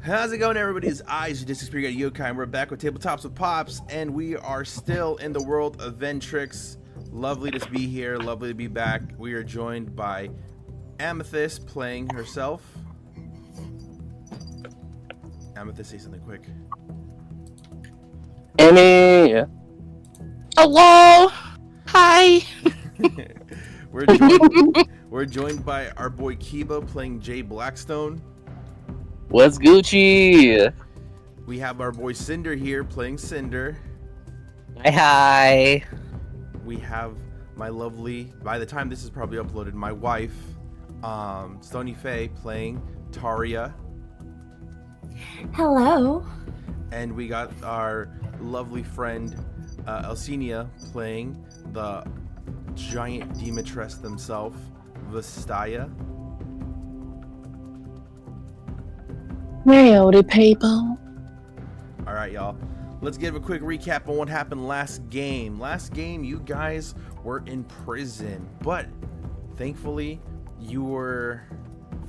How's it going, everybody? It's Eyes, your Disc Yokai, and we're back with Tabletops with Pops, and we are still in the world of Ventrix. Lovely to be here, lovely to be back. We are joined by Amethyst playing herself. Amethyst, say something quick. Amy! Hello! Hi! We're joined by our boy Kiba playing Jay Blackstone. What's Gucci? We have our boy Cinder here playing Cinder. Hi. We have my lovely, by the time this is probably uploaded, my wife, Stony Faye playing Taria. Hello. And we got our lovely friend Elsenia playing the giant Demetress themselves, Vastaya. Howdy, people. Alright, y'all. Let's give a quick recap on what happened last game. Last game, you guys were in prison, but thankfully, you were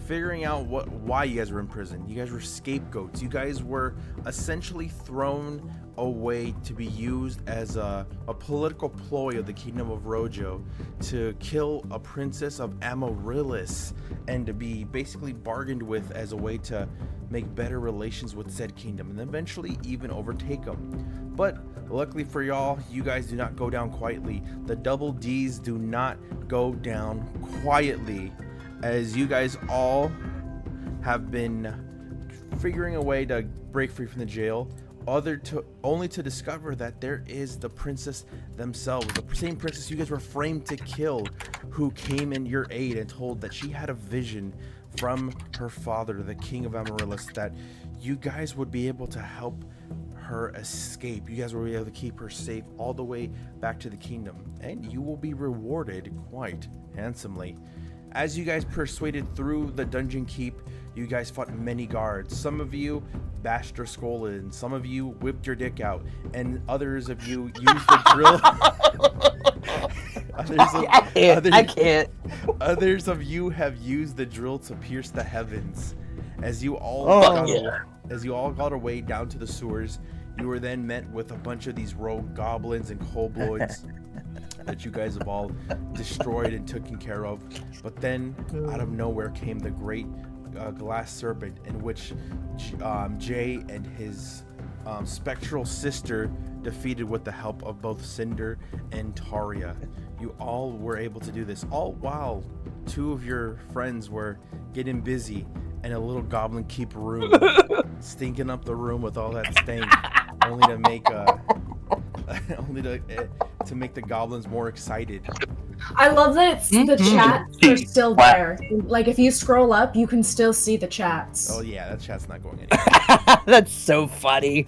figuring out why you guys were in prison. You guys were scapegoats. You guys were essentially thrown away to be used as a political ploy of the Kingdom of Rojo to kill a princess of Amaryllis and to be basically bargained with as a way to make better relations with said kingdom and eventually even overtake them. But luckily for y'all, you guys do not go down quietly. The double D's do not go down quietly, as you guys all have been figuring a way to break free from the jail, only to discover that there is the princess themselves, the same princess you guys were framed to kill, who came in your aid and told that she had a vision from her father, the King of Amaryllis, that you guys would be able to help her escape. You guys will be able to keep her safe all the way back to the kingdom, and you will be rewarded quite handsomely. As you guys persuaded through the dungeon keep, you guys fought many guards. Some of you bashed your skull in, some of you whipped your dick out, and others of you used the drill. I can't. Others of you have used the drill to pierce the heavens. As you all got away down to the sewers, you were then met with a bunch of these rogue goblins and kobolds that you guys have all destroyed and taken care of. But then, out of nowhere came the great glass serpent, in which Jay and his spectral sister defeated with the help of both Cinder and Taria. You all were able to do this, all while two of your friends were getting busy in a little goblin keep room, stinking up the room with all that stank, only to make to make the goblins more excited. I love that it's the chats are still there. Like, if you scroll up, you can still see the chats. Oh yeah, that chat's not going anywhere. That's so funny.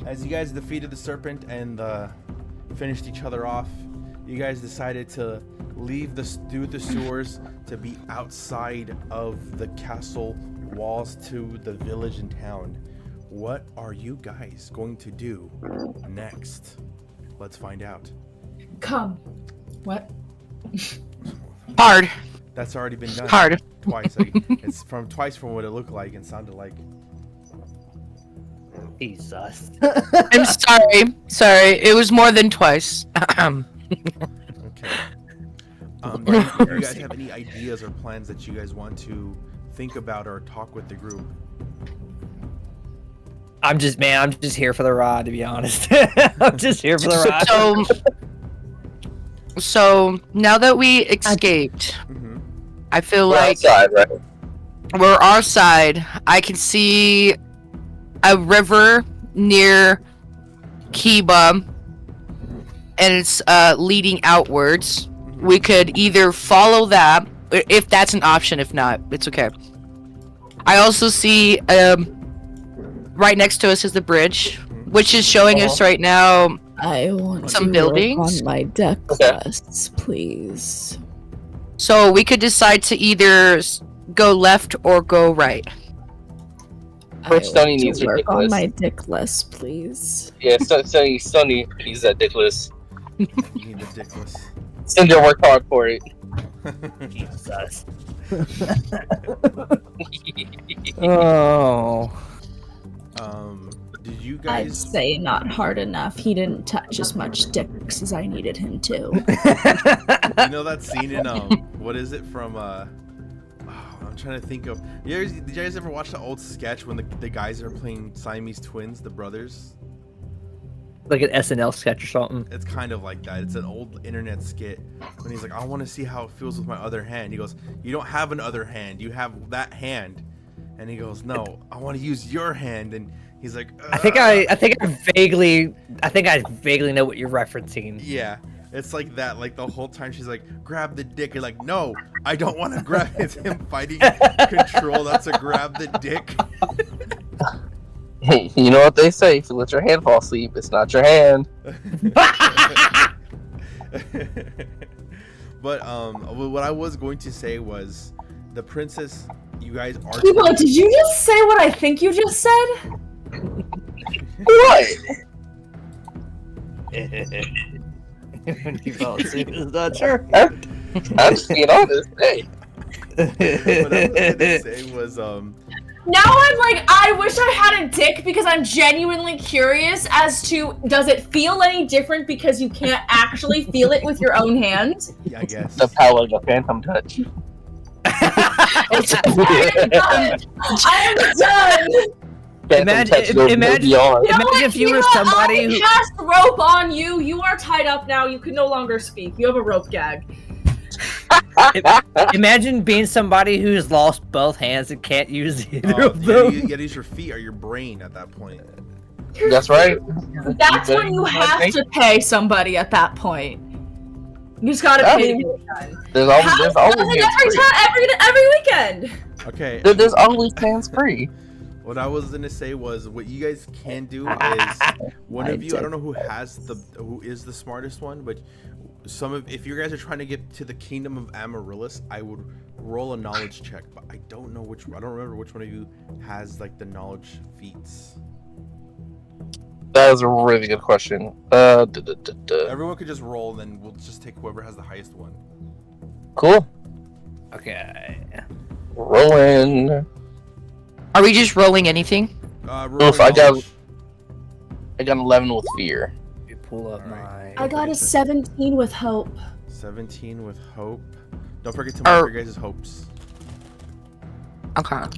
As you guys defeated the serpent and finished each other off, you guys decided to leave the sewers to be outside of the castle walls to the village and town. What are you guys going to do next? Let's find out. Come. What? Hard. That's already been done. Hard. Twice. It's twice from what it looked like and sounded like. Jesus. I'm sorry. Sorry. It was more than twice. Okay. Do you guys have any ideas or plans that you guys want to think about or talk with the group? I'm just here for the rod, to be honest. I'm just here for the rod. So now that we escaped, I feel We're like outside, right? we're outside. I can see a river near Kiba, and it's leading outwards. We could either follow that, if that's an option. If not, it's okay. I also see right next to us is the bridge, which is showing us right now I want some to buildings work on my deck quests, please. So we could decide to either go left or go right. First, I Stony want needs to her work dick on list. my dick list, please. Yeah, Stony needs that dick list. You need the dickless. Cinder worked hard for it. Jesus. Oh. Did you I'd guys? say not hard enough. He didn't touch as much dicks as I needed him to. You know that scene in what is it from I'm trying to think of. Did you guys ever watch the old sketch when the guys are playing Siamese twins, the brothers? Like an SNL sketch or something. It's kind of like that. It's an old internet skit when he's like, I want to see how it feels with my other hand. He goes, you don't have an other hand, you have that hand. And he goes, no, I want to use your hand. And he's like, I think I vaguely know what you're referencing. yeah. It's like that. Like the whole time she's like, grab the dick. You're like, no, I don't want to grab. It's him fighting control. That's a grab the dick. Hey, you know what they say? If you let your hand fall asleep, it's not your hand. But what I was going to say was, the princess. You guys are. Kiba, did you just say what I think you just said? What? You fell asleep, is that true? I'm just being honest. Hey. What I was gonna say was Now I'm like, I wish I had a dick because I'm genuinely curious as to, does it feel any different because you can't actually feel it with your own hand? yeah, I guess. The power of the phantom touch. I am done. I am done. Phantom touch goes imagine- beyond. You know Imagine what, if you were Kiba, somebody I who- cast rope on you. You are tied up now. You can no longer speak. You have a rope gag. Imagine being somebody who's lost both hands and can't use either Oh, of them. you gotta use your feet or your brain at that point. That's right. That's when you have to pay somebody at that point. You just gotta I pay mean, to get it done. There's always How hands does it free. every weekend? Okay. There's always hands free. What I was gonna say was, what you guys can do is, one of you, I don't know who is the smartest one, but if you guys are trying to get to the kingdom of Amaryllis, I would roll a knowledge check, but I don't remember which one of you has like the knowledge feats. That is a really good question. Everyone could just roll, and then we'll just take whoever has the highest one. Cool. Okay. Rolling. Are we just rolling anything? Oof, I got an 11 with fear. You pull up Alright. my. I got a 17 with hope. 17 with hope. Don't forget to mark your guys' hopes. Okay. Alright.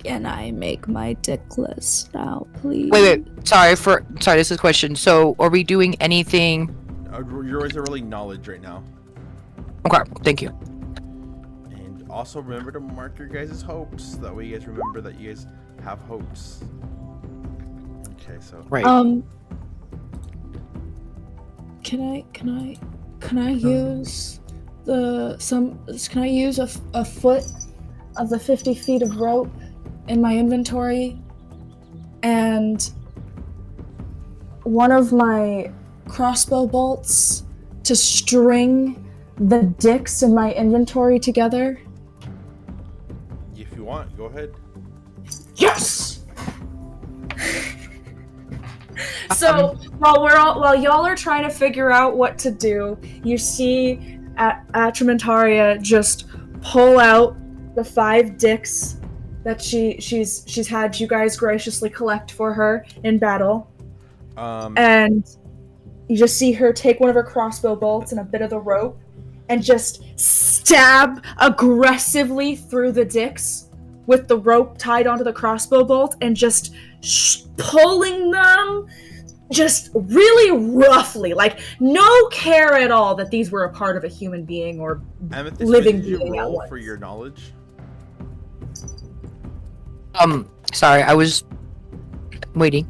Can I make my dick list now, please? Wait. Sorry, this is a question. So, are we doing anything? You're always rolling knowledge right now. Okay, thank you. And also remember to mark your guys' hopes. That way you guys remember that you guys have hopes. Okay, so Right. Can I use can I use a foot of the 50 feet of rope in my inventory and one of my crossbow bolts to string the dicks in my inventory together? if you want, go ahead. Yes. So while y'all are trying to figure out what to do, you see Atramentaria just pull out the 5 dicks that she's had you guys graciously collect for her in battle, and you just see her take one of her crossbow bolts and a bit of the rope and just stab aggressively through the dicks with the rope tied onto the crossbow bolt and just pulling them just really roughly, like no care at all that these were a part of a human being or Amethyst, living did you being at roll once. for your knowledge? Sorry, I was waiting.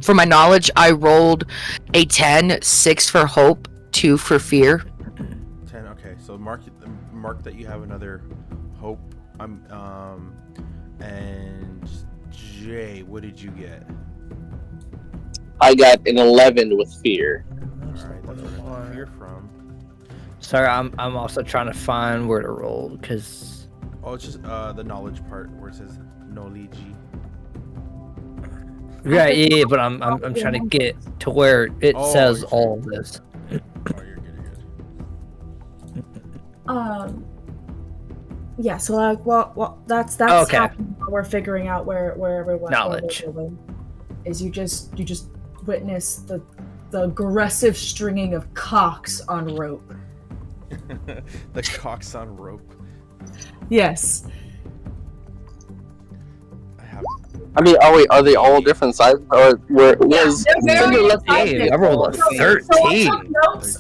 For my knowledge, I rolled a 10, 6 for hope, 2 for fear. 10. Okay, so mark that you have another hope. And Jay, what did you get? I got an 11 with fear. All right, that's where I got fear from. Sorry, I'm also trying to find where to roll because. Oh, it's just the knowledge part where it says knowledge. Yeah, but I'm trying to get to where it Oh, says you're all of this. Oh, you're good. Yeah. So that's Okay. happening while we're figuring out where everyone Knowledge. is. You just witness the aggressive stringing of cocks on rope. The cocks on rope. Yes. I mean, are they all different sizes? Or was they're very Cinder excited. I rolled a So 13.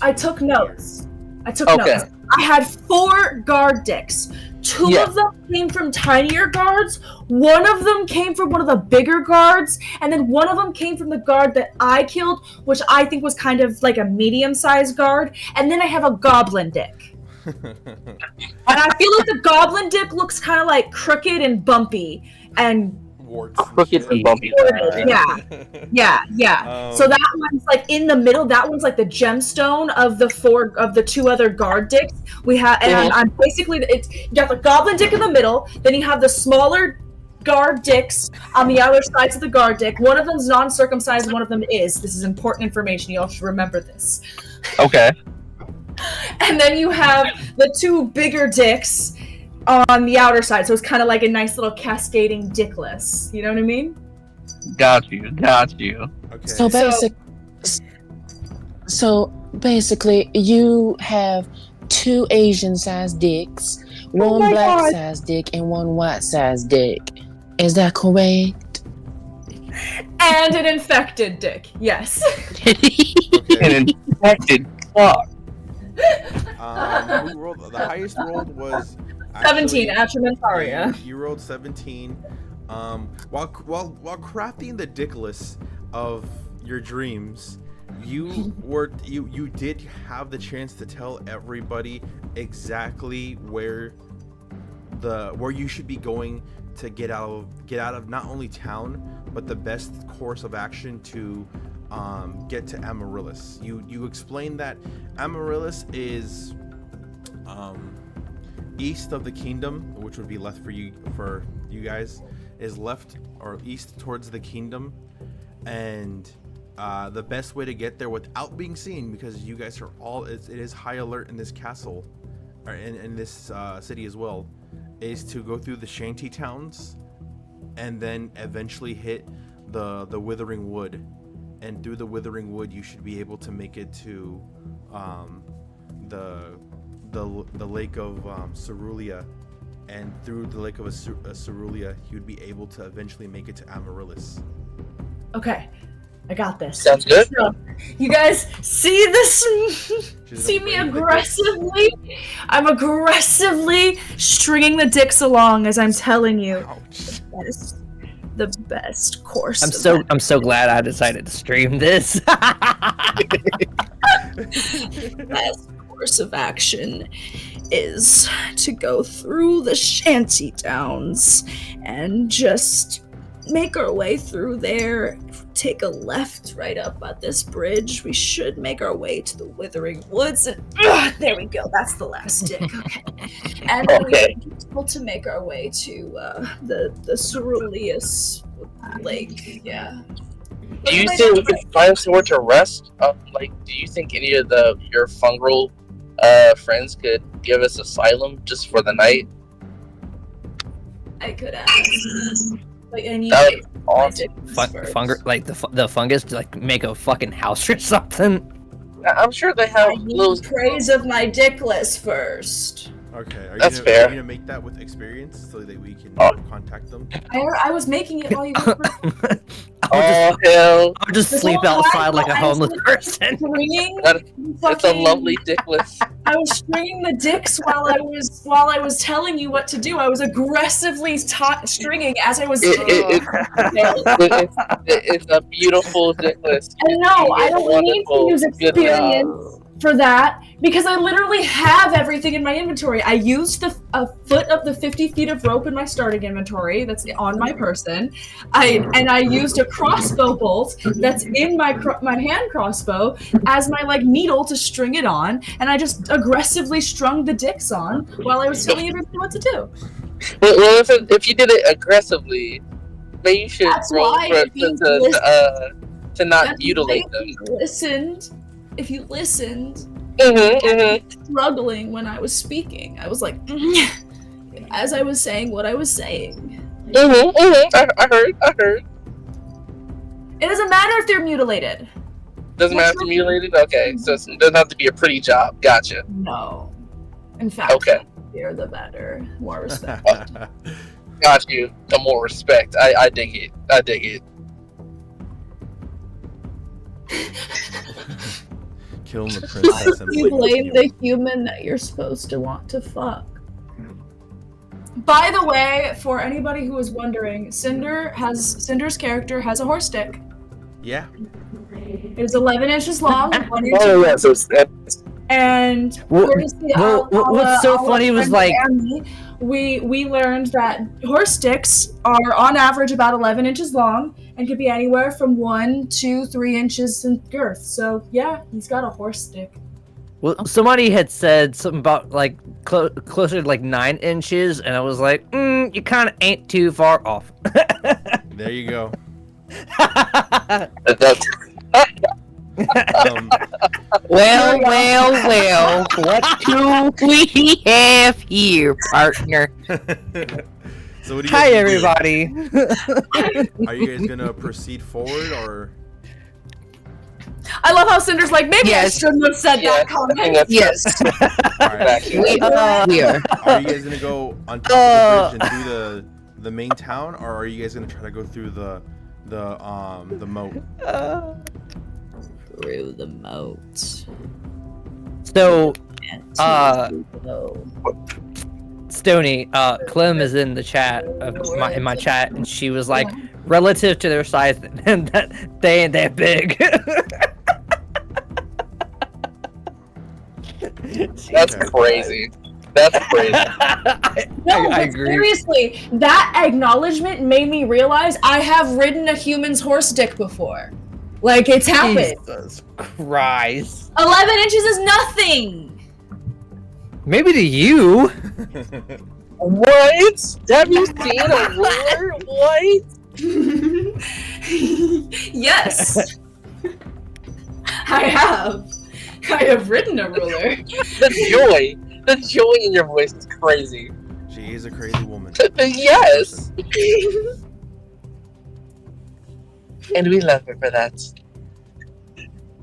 I took notes. Okay. Notes. I had 4 guard dicks. 2 Yeah. of them came from tinier guards. 1 of them came from one of the bigger guards, and then 1 of them came from the guard that I killed, which I think was kind of like a medium-sized guard. And then I have a goblin dick. And I feel like the goblin dick looks kind of like crooked and bumpy, and Warts. crooked and bumpy? Yeah. So that one's like in the middle. That one's like the gemstone of the 2 other guard dicks we have. And I'm basically you got the goblin dick in the middle. Then you have the smaller guard dicks on the other sides of the guard dick. One of them's non-circumcised. One of them is. This is important information. You all should remember this. Okay. And then you have the 2 bigger dicks on the outer side, so it's kind of like a nice little cascading dickless. You know what I mean? Got you. Okay. So basically, you have 2 Asian-sized dicks, 1 my God. black-sized dick, and 1 white-sized dick. Is that correct? And an infected dick. Yes. Okay. An infected fuck. Who rolled the highest rolled was 17, actually- Atramentaria. You rolled 17. While crafting the dickless of your dreams, you did have the chance to tell everybody exactly where you should be going to get out of not only town, but the best course of action to get to Amaryllis. You explained that Amaryllis is east of the kingdom, which would be left for you guys, is left or east towards the kingdom, and the best way to get there without being seen, because you guys are all it is high alert in this castle, or in this city as well, is to go through the shanty towns and then eventually hit the Withering Wood. And through the Withering Wood, you should be able to make it to the lake of Cerulia, and through the lake of Cerulia, you'd be able to eventually make it to Amaryllis. Okay, I got this. Sounds good. So, you guys see this? She's See gonna me wave the aggressively? I'm aggressively stringing the dicks along as I'm telling you. Ouch. The best course. I'm so glad I decided to stream this. Best course of action is to go through the shanty towns and just make our way through there. Take a left right up at this bridge. We should make our way to the Withering Woods. And there we go. That's the last stick. Okay. And then we should be able to make our way to the Ceruleus Lake. Yeah. Do you think we can find somewhere to rest? Do you think any of your fungal friends could give us asylum just for the night? I could ask. Like, and you That would be awesome. The fungus to like make a fucking house or something. I'm sure they I have need those. praise of my dickless first. Okay, are That's you fair. gonna make that with experience so that we can contact them? I was making it while you were Oh hell! I'll just This sleep whole time outside like a I was homeless person. stringing. It's a lovely dickless. I was stringing the dicks while I was telling you what to do. I was aggressively stringing as I was. It's a beautiful dickless. And no, I don't need to use experience for that because I literally have everything in my inventory. I used a foot of the 50 feet of rope in my starting inventory that's on my person. I used a crossbow bolt that's in my hand crossbow as my needle to string it on, and I just aggressively strung the dicks on while I was telling everybody what to do. Well, if you did it aggressively, maybe you should That's roll why for, if you to not That's mutilate why them. If you listened, struggling when I was speaking. I was like, as I was saying what I was saying. I heard. It doesn't matter if they're mutilated. Doesn't matter if they're mutilated? Okay, so it doesn't have to be a pretty job. Gotcha. No. In fact, Okay. the better. More respect. Got you. The more respect. I dig it. I dig it. Killing the princess and You blame the human that you're supposed to want to fuck. By the way, for anybody who is wondering, Cinder's character has a horse stick. Yeah. It is 11 inches long, 1 inch Oh, yeah, so it's and courtesy of what's so funny was like Annie, we learned that horse sticks are on average about 11 inches long and could be anywhere from 1 to 3 inches in girth. So yeah, he's got a horse stick. well, somebody had said something about like closer to like 9 inches, and I was like, you kind of ain't too far off. There you go. that's Well, what do we have here, partner? So what do you Hi, guys do? everybody. Are you guys gonna proceed forward or? I love how Cinder's like, maybe Yes. I shouldn't have said yeah, that I comment. think that's Yes. All right. Here. Are you guys gonna go on top of the bridge and do the main town, or are you guys gonna try to go through the moat? Through the moat. So, Oh. Stony, Clem is in the chat in my chat, and she was like, relative to their size, that they ain't that big. That's crazy. That's crazy. No, I but agree. seriously, that acknowledgement made me realize I have ridden a human's horse dick before. Like, it's happened. Jesus Christ. 11 inches is nothing! Maybe to you. What? Have you seen a ruler? What? Yes! I have. I have ridden a ruler. The joy in your voice is crazy. She is a crazy woman. Yes! And we love her for that.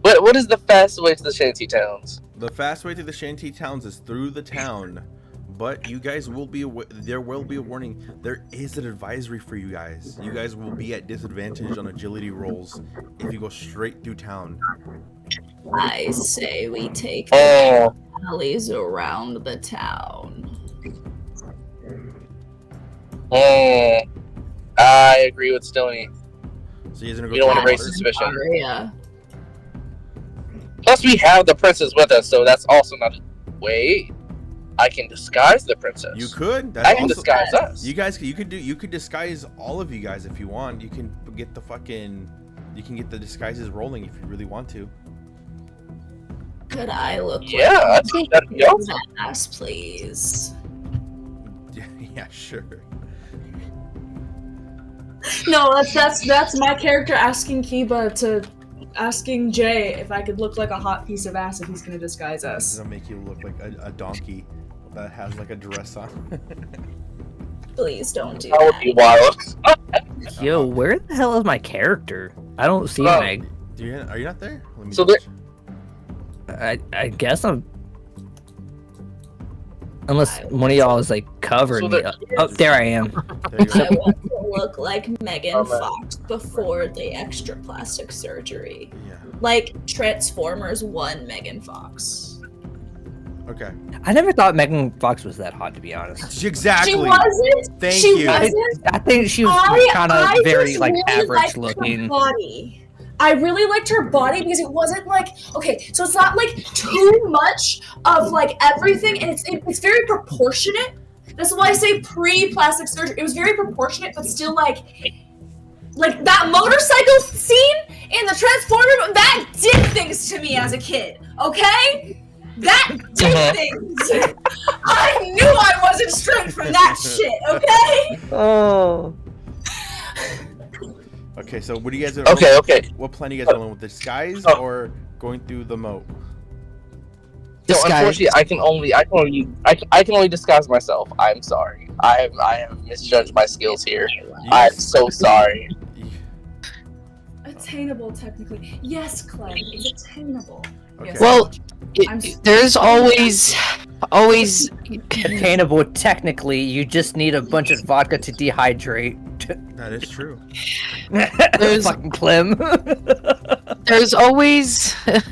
What is the fast way to the shanty towns? The fast way to the shanty towns is through the town, but you guys will be there will be a warning. There is an advisory for you guys. You guys will be at disadvantage on agility rolls if you go straight through town. I say we take Oh, alleys around the town. I agree with Stoney. So you guys gonna go You don't through want to the raise water? suspicion. Aria. Plus, we have the princess with us, so that's also not. Wait, I can disguise the princess. You could. That's I can also, disguise us. You guys, you could disguise all of you guys if you want. You can get the disguises rolling if you really want to. Could I look Yeah, I think that'd be awesome. ass, please? Yeah, sure. No, that's my character asking Jay if I could look like a hot piece of ass if he's gonna disguise This is us. gonna make you look like a donkey that has like a dress on. Please don't do That would that. be wild. Yo, where the hell is my character? I don't see Oh. Meg. Are you not there? Let me So just- I guess I'm. Unless one of y'all is like covering So me. Oh, there I am. there you go. I want to look like Megan Oh, man. Fox before the extra plastic surgery. Yeah. Like Transformers 1 Megan Fox. Okay. I never thought Megan Fox was that hot, to be honest. Exactly. She wasn't. Thank she you. wasn't. I think she was kind of I very just like really average liked looking. Her body. I really liked her body because it wasn't like, okay, so it's not like too much of like everything, and it's very proportionate. That's why I say pre-plastic surgery. It was very proportionate, but still like that motorcycle scene in the Transformer, that did things to me as a kid, okay? That did things. I knew I wasn't straight from that shit, okay? Oh. Okay, so what do you guys? Okay. What plan do you guys going with? Disguise Oh. or going through the moat? unfortunately, I can only disguise myself. I'm sorry. I have misjudged my skills here. I'm so sorry. Attainable, technically. Yes, Clem, it's attainable. Okay. Yes, Well, I'm there's always Attainable technically, you just need a bunch of vodka to dehydrate. That is true. There's- Fucking Clem. there's always There's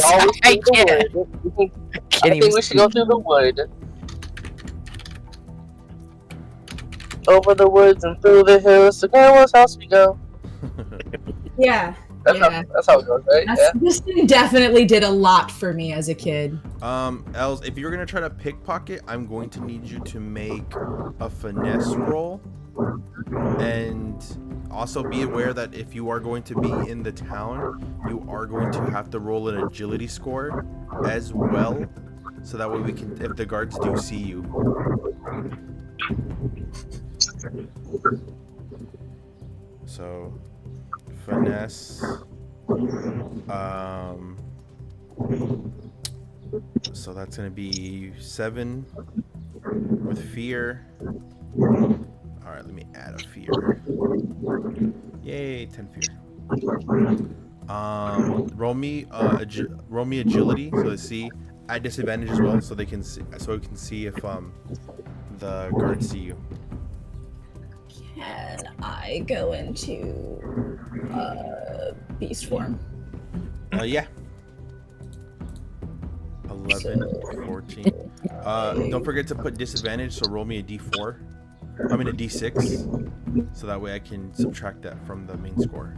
always I through the can't. wood. I Can't think even we should go through the wood. Over the woods and through the hills to grandma's house we go. Yeah. That's how it goes, right? Yeah. This thing definitely did a lot for me as a kid. Els, if you're gonna try to pickpocket, I'm going to need you to make a finesse roll, and also be aware that if you are going to be in the town, you are going to have to roll an agility score as well, so that way we can, if the guards do see you. So, finesse. So that's gonna be 7 with fear. All right, let me add a fear. Yay, 10 fear. Roll me agility, so they see at disadvantage as well, so they can see, so we can see if the guards see you. Can I go into beast form? Yeah. 11, 14. Don't forget to put disadvantage, so roll me a d4. I mean a d6, so that way I can subtract that from the main score.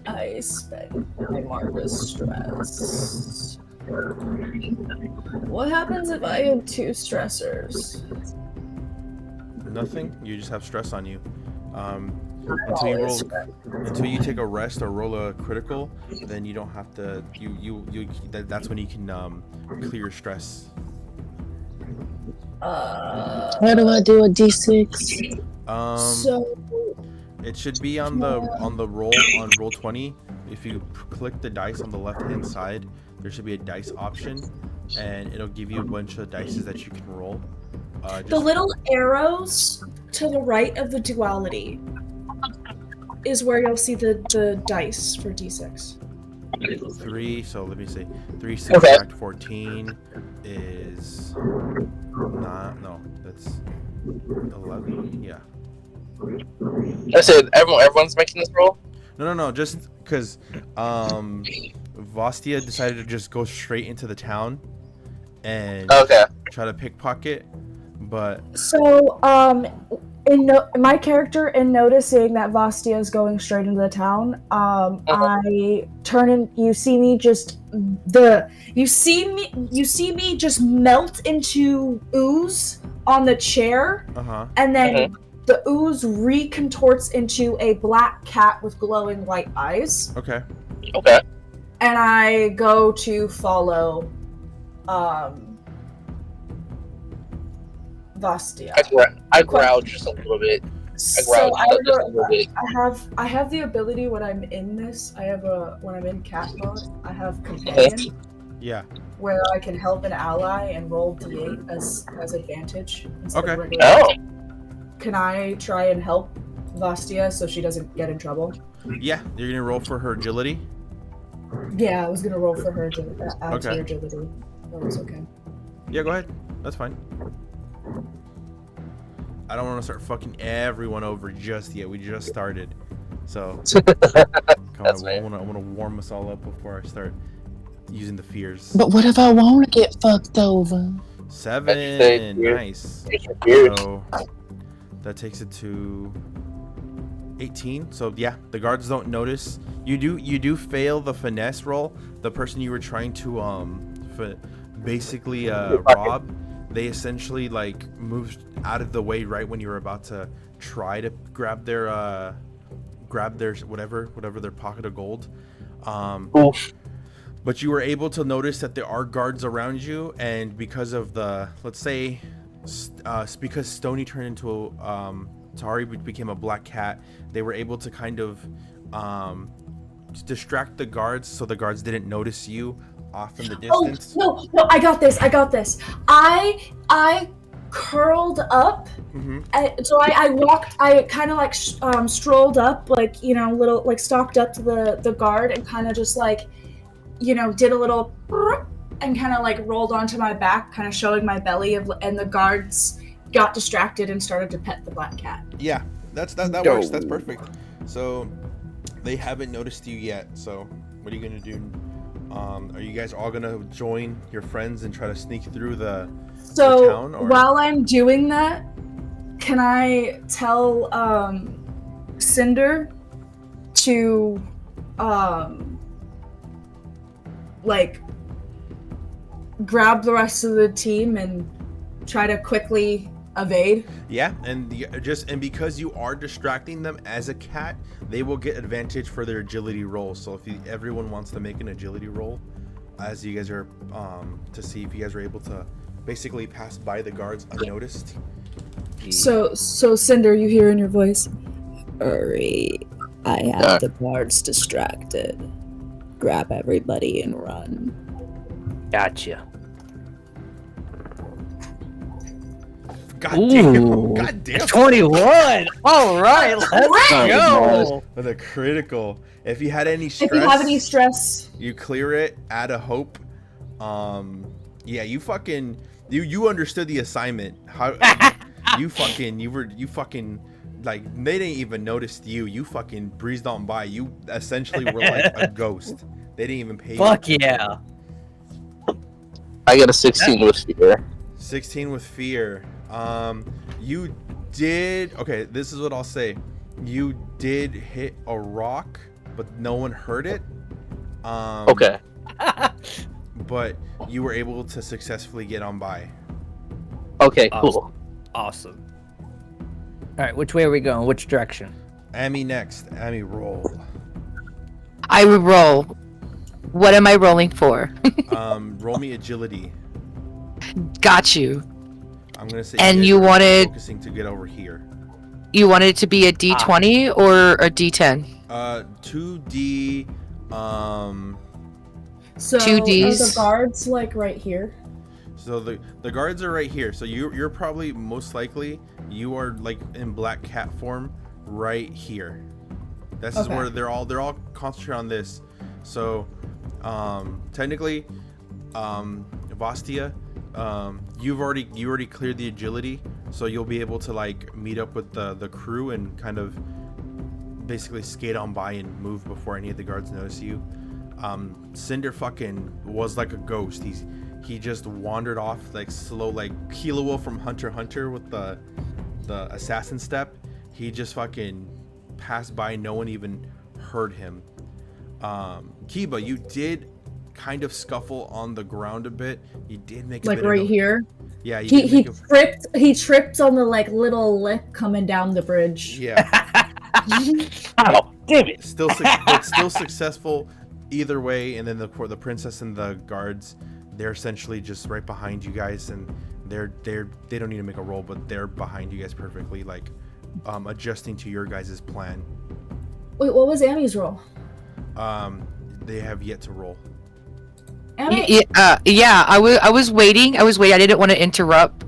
I spend my Marcus stress. What happens if I have 2 stressors? Nothing. You just have stress on you. Until you take a rest or roll a critical, then you don't have to. That's when you can clear your stress. How do I do a D6? So It should be on the roll on roll 20. If you click the dice on the left hand side, there should be a dice option, and it'll give you a bunch of dices that you can roll. The little arrows to the right of the duality is where you'll see the dice for d6. 3. So let me see. 3 subtract 14 is not. No, that's 11. Yeah. I said everyone's making this roll. No. Just because Vostia decided to just go straight into the town and try to pickpocket, but So, my character, in noticing that Vastia is going straight into the town, I turn and you see me just just melt into ooze on the chair, and then the ooze recontorts into a black cat with glowing white eyes. Okay. And I go to follow Vastia. I growl just a little bit. I have the ability when I'm in this. When I'm in cat mode, I have companion. Yeah. Where I can help an ally and roll d8 as advantage. Okay. Can I try and help Vastia so she doesn't get in trouble? Yeah, you're gonna roll for her agility. Yeah, I was gonna roll for her agility. Okay. That was okay. Yeah, go ahead. That's fine. I don't want to start fucking everyone over just yet. We just started, so I want to warm us all up before I start using the fears. But what if I want to get fucked over? 7, nice. So that takes it to 18. So yeah, the guards don't notice. You do fail the finesse roll. The person you were trying to basically rob, they essentially like moved out of the way right when you were about to try to grab their whatever their pocket of gold. But you were able to notice that there are guards around you, and because of the, let's say, because Stony turned into Tari became a black cat, they were able to kind of distract the guards so the guards didn't notice you off in the Oh distance? no! I got this. I curled up. Mm-hmm. So I walked. I kind of like strolled up, like little like stalked up to the guard and kind of just like did a little and kind of like rolled onto my back, kind of showing my belly and the guards got distracted and started to pet the black cat. Yeah, that works. That's perfect. So they haven't noticed you yet. So what are you gonna do? Are you guys all gonna join your friends and try to sneak through the town? Or? While I'm doing that, can I tell Cinder to like grab the rest of the team and try to quickly evade? Yeah, and because you are distracting them as a cat, they will get advantage for their agility roll. So if everyone wants to make an agility roll, as you guys are to see if you guys are able to basically pass by the guards unnoticed. So Cinder, you hear in your voice, hurry, I have the guards distracted. Grab everybody and run. Gotcha. God damn. 21. All right, let's go. With a critical. If you had any stress, If you have any stress, you clear it. Add a hope. Yeah, you fucking you understood the assignment. How you fucking like they didn't even notice you. You fucking breezed on by. You essentially were like a ghost. They didn't even pay you. Fuck yeah. I got a 16 with fear. 16 with fear. You did. Okay, this is what I'll say. You did hit a rock, but no one heard it. Okay. But you were able to successfully get on by. Okay, cool. Awesome. All right, which way are we going? Which direction? Amy next. Amy, roll. I would roll. What am I rolling for? Roll me agility. Got you. I'm gonna say. And you wanted focusing to get over here. You wanted it to be a D20 or a D10? 2D. so 2Ds. are the guards like right here? So the guards are right here. So you're probably most likely you are like in black cat form right here. This is where they're all concentrated on this. So technically, Vastia, you already cleared the agility, so you'll be able to like meet up with the crew and kind of basically skate on by and move before any of the guards notice you. Cinder fucking was like a ghost. He just wandered off like slow, like Kilo Wolf from Hunter x Hunter with the assassin step. He just fucking passed by. No one even heard him. Kiba, you did kind of scuffle on the ground a bit. You did make a Like bit right of, here? Yeah, you He did make he tripped on the like little lip coming down the bridge. yeah. Oh, damn it. But still successful either way. And then the princess and the guards, they're essentially just right behind you guys, and they don't need to make a roll, but they're behind you guys perfectly, like adjusting to your guys' plan. Wait, what was Amy's roll? They have yet to roll. Amy? Yeah. I was waiting. I didn't want to interrupt.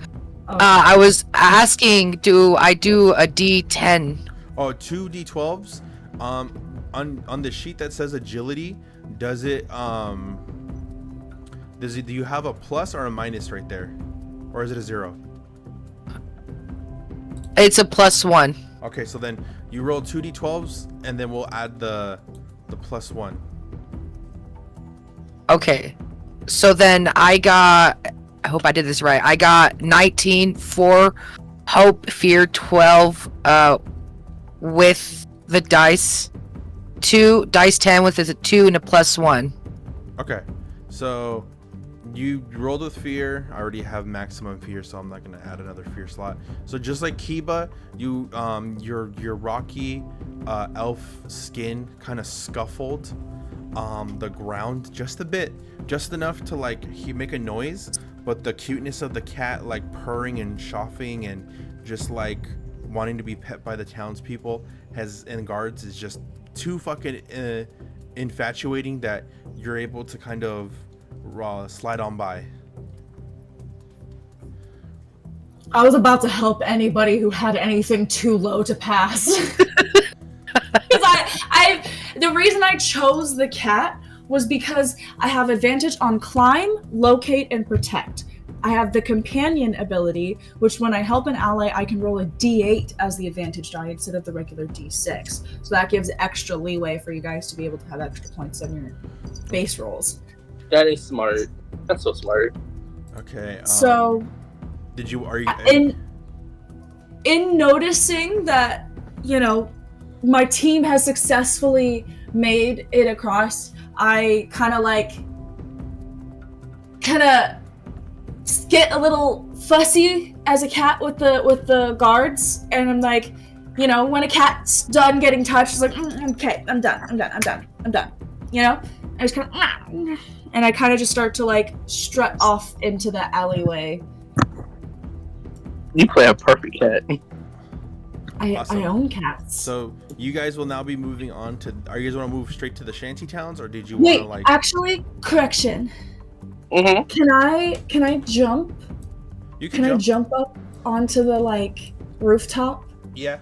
Oh. I was asking, do I do a D10? Oh, 2 D12s. On the sheet that says agility, do you have a plus or a minus right there, or is it a 0? It's a +1. Okay, so then you roll 2 D12s, and then we'll add the +1. Okay. So then I hope I did this right. I got 19 for hope, fear, 12 with the dice. 2 dice 10 with a 2 and a +1. Okay, so you rolled with fear. I already have maximum fear, so I'm not gonna add another fear slot. So just like Kiba, you your rocky elf skin kind of scuffled the ground just a bit, just enough to like make a noise, but the cuteness of the cat like purring and chafing and just like wanting to be pet by the townspeople and guards is just too fucking infatuating that you're able to kind of slide on by. I was about to help anybody who had anything too low to pass. Because the reason I chose the cat was because I have advantage on climb, locate, and protect. I have the companion ability, which when I help an ally, I can roll a d8 as the advantage die instead of the regular d6. So that gives extra leeway for you guys to be able to have extra points on your base rolls. That is smart. That's so smart. Okay. So, Are you in noticing that, you know, my team has successfully made it across, I kind of get a little fussy as a cat with the guards, and I'm like, you know, when a cat's done getting touched, it's like, okay, I'm done. You know, I just kind of, and I kind of just start to like strut off into the alleyway. You play a perfect cat. Awesome. I own cats. So you guys will now be moving on to. Are you guys want to move straight to the shanty towns, or did you Wait, want to like? actually, correction. Mm-hmm. Can I jump? You Can I jump up onto the like rooftop? Yeah.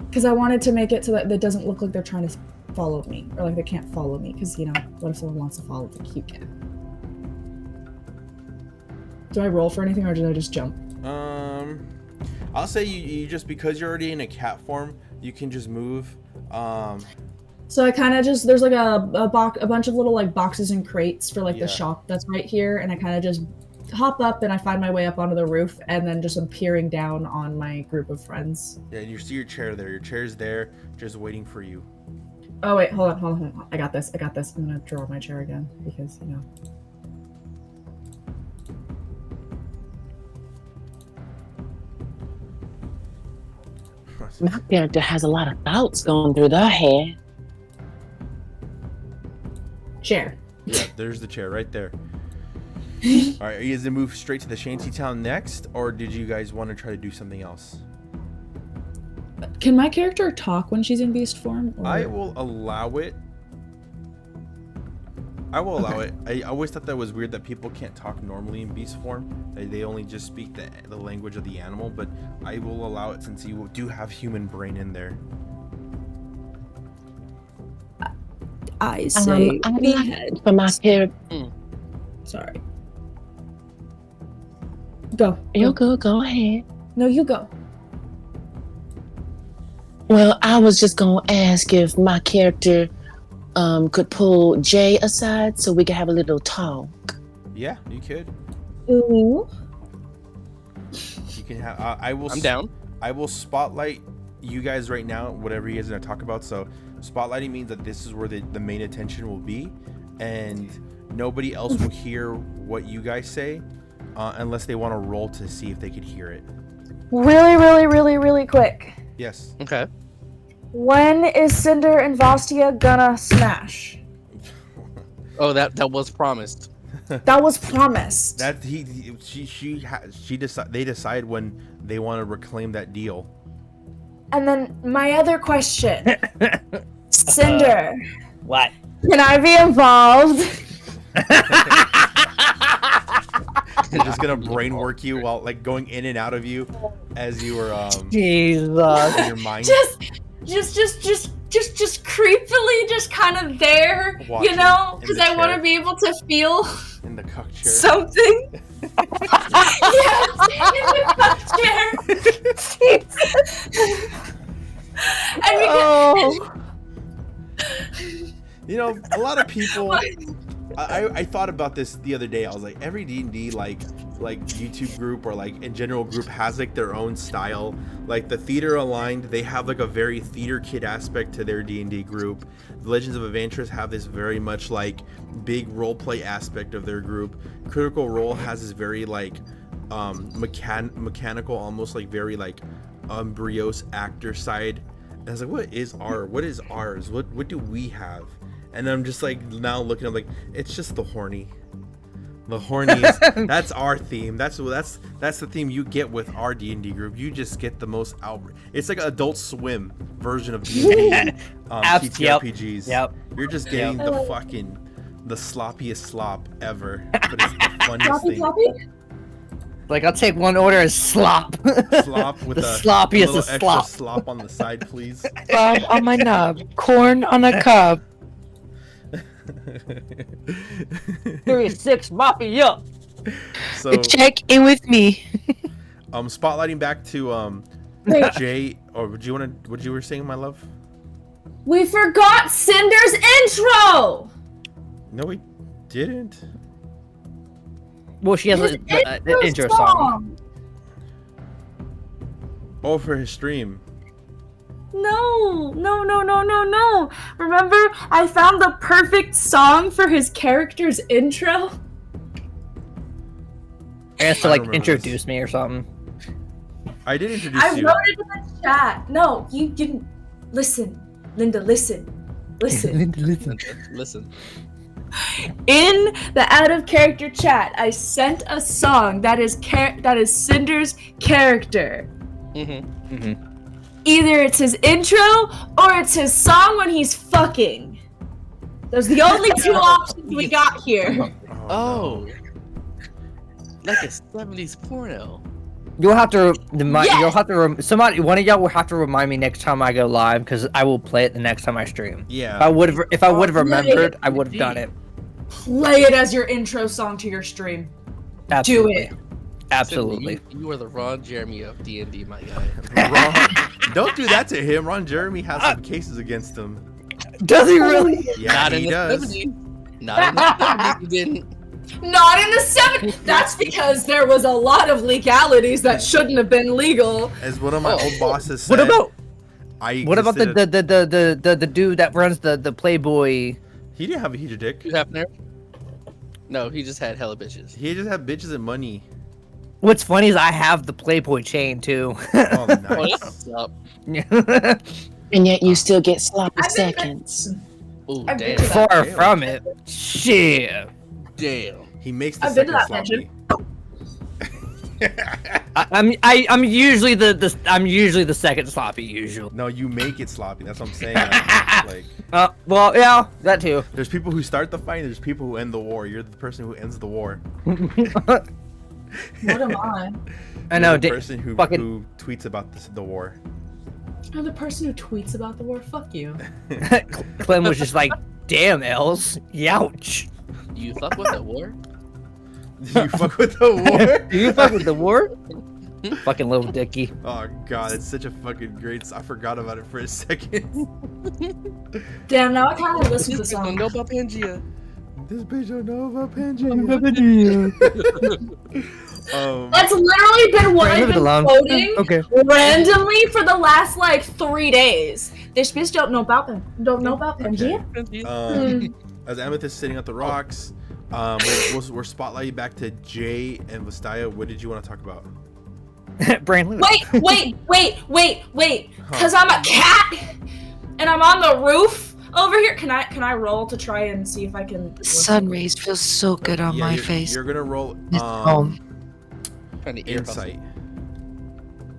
Because I wanted to make it so that it doesn't look like they're trying to follow me, or like they can't follow me. Because, you know, what if someone wants to follow the cute cat? Do I roll for anything, or did I just jump? I'll say you just, because you're already in a cat form, you can just move. So I kind of just, there's like a bunch of little like boxes and crates for like the shop that's right here, and I kind of just hop up and I find my way up onto the roof, and then just I'm peering down on my group of friends. Yeah, you see your chair there. Your chair's there, just waiting for you. Oh wait, hold on. I got this. I'm gonna draw my chair again because, you know. My character has a lot of thoughts going through their head. Chair. Yeah, there's the chair right there. All right, are you guys gonna move straight to the shanty town next, or did you guys want to try to do something else? Can my character talk when she's in beast form? Or... I will allow it. I always thought that was weird that people can't talk normally in beast form. They only just speak the language of the animal, but I will allow it since you do have human brain in there. I say I we like head. for my character. Sorry. Go. You go ahead. No, you go. Well, I was just gonna ask if my character could pull Jay aside so we could have a little talk. Yeah, you could. Ooh. You can have. I'm down. I will spotlight you guys right now. Whatever you guys are gonna talk about. So, spotlighting means that this is where the main attention will be, and nobody else will hear what you guys say, unless they want to roll to see if they could hear it. Really quick. Yes. Okay. When is Cinder and Vastia gonna smash? Oh, that was promised. That was promised. That they decide when they want to reclaim that deal. And then my other question. Cinder. What? Can I be involved? They're just gonna brain work you while like going in and out of you as you were Jesus. in your mind. Just creepily, just kind of there, Watching you know, in because the I want to chair. be able to feel In the cuck chair. something. Yes, in the cup chair. And we You know, a lot of people. I thought about this the other day. I was like, every D&D like YouTube group or like in general group has like their own style. Like the Theater Aligned, they have like a very theater kid aspect to their D&D group. The Legends of Ventrix have this very much like big roleplay aspect of their group. Critical Role has this very like mechanical, almost like very like brioche actor side. And I was like, what is ours? What do we have? And I'm just like now looking, I'm like, it's just the horny. The horniest. That's our theme. That's the theme you get with our D&D group. You just get the most out. It's like an Adult Swim version of D&D TTRPGs. Yep. You're just getting the sloppiest slop ever, but it's the funniest thing. Like, I'll take one order as slop. Slop with The a sloppiest little of extra slop. slop on the side, please. Bob on my knob, corn on a cob. Series 6, Papi, up. So, Check in with me. spotlighting back to Jay, or what you were saying, my love? We forgot Cinder's intro! No, we didn't. Well, she has His the intro song. Oh, for his stream. No. Remember, I found the perfect song for his character's intro? He has to, I like, remember introduce this. me or something. I did introduce I you. wrote it in the chat. No, you didn't. Listen, Linda, listen. Listen. Listen. In the out of character chat, I sent a song that is Cinder's character. Either it's his intro or it's his song when he's fucking. Those are the only two options we got here. Oh. Like a 70s porno. You'll have to Yes! somebody, one of y'all will have to remind me next time I go live, because I will play it the next time I stream. Yeah. If I would have Oh, remembered, I would have done it. Play it as your intro song to your stream. Absolutely. Do it. Absolutely. You are the Ron Jeremy of D&D, my guy. Ron, don't do that to him. Ron Jeremy has some cases against him. Does he really? Yeah, Not he in does. the 70s. Not in the 70s, he didn't. Not in the 70s. That's because there was a lot of legalities that shouldn't have been legal. As one of my old bosses said. What about I what about existed- the dude that runs the Playboy? He didn't have a huge dick. You have there? No, he just had hella bitches. He just had bitches and money. What's funny is I have the Playboy chain too. Oh, Oh, nice. that's what's up. And yet you still get sloppy I've been- seconds. Ooh, I've been damn. to that. Far from it. Shit. Damn. He makes the I've been to second that sloppy. I'm usually the second sloppy usually. No, you make it sloppy. That's what I'm saying. Like, Well, yeah, that too. there's people who start the fight. There's people who end the war. You're the person who ends the war. What am I? I know. You're the person who tweets about the war. I'm the person who tweets about the war. Fuck you. Clem was just like, "Damn, Els, youch." You fuck with the war? Do you fuck with the war? Do you fuck with the war? Fucking little dicky. Oh god, it's such a fucking great. I forgot about it for a second. Damn, now I kind of listen to the This bitch don't song. know about Pangea. This bitch don't know about Pangea. That's literally been what Leave I've it been alone. quoting Okay. randomly for the last like 3 days. This bitch don't know about Pangea. As Amethyst sitting at the rocks, we're spotlighting back to Jay and Vastaya. What did you want to talk about? Brain Luna. Wait. Cause I'm a cat and I'm on the roof over here. Can I roll to try and see if I can? The sun rays feel so good on my you're, face. You're gonna roll It's home. Trying to ear hustle. insight.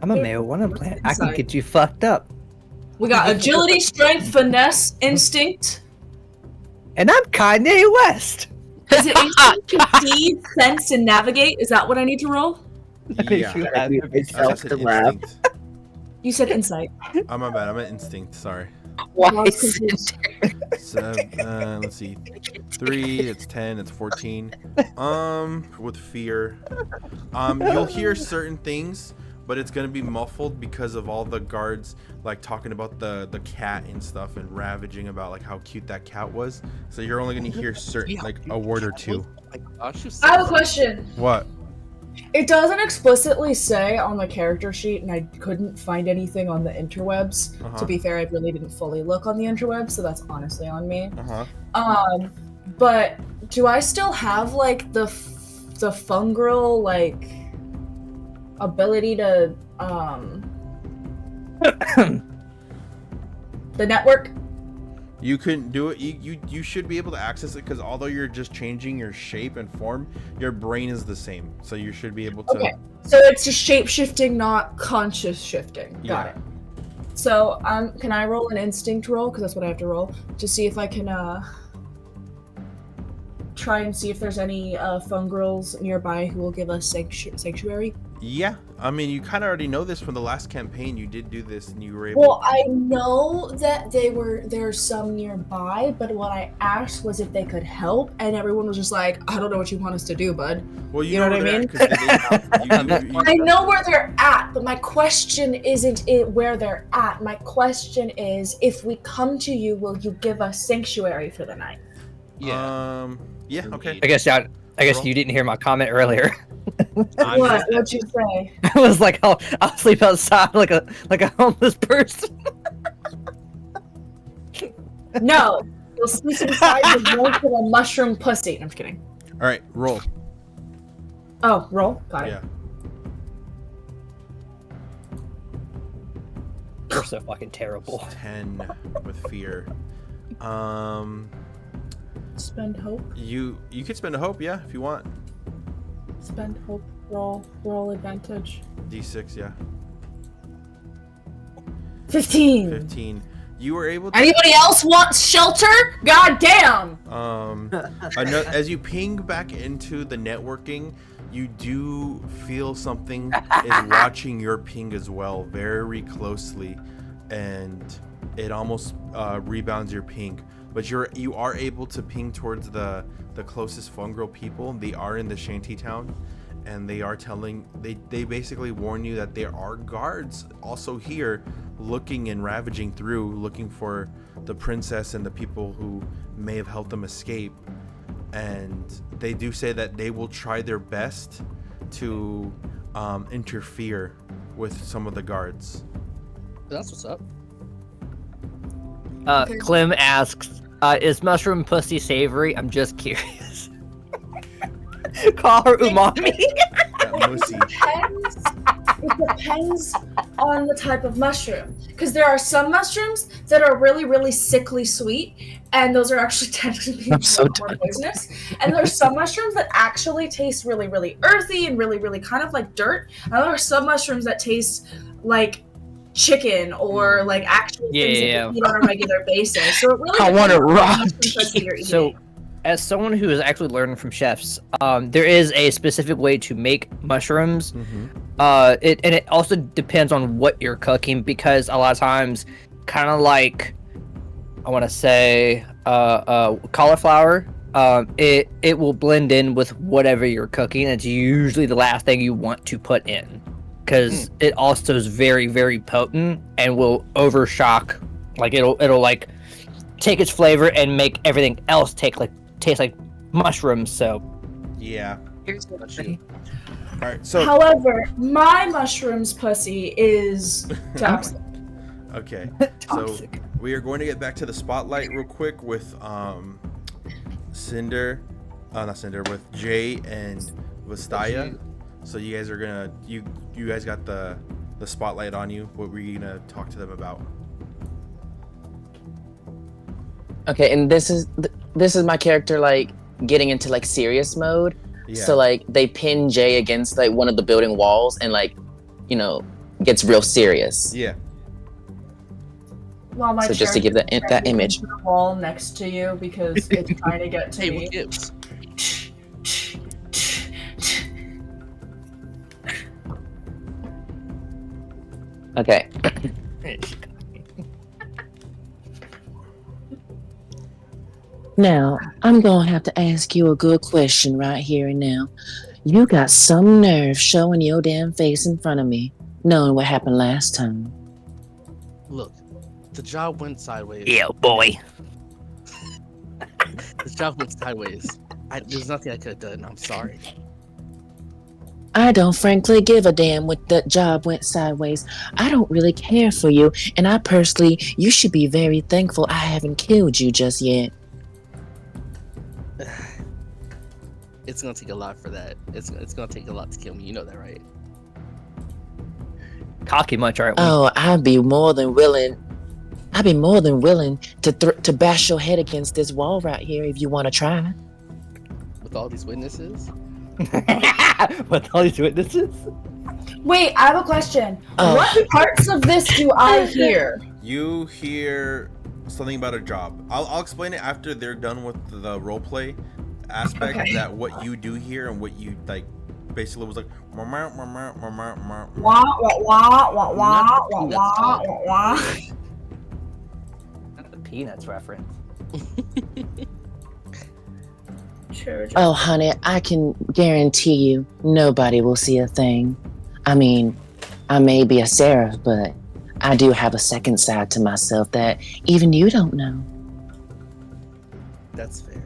I'm a marijuana plant. I can Inside. get you fucked up. We got agility, strength, finesse, instinct. And I'm Kanye West. Is it instinct, conceive, sense, and navigate? Is that what I need to roll? Yeah. I said instinct. You said insight. Oh my bad. I meant instinct. Sorry. Why I was is confused. So, let's see. 3. It's 10. It's 14. With fear, you'll hear certain things, but it's gonna be muffled because of all the guards like talking about the cat and stuff and ravaging about like how cute that cat was. So you're only gonna hear certain like a word or two. I have a question. What? It doesn't explicitly say on the character sheet, and I couldn't find anything on the interwebs. To be fair, I really didn't fully look on the interwebs, so that's honestly on me. But do I still have like the fungal like ability to the network? You couldn't do it. You should be able to access it because although you're just changing your shape and form, your brain is the same. So you should be able to. Okay, so it's just shape shifting, not conscious shifting. Got it. So can I roll an instinct roll? Because that's what I have to roll to see if I can try and see if there's any fungrels nearby who will give us sanctuary. Yeah, I mean, you kind of already know this from the last campaign. You did do this, and you were able. Well, I know that there's some nearby, but what I asked was if they could help, and everyone was just like, "I don't know what you want us to do, bud." Well, you know what I mean? I know where they're at, but my question isn't where they're at. My question is, if we come to you, will you give us sanctuary for the night? Yeah. Yeah. Okay. I guess you didn't hear my comment earlier. What'd you say? I was like, I'll sleep outside like a homeless person. No, you'll sleep inside the warmth of a mushroom pussy. I'm just kidding. All right, roll. Oh, roll. Got it. Yeah. You're so fucking terrible. 10 with fear. Spend hope. You could spend a hope, yeah, if you want. Spend hope. Roll advantage. D6, yeah. 15. 15. You were able to. Anybody else want shelter? God damn. As you ping back into the networking, you do feel something is watching your ping as well, very closely, and it almost rebounds your ping. But you are able to ping towards the closest fungal people. They are in the shanty town, and they are they basically warn you that there are guards also here looking and ravaging through, looking for the princess and the people who may have helped them escape. And they do say that they will try their best to interfere with some of the guards. That's what's up. Clem asks, is mushroom pussy savory? I'm just curious. Call her umami. It depends on the type of mushroom. Because there are some mushrooms that are really, really sickly sweet, and those are actually technically more poisonous. And there's some mushrooms that actually taste really, really earthy and really, really kind of like dirt. And there are some mushrooms that taste like chicken or like actual things that you eat on a regular basis. So it really I want to rock. So, as someone who has actually learned from chefs, there is a specific way to make mushrooms. It also depends on what you're cooking, because a lot of times, kind of like, I want to say, cauliflower, it will blend in with whatever you're cooking. It's usually the last thing you want to put in, because it also is very, very potent and will overshock. Like it'll like take its flavor and make everything else taste like mushrooms. So yeah. Here's what All right. So however, my mushrooms pussy is toxic. Okay. Toxic. So we are going to get back to the spotlight real quick with Cinder, not Cinder, with Jay and Vastaya. So you guys are gonna you guys got the spotlight on you. What were you gonna talk to them about? Okay, and this is my character like getting into like serious mode. Yeah. So like they pin Jay against like one of the building walls and like, you know, gets real serious. Yeah. Well, my So just to give that image. The wall next to you because it's trying to get to Hey, me. what gives? Okay. Now, I'm going to have to ask you a good question right here and now. You got some nerve showing your damn face in front of me, knowing what happened last time. Look, the job went sideways. Yeah, boy. The job went sideways. There's nothing I could have done. I'm sorry. I don't frankly give a damn what that job went sideways. I don't really care for you, and I personally, you should be very thankful I haven't killed you just yet. It's gonna take a lot for that. It's gonna take a lot to kill me. You know that, right? Cocky much, aren't we? Oh, I'd be more than willing. I'd be more than willing to bash your head against this wall right here if you want to try. With all these witnesses? With all these witnesses? Wait, I have a question. Oh. What parts of this do I hear? You hear something about a job. I'll explain it after they're done with the roleplay aspect. Okay. That what you do here and what you like basically was like. Wah, wah, wah, wah, wah, wah, wah, wah, wah. Not the Peanuts reference. Sure. Oh, honey, I can guarantee you nobody will see a thing. I mean, I may be a seraph, but I do have a second side to myself that even you don't know. That's fair.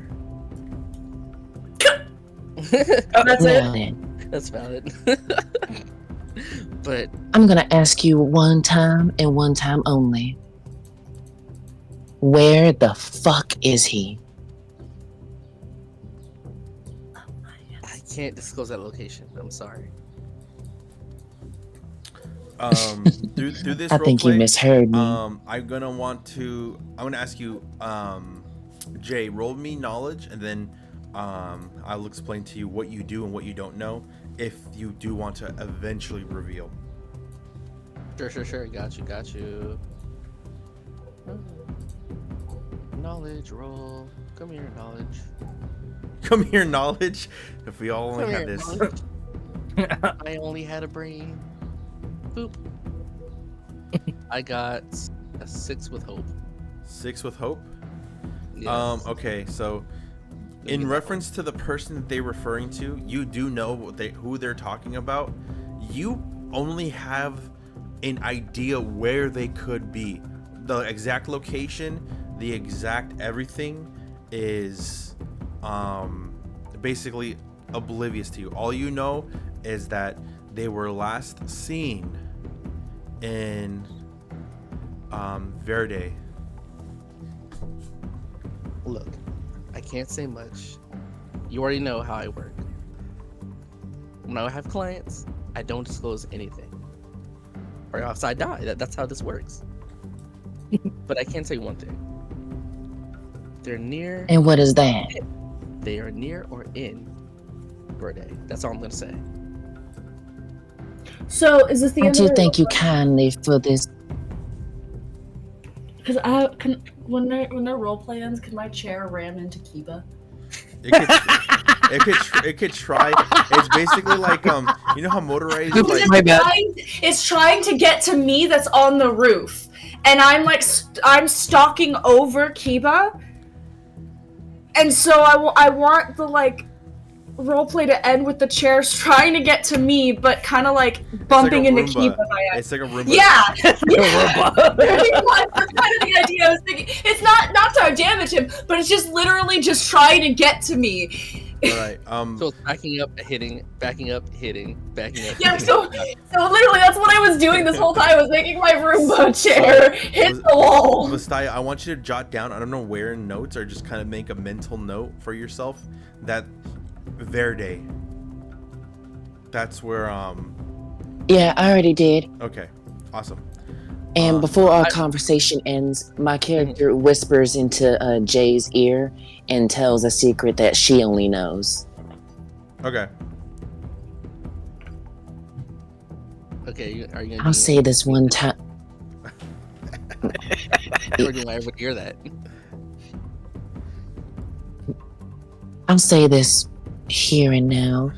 That's Now it. then, That's valid. But I'm gonna ask you one time and one time only. Where the fuck is he? I can't disclose that location. I'm sorry. Through this I think you roleplay, misheard me. I'm gonna ask you, Jay, roll me knowledge, and then I'll explain to you what you do and what you don't know, if you do want to eventually reveal. Sure. Got you. Knowledge roll. Come here, knowledge. Come here, knowledge. If we all only Come had here, this. knowledge. I only had a brain. Boop. I got a 6 with hope. 6 with hope. Yes. Okay, so Let me in get reference to the person that they're referring to, you do know who they're talking about. You only have an idea where they could be. The exact location, the exact everything is basically oblivious to you. All you know is that they were last seen in Verde. Look, I can't say much. You already know how I work. When I have clients, I don't disclose anything. Or else I die. That's how this works. But I can say one thing. They're near. And what is that? They are near or in Verde. That's all I'm gonna say. So is this the I end do of the thank you roleplay? kindly for this. Because when their roleplay ends, can my chair ram into Kiba? It could try. It's basically like you know how motorized Oops, like my bad. It's trying to get to me that's on the roof, and I'm like I'm stalking over Kiba, and so I want the like roleplay to end with the chairs trying to get to me, but kind of like bumping into Roomba. Kiba by It's like a Roomba. Yeah, that's kind of the idea. I was thinking it's not to damage him, but it's just literally just trying to get to me. All right. So it's backing up, hitting, backing up, hitting, backing up. Yeah, so literally that's what I was doing this whole time. I was making my Roomba chair hit the wall. Vastaya, I want you to jot down. I don't know where in notes, or just kind of make a mental note for yourself that Verde. That's where Yeah, I already did. Okay, awesome. And before our conversation ends, my character whispers into Jay's ear and tells a secret that she only knows. Okay. Okay, are you gonna I'll say this one time. Or do I ever hear that? I'll say this here and now.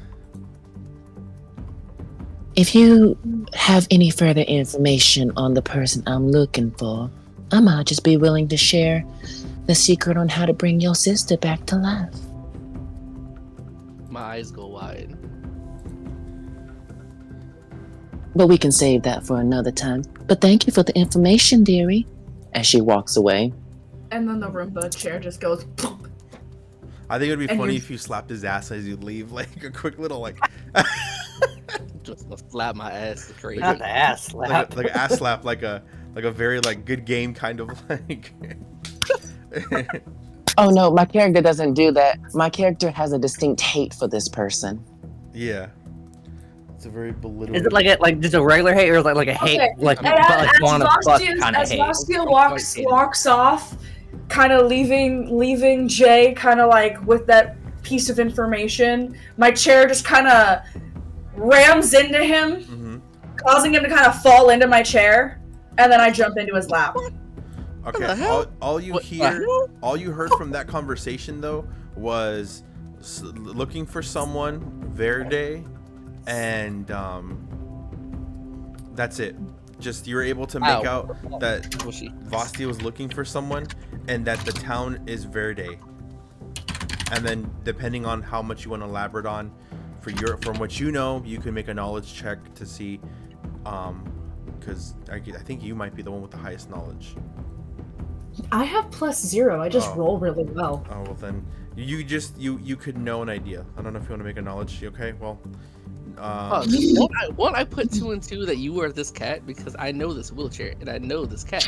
If you have any further information on the person I'm looking for, I might just be willing to share the secret on how to bring your sister back to life. My eyes go wide. But we can save that for another time. But thank you for the information, dearie. As she walks away. And then the Roomba chair just goes. Plunk. I think it'd be And funny you're- if you slapped his ass as you leave, like a quick little like, Just gonna slap my ass crazy. Not the ass slap. like an ass slap, like a very like good game kind of like. Oh no, my character doesn't do that. My character has a distinct hate for this person. Yeah. It's a very belittling. Is it like just a regular hate, or like a hate, Okay. like And like want to fuck kind of as hate? Vastia walks off, kind of leaving Jay kind of like with that piece of information, my chair just kind of rams into him, causing him to kind of fall into my chair, and then I jump into his lap. Okay. All you heard from that conversation though was looking for someone, Verde, and that's it. Just you were able to make out that Vastia was looking for someone, and that the town is Verde. And then depending on how much you want to elaborate on, from what you know, you can make a knowledge check to see, because I think you might be the one with the highest knowledge. I have +0. I just roll really well. Oh well, then you could know an idea. I don't know if you want to make a knowledge. Okay, well. I put 2 and 2 that you were this cat because I know this wheelchair and I know this cat.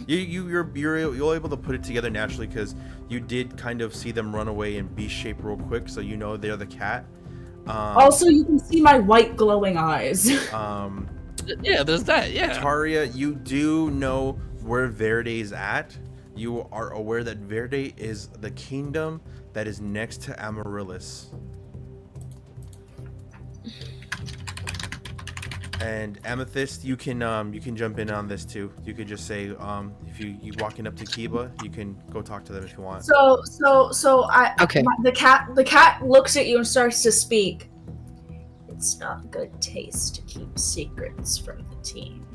You're able to put it together naturally because you did kind of see them run away in beast shape real quick, so you know they're the cat. Also, you can see my white glowing eyes. Yeah, there's that. Yeah. Taria, you do know where Verde's at. You are aware that Verde is the kingdom that is next to Amaryllis. And Amethyst, you can jump in on this too. You could just say, if you walking up to Kiba, you can go talk to them if you want. So Okay. The cat looks at you and starts to speak. It's not good taste to keep secrets from the team,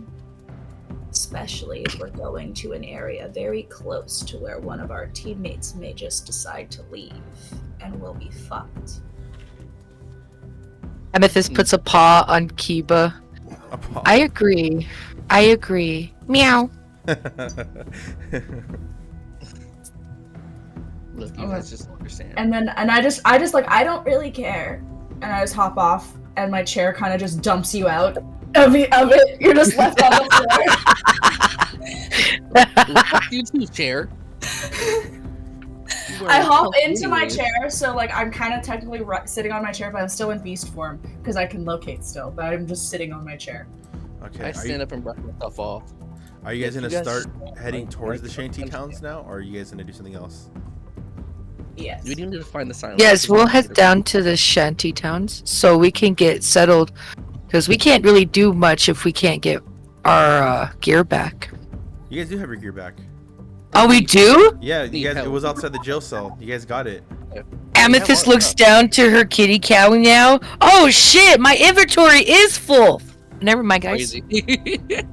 especially if we're going to an area very close to where one of our teammates may just decide to leave, and we'll be fucked. Amethyst puts a paw on Kiba. I agree. Meow. Look, you guys just understand. And I just like, I don't really care, and I just hop off, and my chair kind of just dumps you out of it. You're just left on the floor. You too, chair. I hop into my chair, so like I'm kind of technically sitting on my chair, but I'm still in beast form because I can locate still. But I'm just sitting on my chair. Okay. I stand up and brush myself off. Are you guys gonna start heading towards the shanty towns now, or are you guys gonna do something else? Yes. We need to find the silence. Yes, we'll head down to the shanty towns so we can get settled, because we can't really do much if we can't get our gear back. You guys do have your gear back. Oh, we do? Yeah, you guys. It was outside the jail cell. You guys got it. Amethyst looks down to her kitty cow now. Oh shit, my inventory is full. Never mind, guys. Crazy.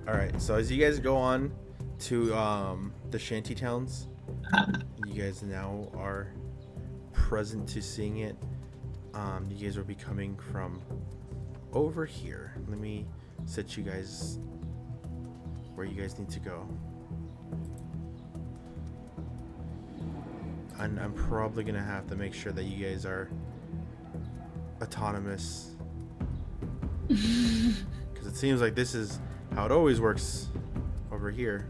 All right. So as you guys go on to the shanty towns, you guys now are present to seeing it. You guys will be coming from over here. Let me set you guys where you guys need to go. And I'm probably gonna have to make sure that you guys are autonomous, because it seems like this is how it always works over here.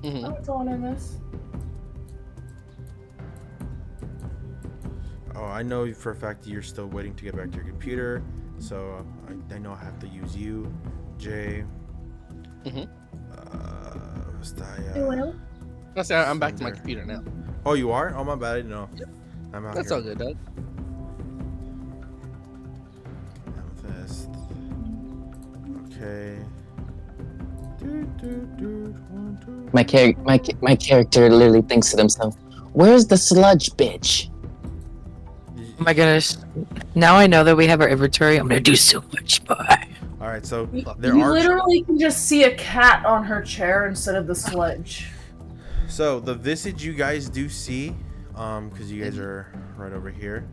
Mhm. Autonomous. Oh, I know for a fact that you're still waiting to get back to your computer, so I know I have to use you, Jay. Mhm. Vastaya. I'm back to my computer now. Oh, you are? Oh, my bad. I didn't know. Yep. I'm out That's here. all good, Doug. Amethyst. Okay. My character literally thinks to themselves, "Where's the sludge bitch?" Oh my goodness. Now I know that we have our inventory. I'm gonna do so much more. All right, so You there are. literally can just see a cat on her chair instead of the sludge. So the visage you guys do see, because you guys are right over here.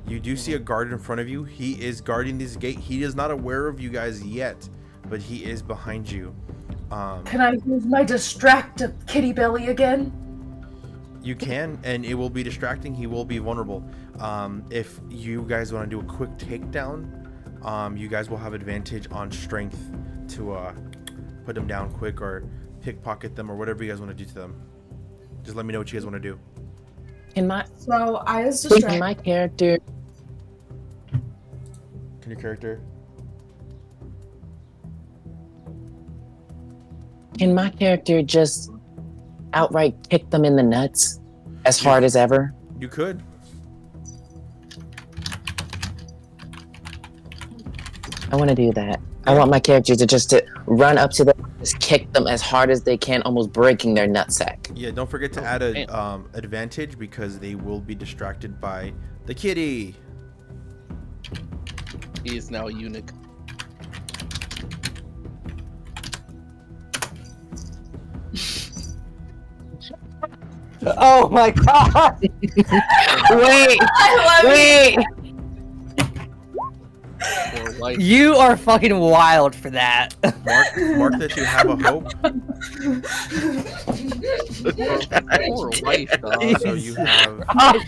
You do see a guard in front of you. He is guarding this gate. He is not aware of you guys yet, but he is behind you. Can I use my distract kitty belly again? You can, and it will be distracting. He will be vulnerable. If you guys want to do a quick takedown, you guys will have advantage on strength to put them down quick or pickpocket them or whatever you guys want to do to them. Just let me know what you guys want to do. In my So I was distracted. my character Can your character? Can my character just outright kick them in the nuts as hard as ever? You could. I want to do that. I want my character to run up to them, just kick them as hard as they can, almost breaking their nutsack. Yeah, don't forget to add a advantage because they will be distracted by the kitty. He is now a eunuch. Oh my god! Wait, wait. Poor wife. You are fucking wild for that. Mark that you have a hope. Poor wife, dog. So you have. Oh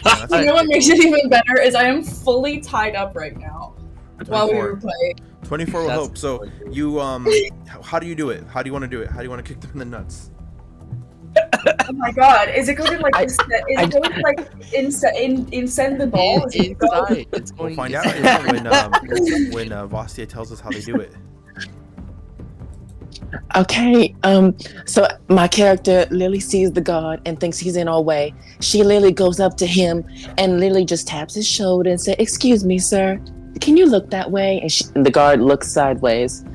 That's You know what makes it even better is I am fully tied up right now while we 24. were playing. 24 with That's- hope. So you how do you do it? How do you want to do it? How do you want to kick them in the nuts? Oh my god, is it going to like is it going to like incend the ball? Is it going- Inside. It's We'll going find out inside. when Vastia tells us how they do it. Okay, so my character Lily sees the guard and thinks he's in our way. She literally goes up to him and literally just taps his shoulder and says, "Excuse me, sir, can you look that way?" And the guard looks sideways.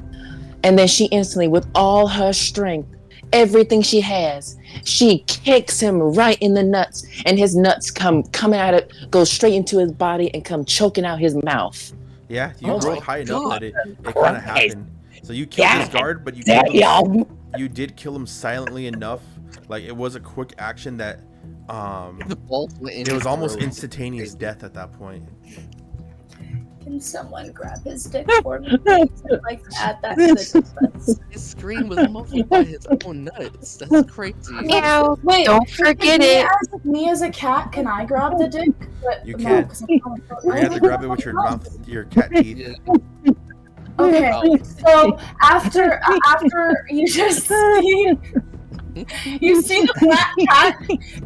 And then she instantly, with all her strength, everything she has, she kicks him right in the nuts, and his nuts come out of, go straight into his body and come choking out his mouth. Yeah, you Oh rolled my high enough God. that it kind of happened. So you killed his guard, but you did kill him silently enough. Like it was a quick action that The ball went in it was his almost throat. instantaneous death at that point. Can someone grab his dick for me? Please? I'd like to add that to the defense. His scream was muffled by his own nuts. That's crazy. Meow. Wait, Don't forget me it. me as a cat, can I grab the dick? But You no, can't. 'cause You're gonna have to grab it with your mouth, your cat teeth. Yeah. Okay, Oh. so after you just see the black cat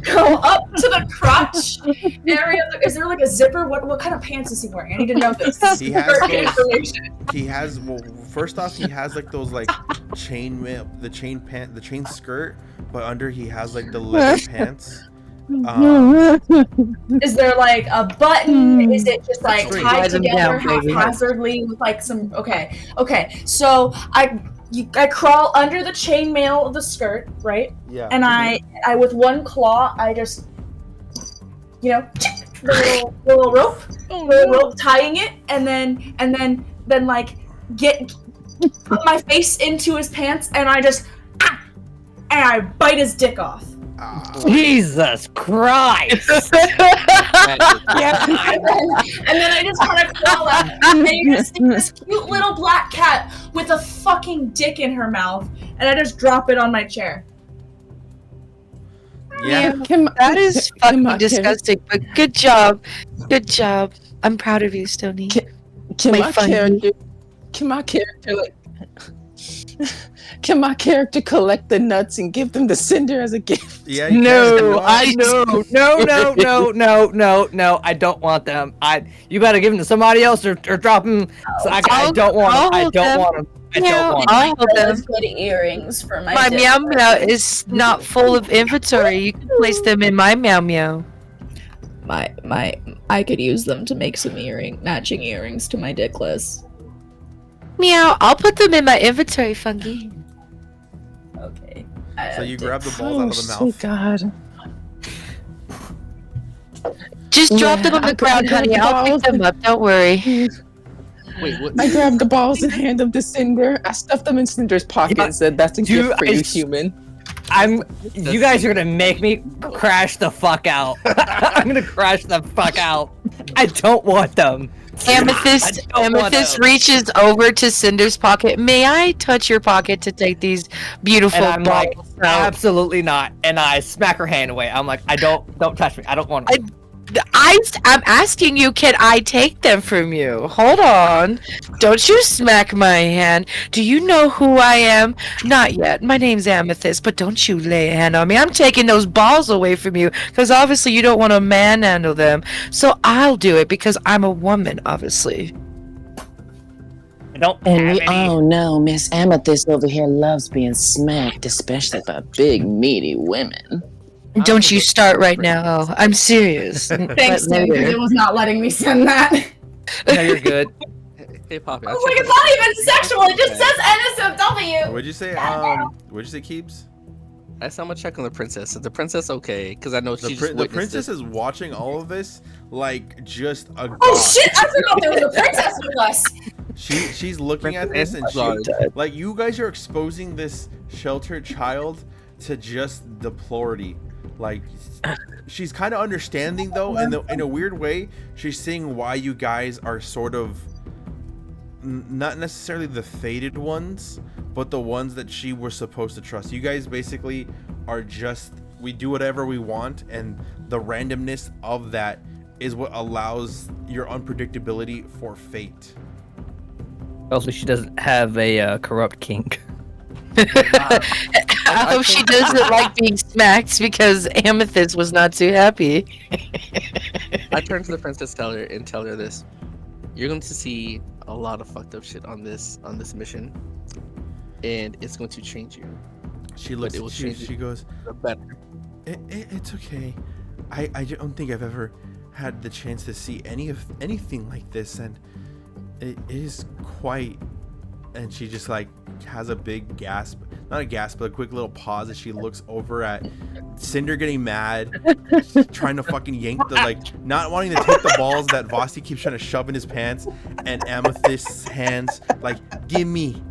go up to the crotch area. Is there like a zipper? What kind of pants is he wearing? I need to know this. He has For those- information. He has first off, he has like those like the chain skirt, but under he has like the leather pants. Is there like a button? Is it just like Straight. tied Slide them together down, baby. haphazardly with like some? Okay. So I crawl under the chainmail of the skirt, right? Yeah. And I with one claw, I just, the little rope, tying it, and then like put my face into his pants, and I just and I bite his dick off. Jesus Christ! Yeah, and then I just kind of crawl out, and you just see this cute little black cat with a fucking dick in her mouth, and I just drop it on my chair. Yeah. That is Can fucking my disgusting, but good job. Good job. I'm proud of you, Stony. Can My my funny. character? Can my character like? Can my character collect the nuts and give them to Cinder as a gift? Yeah. You No, can. I no. I don't want them. You gotta give them to somebody else or drop them. So I don't want them. I don't want them. I don't want them. I'll hold them. Those good earrings for my My dick. meow meow is not full of inventory. You can place them in my meow meow. I could use them to make some matching earrings to my dickless. Meow. I'll put them in my inventory, Funky. Okay. So you grab the balls out of the mouth. God. Just drop Yeah, them on I the ground, grabbed honey. the I'll pick balls. them up. Don't worry. Wait, what? I grabbed the balls and hand them to Cinder. I stuffed them in Cinder's pocket and said, "That's a gift for you, human." You guys are gonna make me crash the fuck out. I'm gonna crash the fuck out. I don't want them. Amethyst I don't want Amethyst them. reaches over to Cinder's pocket. May I touch your pocket to take these beautiful And I'm like, balls out? absolutely not. And I smack her hand away. I'm like, don't touch me. I don't want them. I'm asking you, can I take them from you? Hold on. Don't you smack my hand. Do you know who I am? Not yet. My name's Amethyst, but don't you lay a hand on me. I'm taking those balls away from you because obviously you don't want to manhandle them. So I'll do it because I'm a woman, obviously. don't And have we any. all know Miss Amethyst over here loves being smacked, especially by big, meaty women. Don't you start right now. I'm serious. Thanks, But Tim, because later. it was not letting me send that. No, you're good. Hey, Papi. I was like, it's not even sexual. It just says NSFW. What'd you say? What'd you say, Keeps? I said I'm gonna check on the princess. Is the princess okay? Because I know The, she's the princess is watching all of this like just a god. Oh shit! I forgot there was a princess with us. She's looking at this and like you guys are exposing this sheltered child to just deplority. Like she's kind of understanding though, in a weird way. She's seeing why you guys are sort of not necessarily the fated ones, but the ones that she was supposed to trust. You guys basically are just, we do whatever we want, and the randomness of that is what allows your unpredictability for fate. Also, she doesn't have a corrupt king. I hope she doesn't like being smacked because Amethyst was not too happy. I turn to the princess, tell her this. You're going to see a lot of fucked up shit on this mission, and it's going to change you. She looks. It will change She goes, for better. It's okay. I don't think I've ever had the chance to see anything like this, and it is quite. And she just like has a big gasp, not a gasp, but a quick little pause as she looks over at Cinder getting mad, trying to fucking yank the, like, not wanting to take the balls that Vosti keeps trying to shove in his pants, and Amethyst's hands like, give me.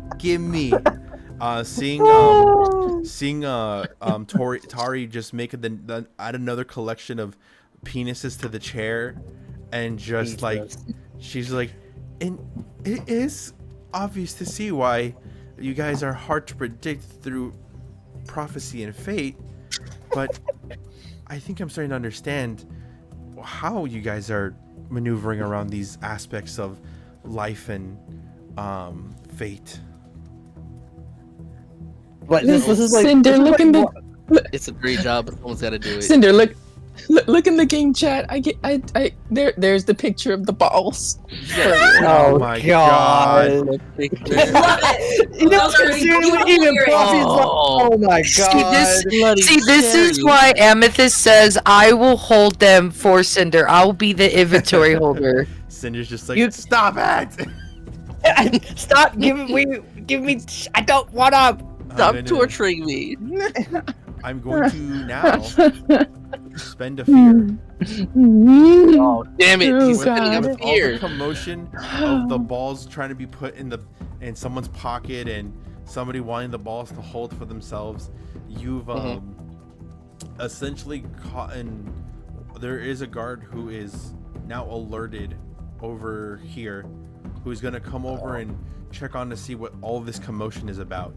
Seeing Tari just make add another collection of penises to the chair, and just like, she's like, and it is obvious to see why you guys are hard to predict through prophecy and fate, but I think I'm starting to understand how you guys are maneuvering around these aspects of life and fate. But this is like Cinder, look in the It's a great job, but someone's got to do it. Cinder, look in the game chat. There's the picture of the balls. Oh my god. Love it. You know, Those are even Papi's like, oh my god. See, this is why Amethyst says, I will hold them for Cinder. I'll be the inventory holder. Cinder's just like, stop it! Stop giving me. I don't wanna. Stop torturing me. I'm going to now spend a fear. Oh, damn it. Oh, He's setting God. up All the fear. commotion of the balls trying to be put in someone's pocket, and somebody wanting the balls to hold for themselves, you've essentially caught. And there is a guard who is now alerted over here, who's gonna come over and check on to see what all this commotion is about.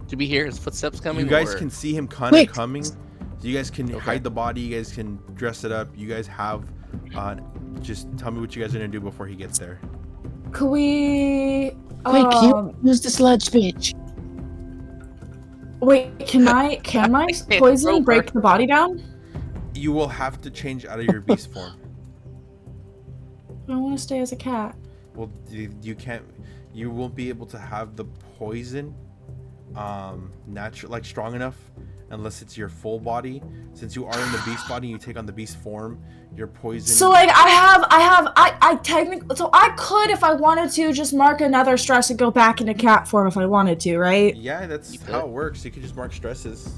Do we hear his footsteps coming? You guys or- can see him kind of Quick. coming. So you guys can hide the body. You guys can dress it up. You guys have. Just tell me what you guys are gonna do before he gets there. Could we? Quick, you use the sludge bitch. Wait, can my poison break the body down? You will have to change out of your beast form. I want to stay as a cat. Well, you can't. You won't be able to have the poison, natural, like strong enough, unless it's your full body. Since you are in the beast body, you take on the beast form. Your poison. So like I technically, so I could, if I wanted to, just mark another stress and go back into cat form if I wanted to, right? Yeah, that's how it works. You can just mark stresses.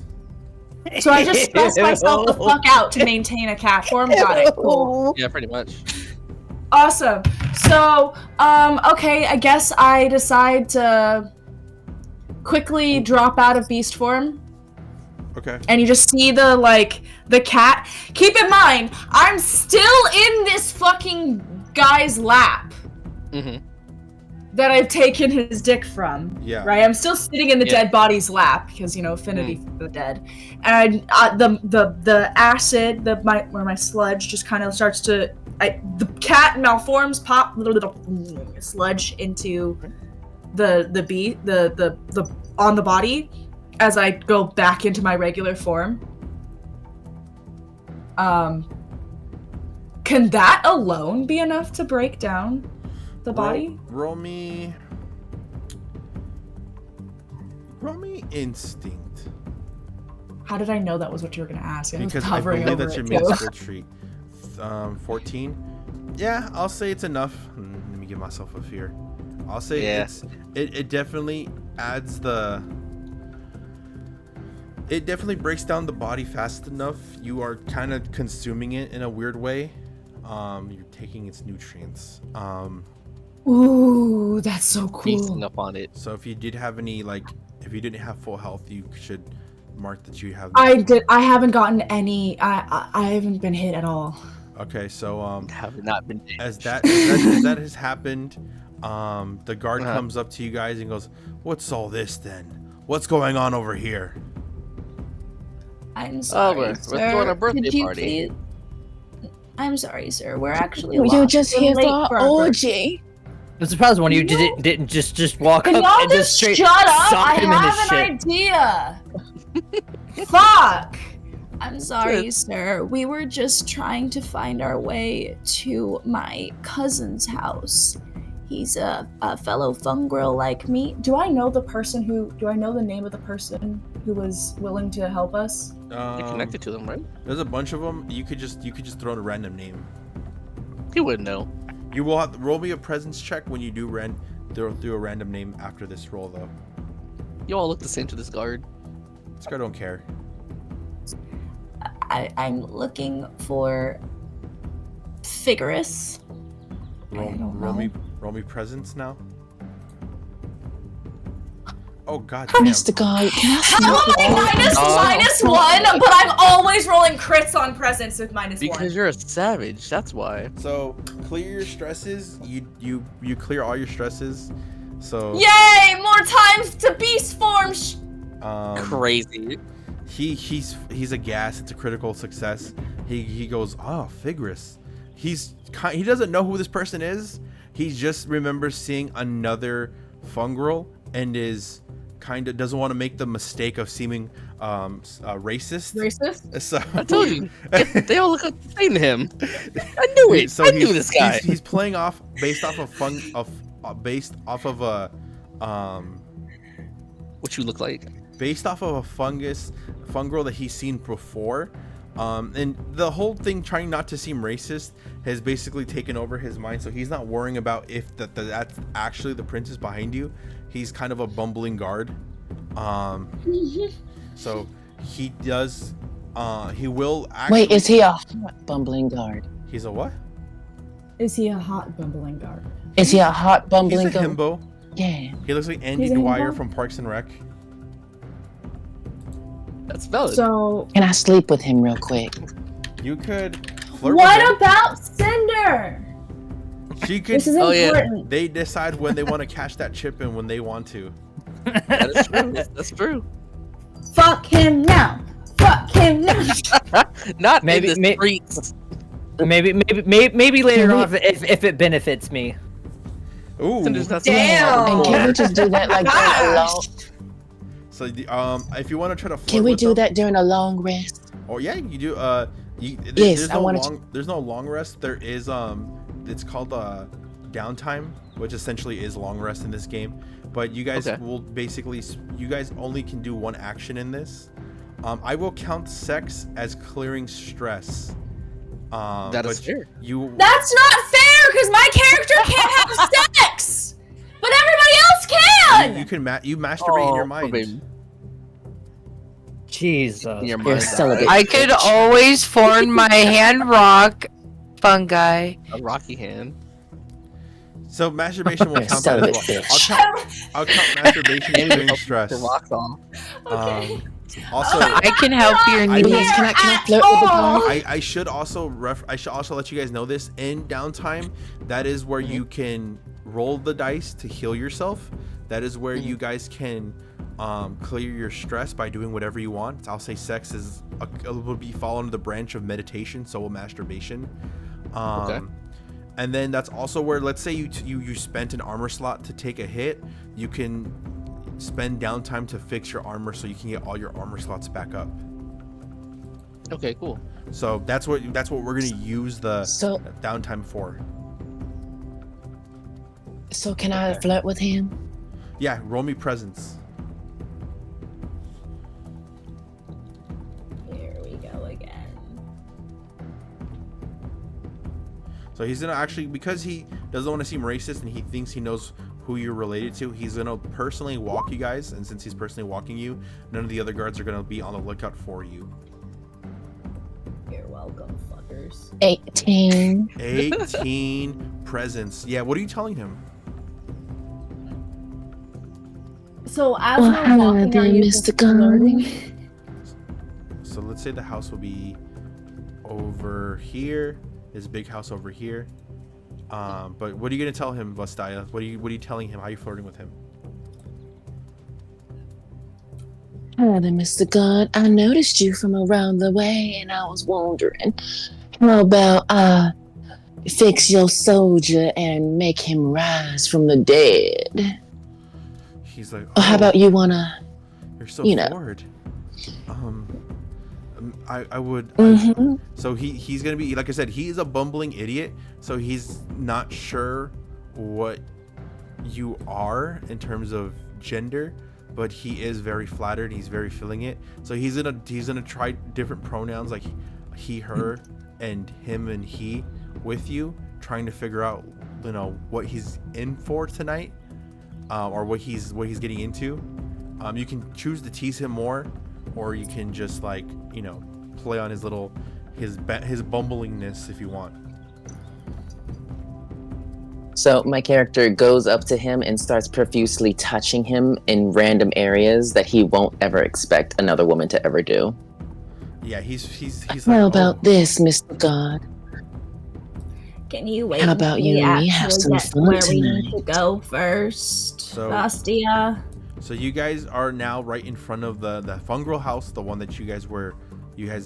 So I just stress myself the fuck out to maintain a cat form. Got it. Cool. Yeah, pretty much. Awesome. So, okay, I guess I decide to quickly drop out of beast form. Okay. And you just see the cat. Keep in mind, I'm still in this fucking guy's lap that I've taken his dick from. Yeah. Right? I'm still sitting in the dead body's lap because, you know, affinity for the dead. And the acid, where my sludge just kind of starts to, the cat malforms, pop little sludge into the on the body as I go back into my regular form. Can that alone be enough to break down? the body? Roll me instinct. How did I know that was what you were gonna ask? I was Because I hovering believe over that's your it, main too. skill treat. 14. Yeah, I'll say it's enough. Let me give myself a fear. I'll say it definitely adds the. It definitely breaks down the body fast enough. You are kind of consuming it in a weird way. You're taking its nutrients. Ooh, that's so cool. Feasting up on it. So if you did have any if you didn't have full health, you should mark that you have. I haven't gotten any. I haven't been hit at all. Okay, so Have not been. as that has happened, the guard comes up to you guys and goes, "What's all this then? What's going on over here?" I'm sorry, we're sir. throwing a birthday Could you party. please- I'm sorry, sir. We're actually. You're lost. just We're here late for our our orgy. I'm surprised one of you didn't just walk Can up y'all and just straight shut up? sock I him in his have an shit. idea. Fuck. I'm sorry, sir. We were just trying to find our way to my cousin's house. He's a fellow fungrel like me. Do I know the name of the person who was willing to help us? You're connected to them, right? There's a bunch of them. You could just throw in a random name. He wouldn't know. You will have to roll me a presence check when you do throw a random name after this roll, though. You all look the same to this guard. This guy don't care. I'm looking for Figurous. Roll me presence now. Oh god. Mr. Guy, can I How am I -1, but I'm always rolling crits on presents with -1? Because you're a savage. That's why. So clear your stresses. You clear all your stresses. So Yay! More times to beast form. Crazy. He's aghast. It's a critical success. He goes, oh, Figurous. He doesn't know who this person is. He just remembers seeing another fungrel and is kind of doesn't want to make the mistake of seeming racist. Racist? So I told you. They all look the same to him. I knew it. So I knew this guy. He's playing off based off of a What you look like? based off of a fungrel that he's seen before. And the whole thing trying not to seem racist has basically taken over his mind, so he's not worrying about if that's actually the princess behind you. He's kind of a bumbling guard. So he does he will actually Wait, is he a hot bumbling guard? He's a what? Is he a hot bumbling guard? Is he a hot bumbling He's a guard? himbo. Yeah. He looks like Andy He's a Dwyer himbo? from Parks and Rec. That's valid. So Can I sleep with him real quick? You could flirt with what him. about Cinder? She could. This is Oh, yeah. important. They decide when they want to cash that chip in when they want to. That is true. That's true. Fuck him now. Fuck him now. Not Maybe- in the streets. Maybe later on if it benefits me. Ooh. Cinder's not Damn. And can we just do that like during a long? So if you want to try to flirt Can we with do them- that during a long rest? Oh yeah, you do. Yes, there's I no wanted long. There's no long rest. There is it's called downtime, which essentially is long rest in this game. But you guys Okay. will basically you guys only can do one action in this. I will count sex as clearing stress. That is but fair. You That's not fair because my character can't have sex, but everybody else can. you can you masturbate in your mind. baby. Jesus. In your You're mind. celibate. I could always form my hand rock fungi. A rocky hand. So masturbation will You're count that as celibate, well. bitch. I'll count masturbation as clearing stress. The rocks off. Okay. Also, I can help your I needs. will- Can I flirt with the guard? I should also let you guys know this in downtime. That is where you can roll the dice to heal yourself. That is where you guys can clear your stress by doing whatever you want. I'll say sex is will be fall under the branch of meditation, so will masturbation. Okay. And then that's also where, let's say you spent an armor slot to take a hit, you can spend downtime to fix your armor so you can get all your armor slots back up. Okay, cool. So that's what we're gonna use the So downtime for. So can I flirt with him? Yeah, roll me presence. Here we go again. So he's gonna actually, because he doesn't want to seem racist and he thinks he knows who you're related to, he's gonna personally walk you guys. And since he's personally walking you, none of the other guards are gonna be on the lookout for you. You're welcome, fuckers. 18. 18 presence. Yeah, what are you telling him? So as Oh, we're hello walking, there, are you Mr. just Gunn. flirting? So let's say the house will be over here. His big house over here. But what are you gonna tell him, Vastaya? What are you telling him? How are you flirting with him? Hello there, Mr. God. I noticed you from around the way, and I was wondering, how about I fix your soldier and make him rise from the dead? He's like, Or how about you wanna, you're so you know. forward. I would. Mhm. So he's gonna be, like I said, he's a bumbling idiot. So he's not sure what you are in terms of gender, but he is very flattered. He's very feeling it. So he's gonna try different pronouns like he, her, and him and he with you, trying to figure out, you know, what he's in for tonight, or what he's getting into. You can choose to tease him more, or you can just, like, you know, play on his bumblingness if you want. So my character goes up to him and starts profusely touching him in random areas that he won't ever expect another woman to ever do. Yeah, he's like, How about oh, this, Mr. God? Can you wait How about until you we and me have actually some get fun where we need tonight? to go first? So- Bastia. So you guys are now right in front of the fungal house, the one that you guys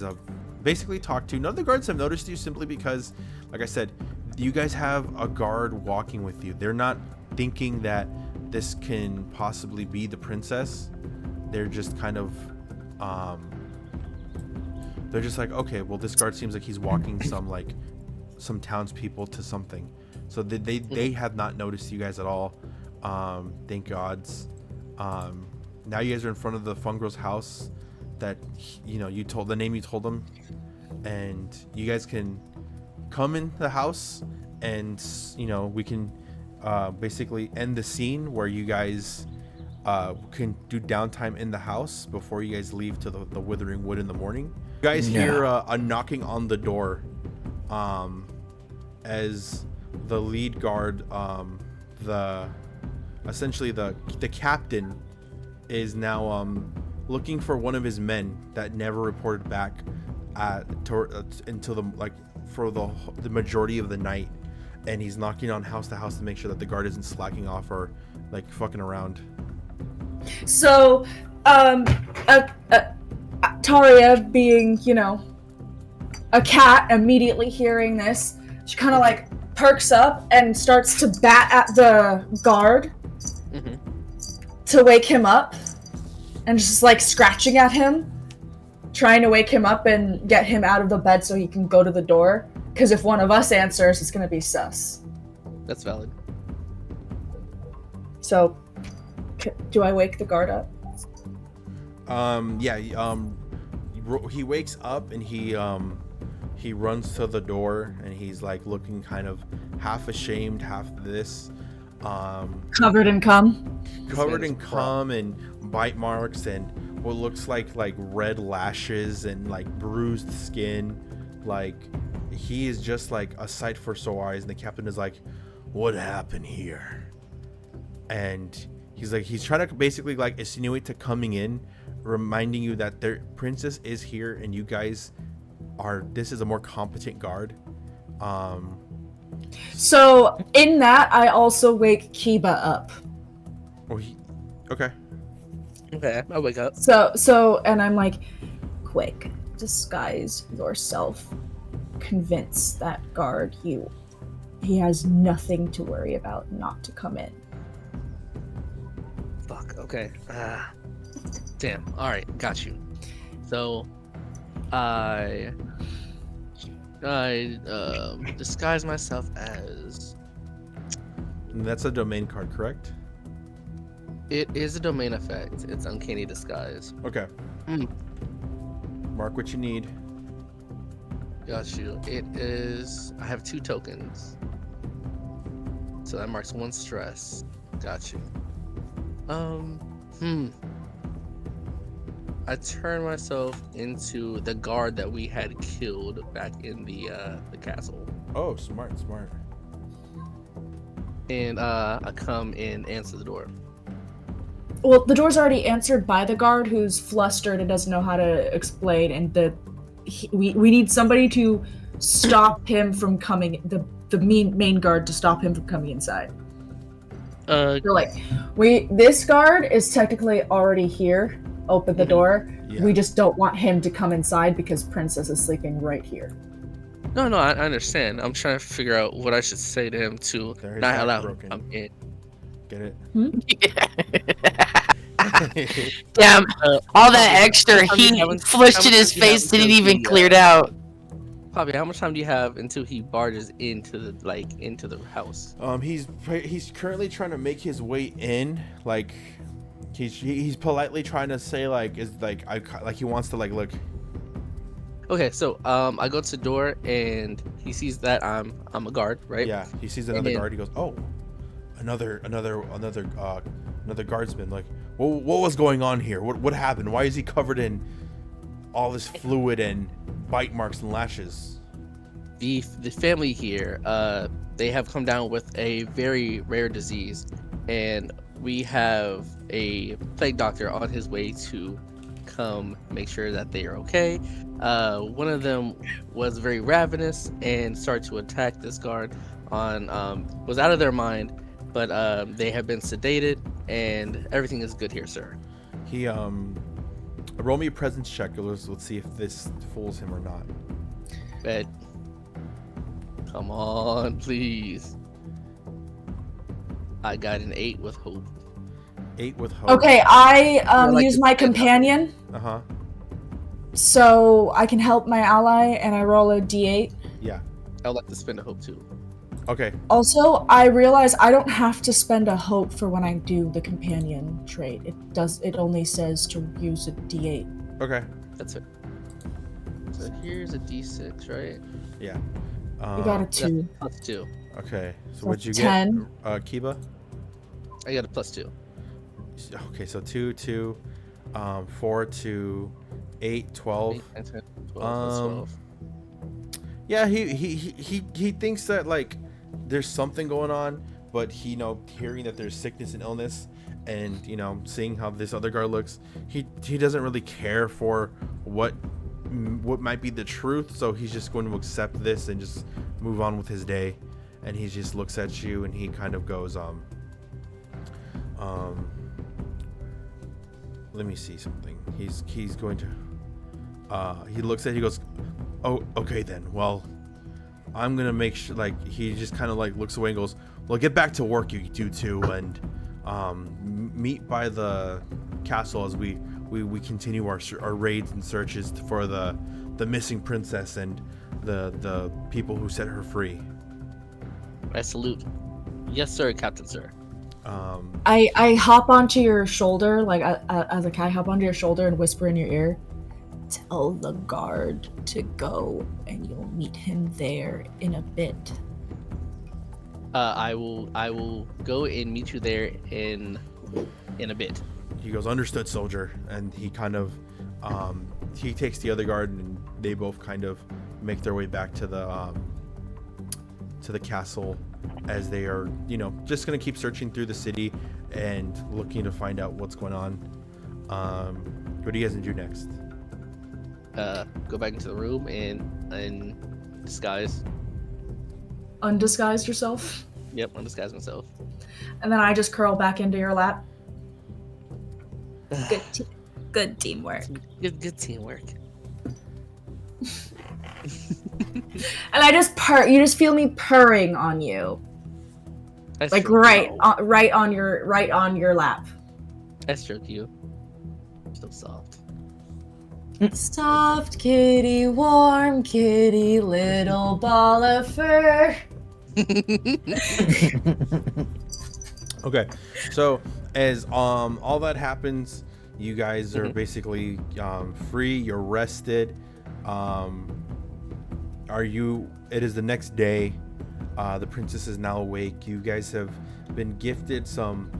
have basically talked to. None of the guards have noticed you, simply because, like I said, you guys have a guard walking with you. They're not thinking that this can possibly be the princess. They're just kind of they're just like, okay, well, this guard seems like he's walking some townspeople to something. So they have not noticed you guys at all. Thank gods. Now you guys are in front of the fungal's house that, you know, you told them, and you guys can come in the house, and, you know, we can basically end the scene where you guys can do downtime in the house before you guys leave to the Withering Wood in the morning. You guys hear a knocking on the door as the lead guard, essentially the captain, is now looking for one of his men that never reported back until for the majority of the night, and he's knocking on house to house to make sure that the guard isn't slacking off or like fucking around. So, Taria, being, you know, a cat, immediately hearing this, she kind of like perks up and starts to bat at the guard to wake him up, and just like scratching at him, trying to wake him up and get him out of the bed so he can go to the door. Because if one of us answers, it's gonna be sus. That's valid. So, do I wake the guard up? He wakes up and he runs to the door, and he's like looking kind of half ashamed, half this, Covered in cum? covered in cum and bite marks and what looks like red lashes and like bruised skin. Like, he is just like a sight for sore eyes. And the captain is like, what happened here? And he's trying to basically like insinuate to coming in, reminding you that their princess is here and you guys this is a more competent guard. So, in that, I also wake Kiba up. Okay. Okay, I'll wake up. So, and I'm like, quick, disguise yourself. Convince that guard he has nothing to worry about not to come in. Fuck, okay. Damn, alright, got you. So, I disguise myself as And that's a domain card, correct? It is a domain effect. It's uncanny disguise. Okay. Mark what you need. Got you. It is. I have 2 tokens. So that marks 1 stress. Got you. I turned myself into the guard that we had killed back in the castle. Oh, smart. And I come and answer the door. Well, the door's already answered by the guard who's flustered and doesn't know how to explain, and we need somebody to stop him from coming. The main guard to stop him from coming inside. So this guard is technically already here. Open the door. Yeah. We just don't want him to come inside because Princess is sleeping right here. No, I understand. I'm trying to figure out what I should say to him to There's not that allow broken. him in. Get it? Damn, all that extra how many heat haven't- flushed how in much his do you have face didn't until even he, cleared out. Papi, how much time do you have until he barges into the house? He's currently trying to make his way in. Like, he's politely trying to say he wants to look. Okay, so I go to the door and he sees that I'm a guard, right? Yeah, he sees another then- guard. He goes, "Oh, another guardsman. Like, what was going on here? What happened? Why is he covered in all this fluid and bite marks and lashes?" The family here, they have come down with a very rare disease, and we have a plague doctor on his way to come make sure that they are okay. One of them was very ravenous and started to attack this guard was out of their mind, but they have been sedated and everything is good here, sir. He roll me a presence check. Let's see if this fools him or not. But come on, please. I got an 8 with hope. 8 with hope. Okay, I like use to my stand up. companion Uh-huh. so I can help my ally, and I roll a d8. Yeah. I'd like to spend a hope too. Okay. Also, I realize I don't have to spend a hope for when I do the companion trait. It only says to use a d8. Okay. That's it. So here's a d6, right? Yeah. You got a That's 2. +2. Okay. So So what'd you 10. get? Kiba? I got a +2. Okay, so 2, 4 to 8, 12. 8, 9, 10, 12, 12. Yeah, he thinks that there's something going on, but hearing that there's sickness and illness, and seeing how this other guy looks, he doesn't really care for what might be the truth, so he's just going to accept this and just move on with his day. And he just looks at you and he kind of goes let me see something. He's going to he looks at it, he goes, "Oh, okay then. Well, I'm gonna make sure." He just kind of looks away and goes, "Well, get back to work, you do too, and meet by the castle as we continue our raids and searches for the missing princess and the people who set her free." I salute. Yes, sir, Captain, sir. I hop onto your shoulder, as a cat, I hop onto your shoulder and whisper in your ear, "Tell the guard to go, and you'll meet him there in a bit." I will go and meet you there in a bit. He goes, "Understood, soldier." And he kind of he takes the other guard and they both kind of make their way back to the castle, as they are just gonna keep searching through the city and looking to find out what's going on. What do you guys do next? Go back into the room and disguise. Undisguise yourself, Yep, undisguise myself. and then I just curl back into your lap. Good teamwork. Good teamwork. And I just purr. You just feel me purring on you, I like stroke right you. on your lap. I stroke you. So soft. Soft kitty, warm kitty, little ball of fur. Okay, so as all that happens, you guys are basically free. You're rested. It is the next day. The princess is now awake. You guys have been gifted some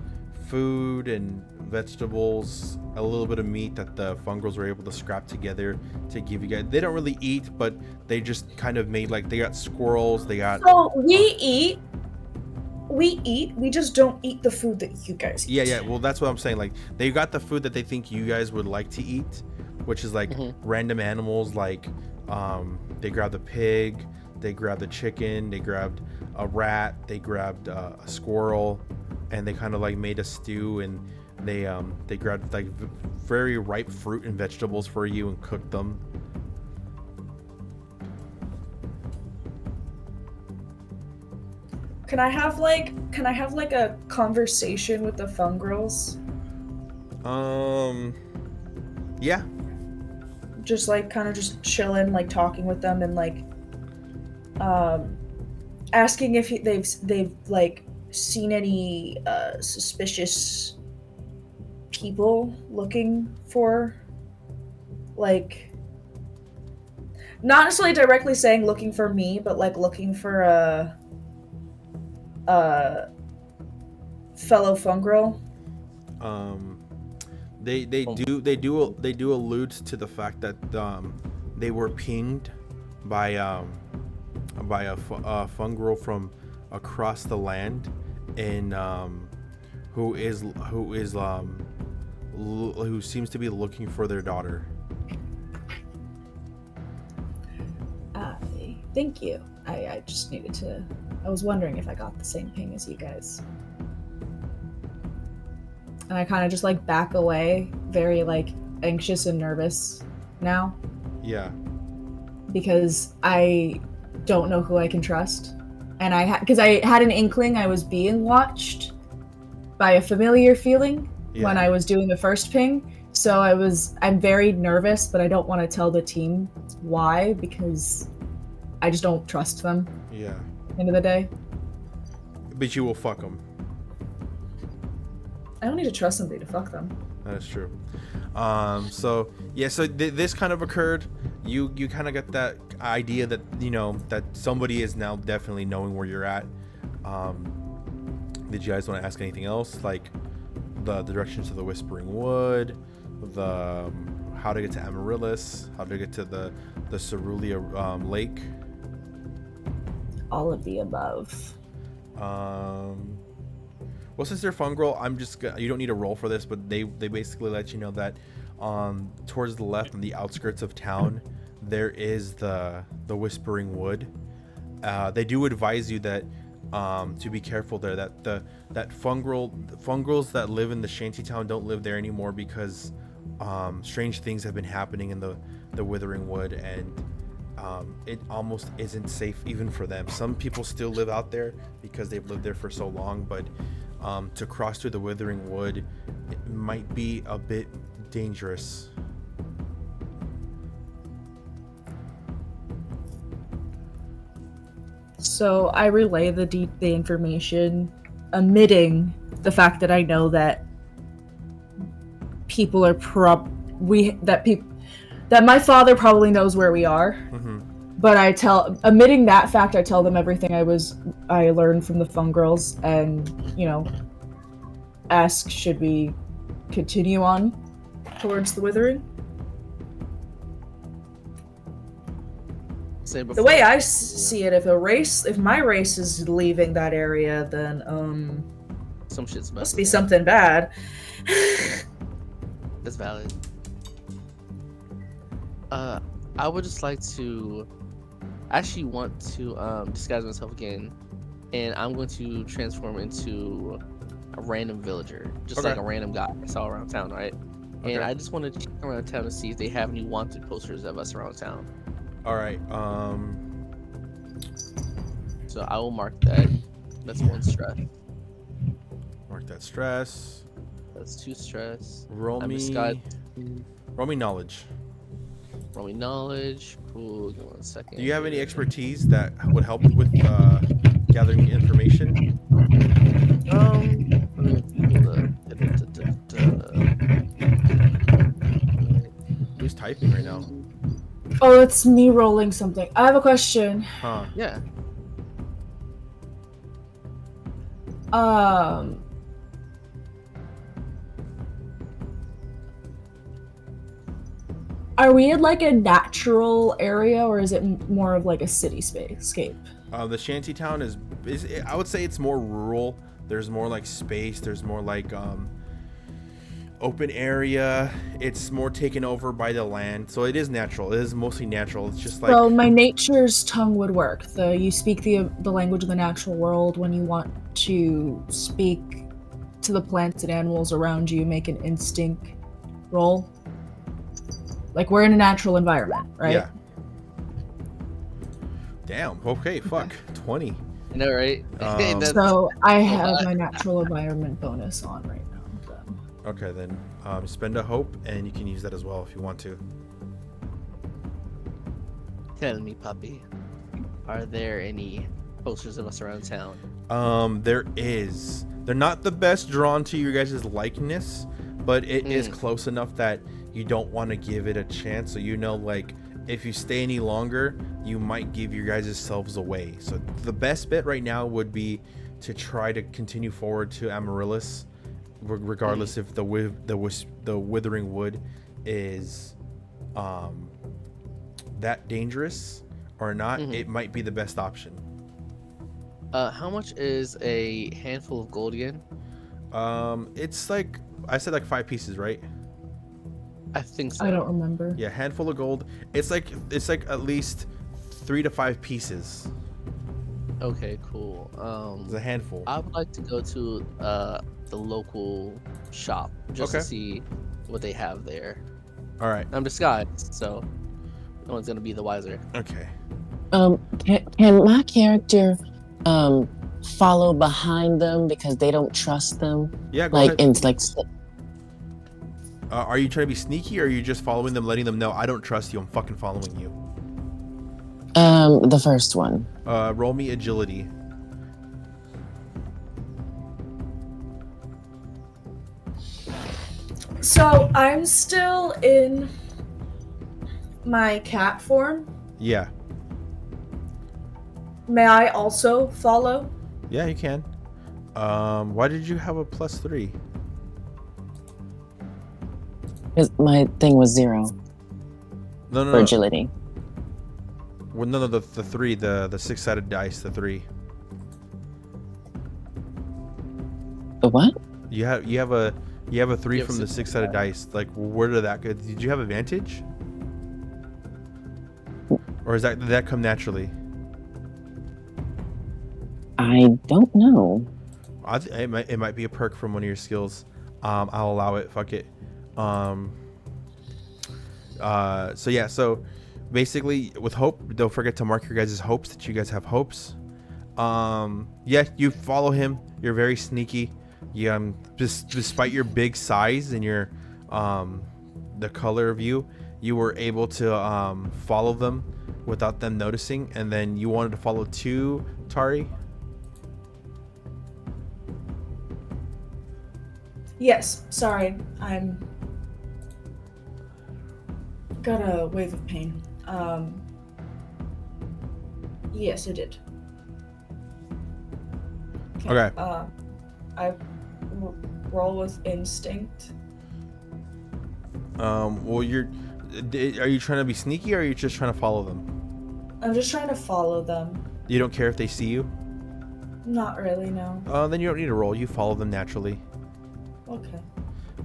food and vegetables, a little bit of meat that the fungrals were able to scrap together to give you guys. They don't really eat, but they just kind of made, like, they got squirrels, they got... So we eat. We just don't eat the food that you guys eat. Yeah, well, that's what I'm saying. Like, they got the food that they think you guys would like to eat, which is like random animals. Like, they grabbed a pig, they grabbed a chicken, they grabbed a rat, they grabbed a squirrel, and they kind of like made a stew, and they grabbed like very ripe fruit and vegetables for you and cooked them. Can I have like a conversation with the fungrals? Yeah. Just like kind of just chilling, like talking with them and like asking if they've like seen any suspicious people looking for, like, not necessarily directly saying looking for me, but like looking for a fellow fungrel. They do allude to the fact that they were pinged by a fungrel from across the land, and who seems to be looking for their daughter. Thank you. I just needed to. I was wondering if I got the same ping as you guys. And I kind of just like back away, very like anxious and nervous now. Yeah. Because I don't know who I can trust, and because I had an inkling I was being watched by a familiar feeling when I was doing the first ping. So I'm very nervous, but I don't want to tell the team why, because I just don't trust them. Yeah. End of the day. But you will fuck them. I don't need to trust somebody to fuck them. That's true. So this kind of occurred. You kind of got that idea that, you know, that somebody is now definitely knowing where you're at. Did you guys want to ask anything else, like the directions to the Whispering Wood, the how to get to Amaryllis, how to get to the Cerulean Lake? All of the above. Well, since they're fungrel, you don't need a roll for this, but they basically let you know that towards the left on the outskirts of town there is the Whispering Wood. They do advise you that to be careful there, that fungrals that live in the shantytown don't live there anymore, because strange things have been happening in the Withering Wood, and it almost isn't safe even for them. Some people still live out there because they've lived there for so long, but to cross through the Withering Wood, it might be a bit dangerous. So I relay the information, omitting the fact that I know that people are that my father probably knows where we are. Mm-hmm. But omitting that fact, I tell them everything I learned from the fungrals, and, you know, ask, should we continue on towards the Withering? The way I see it, if my race is leaving that area, then some shit's must be something bad. That's valid. I would just like to actually want to disguise myself again, and I'm going to transform into a random villager, just like a random guy I saw around town, right? Okay. And I just want to check around town to see if they have any wanted posters of us around town. All right. So I will mark that. That's 1 stress. Mark that stress. That's 2 stress. Roll me knowledge. Roll me knowledge. Cool. Give me 1 second. Do you have any expertise that would help with gathering information? Oh, it's me rolling something. I have a question. Huh? Yeah. Are we in like a natural area, or is it more of like a city scape? The shanty town is I would say it's more rural. There's more like space. There's more like open area. It's more taken over by the land, so it is natural. It is mostly natural. It's just like So my nature's tongue would work. You speak the language of the natural world. When you want to speak to the plants and animals around you, make an instinct roll. Like we're in a natural environment, right? Yeah. Damn. Okay. Fuck. 20. You know, right? That's- So I have my natural environment bonus on right now. Then. Okay, then spend a hope, and you can use that as well if you want to. Tell me, Papi, are there any posters of us around town? There is. They're not the best drawn to your guys' likeness, but it is close enough that you don't want to give it a chance. So you know, like, if you stay any longer, you might give your guys' selves away. So the best bet right now would be to try to continue forward to Amaryllis, regardless if the withering wood is that dangerous or not. It might be the best option. How much is a handful of gold again? It's like I said, like 5 pieces, right? I think so. I don't remember. Yeah, handful of gold. It's like at least 3 to 5 pieces. Okay, cool. It's a handful. I would like to go to the local shop just to see what they have there. All right. I'm disguised, so no one's gonna be the wiser. Okay. Can my character follow behind them because they don't trust them? Yeah, go Like ahead. in like. Are you trying to be sneaky, or are you just following them, letting them know I don't trust you? I'm fucking following you. The first one. Roll me agility. So I'm still in my cat form. Yeah. May I also follow? Yeah, you can. Why did you have a +3? Because my thing was 0 No, no, for no. agility. Well, no, the 3, the 6-sided dice, the 3. The what? You have a 3 You have from the 6-sided dice. Like, where did that go? Did you have advantage? Or did that come naturally? I don't know. It might be a perk from one of your skills. I'll allow it. Fuck it. So yeah. So basically, with hope, don't forget to mark your guys' hopes that you guys have hopes. Yeah, you follow him. You're very sneaky. You despite your big size and your the color of you were able to follow them without them noticing. And then you wanted to follow too, Tari. Yes, sorry. I'm got a wave of pain. Yes, I did. Okay. I roll with instinct. Well, are you trying to be sneaky, or are you just trying to follow them? I'm just trying to follow them. You don't care if they see you? Not really, no. Then you don't need to roll. You follow them naturally. Okay.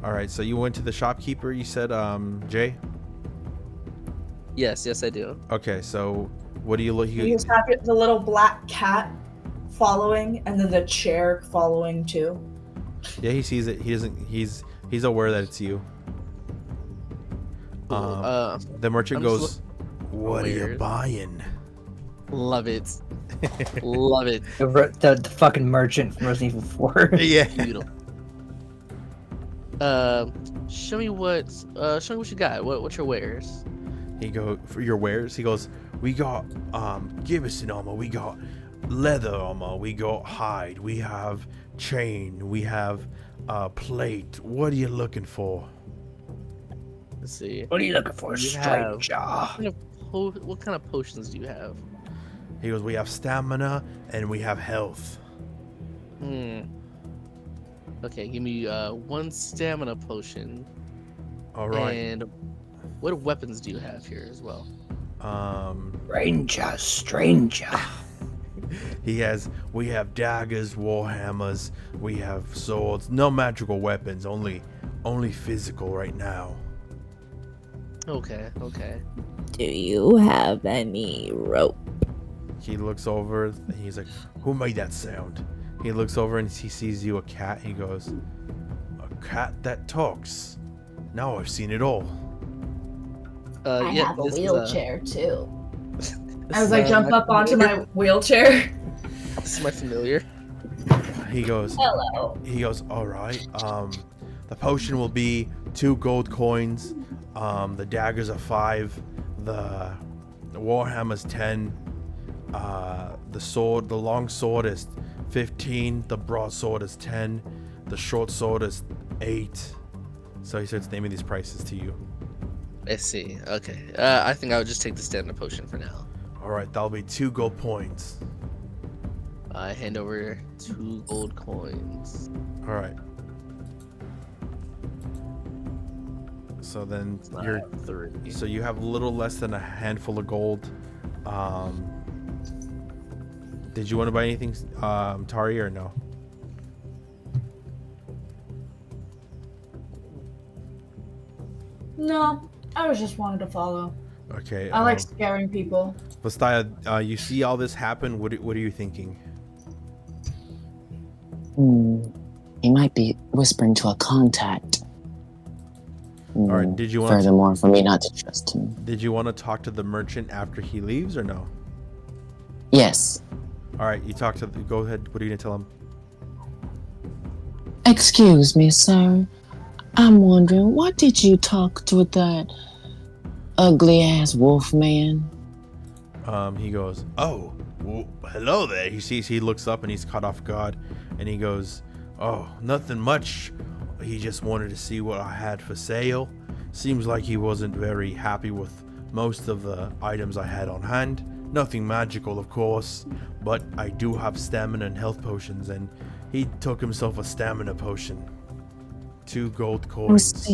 All right. So you went to the shopkeeper. You said, Jay. Yes, I do. Okay. So what do you look? You just have the little black cat following, and then the chair following too. Yeah, he sees it. He doesn't. He's aware that it's you. Cool. The merchant I'm goes, "What are you Weird. buying?" Love it. Love it. The fucking merchant from Resident Evil 4. Yeah. Beautiful. Show me what you got. What's your wares? He go for your wares. He goes, "We got gibbison armor. We got leather armor. We got hide. We have chain. We have plate. What are you looking for?" Let's see. What are you looking for, You have- stranger? what kind of potions do you have? He goes, we have stamina and we have health. Okay, give me 1 stamina potion. All right. And what weapons do you have here as well? Stranger. We have daggers, warhammers, we have swords, no magical weapons, only physical right now. Okay. Do you have any rope? He looks over and he's like, who made that sound? He looks over and he sees you, a cat. He goes, a cat that talks. Now I've seen it all. I yeah, have a this is, wheelchair too. As I jump up onto my wheelchair. This is my familiar. He goes, Hello. all right. The potion will be 2 gold coins. The daggers are 5. The warhammer's 10. The long sword is 15. The broadsword is 10. The short sword is 8. So he starts naming these prices to you. I see. Okay. I think I would just take the stamina potion for now. All right, that'll be 2 gold points. I hand over 2 gold coins. All right. So then you're 3. so you have a little less than a handful of gold. Did you want to buy anything, Tari, or no? No, I was just wanted to follow. Okay. I like scaring people. Vastaya, you see all this happen. What are you thinking? He might be whispering to a contact. All right. Did you want? Furthermore, for me not to trust him. Did you want to talk to the merchant after he leaves, or no? Yes. All right. You talk to. Go ahead. What are you gonna tell him? Excuse me, sir. I'm wondering, what did you talk to that ugly ass wolf man? He goes, oh, well, hello there. He looks up and he's caught off guard, and he goes, oh, nothing much. He just wanted to see what I had for sale. Seems like he wasn't very happy with most of the items I had on hand. Nothing magical, of course, but I do have stamina and health potions, and he took himself a stamina potion. 2 gold coins.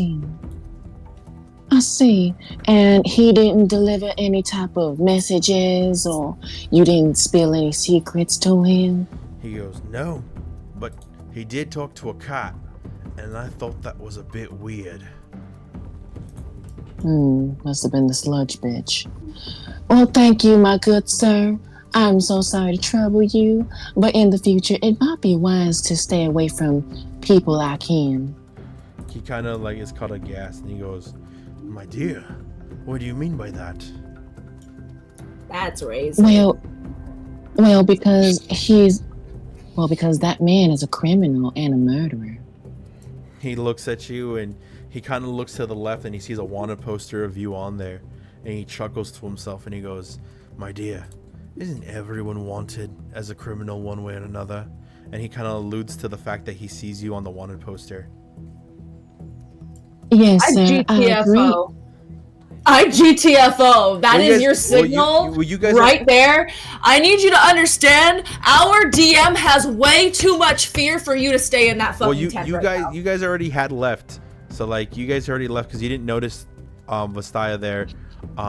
I see. And he didn't deliver any type of messages, or you didn't spill any secrets to him? He goes, no, but he did talk to a cat, and I thought that was a bit weird. Must have been the sludge bitch. Well, thank you, my good sir. I'm so sorry to trouble you, but in the future, it might be wise to stay away from people like him. He kind of like is caught aghast, and he goes, my dear, what do you mean by that? That's racist. Well, because that man is a criminal and a murderer. He looks at you, and he kind of looks to the left, and he sees a wanted poster of you on there, and he chuckles to himself, and he goes, my dear, isn't everyone wanted as a criminal one way or another? And he kind of alludes to the fact that he sees you on the wanted poster. Yes, I sir. I agree. GTFO. I GTFO. That Well, you is guys- your well, signal you guys right there. I need you to understand, our DM has way too much fear for you to stay in that fucking tent right now. You guys already had left, so like you guys already left because you didn't notice Vastaya there. No,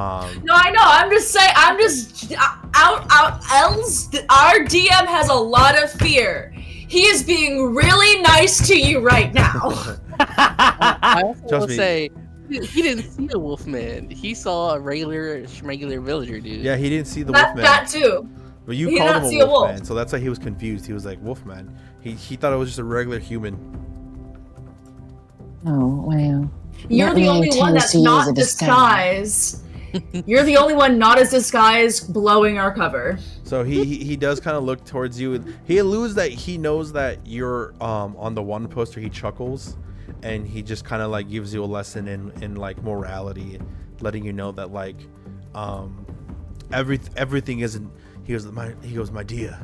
I know. I'm just saying. I'm just our DM has a lot of fear. He is being really nice to you right now. I also Trust will me. say he didn't see a wolf man. He saw a regular villager dude. Yeah, he didn't see the that, wolfman. that too. But you He did called not him see a a wolf. wolfman, so that's why he was confused. He was like, wolfman. He thought it was just a regular human. Oh, well. You're That the man only one tends that's to use not a disguised. You're the only one not as disguised, blowing our cover. So he does kind of look towards you. He alludes that he knows that you're on the one poster. He chuckles, and he just kind of like gives you a lesson in like morality, letting you know that like everything isn't. He goes, my dear,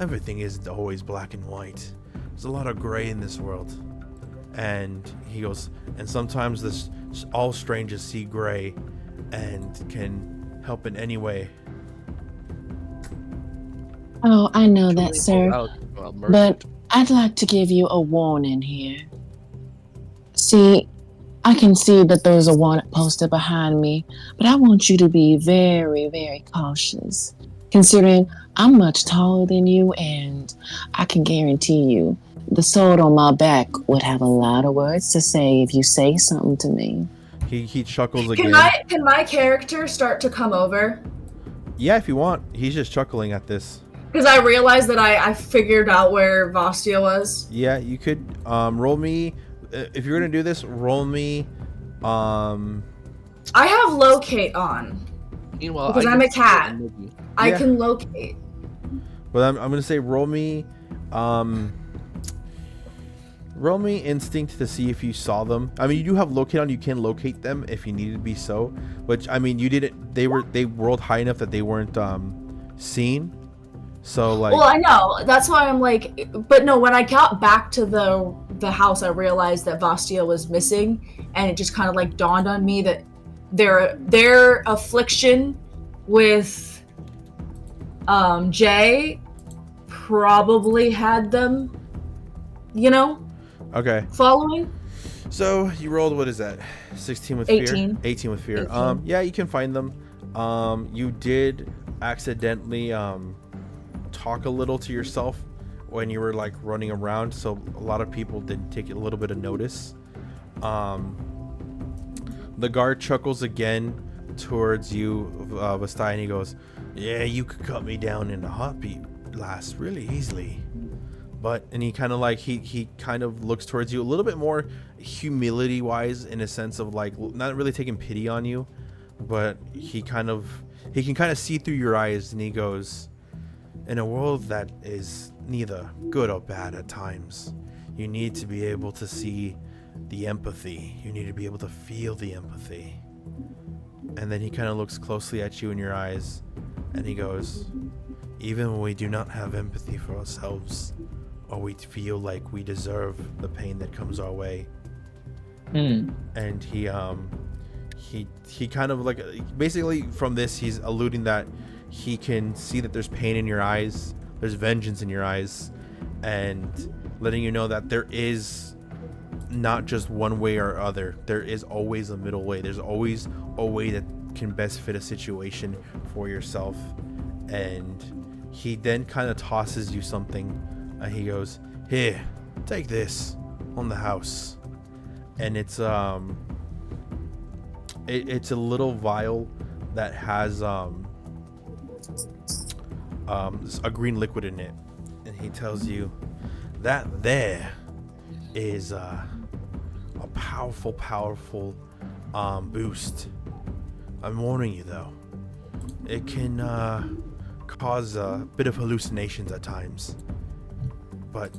everything isn't always black and white. There's a lot of gray in this world. And he goes, and sometimes all strangers see gray and can help in any way? Oh, I know that, sir. Well, But I'd like to give you a warning here. See, I can see that there's a wanted poster behind me, but I want you to be very, very cautious, considering I'm much taller than you, and I can guarantee you the sword on my back would have a lot of words to say if you say something to me. He chuckles again. Can my character start to come over? Yeah, if you want. He's just chuckling at this. Because I realized that I figured out where Vastia was. Yeah, you could roll me. If you're gonna do this, roll me. I have locate on. Meanwhile, Because I'm a cat. I Yeah. can locate. But I'm gonna say roll me. Roll me instinct to see if you saw them. I mean, you do have locate on. You can locate them if you needed to be so. Which I mean, you didn't. They rolled high enough that they weren't seen. So like. Well, I know. That's why I'm like. But no, when I got back to the house, I realized that Vastia was missing, and it just kind of like dawned on me that their affliction with Jay probably had them, Okay. following. So you rolled, what is that? 16 with 18. fear? 18 with fear. 18. Yeah, you can find them. You did accidentally talk a little to yourself when you were like running around, so a lot of people did take a little bit of notice. The guard chuckles again towards you, Vastai, and he goes, "Yeah, you could cut me down in a heartbeat, lass, really easily." And he kind of like he kind of looks towards you a little bit more humility wise, in a sense of like not really taking pity on you, but he can kind of see through your eyes, and he goes, "In a world that is neither good or bad at times, you need to be able to see the empathy. You need to be able to feel the empathy." And then he kind of looks closely at you in your eyes, and he goes, "Even when we do not have empathy for ourselves, or we feel like we deserve the pain that comes our way." And he kind of like, basically from this, he's alluding that he can see that there's pain in your eyes, there's vengeance in your eyes, and letting you know that there is not just one way or other. There is always a middle way. There's always a way that can best fit a situation for yourself. And he then kind of tosses you something, and he goes, "Here, take this on the house." And it's it's a little vial that has a green liquid in it, and he tells you that there is a powerful boost. I'm warning you though, it can cause a bit of hallucinations at times, but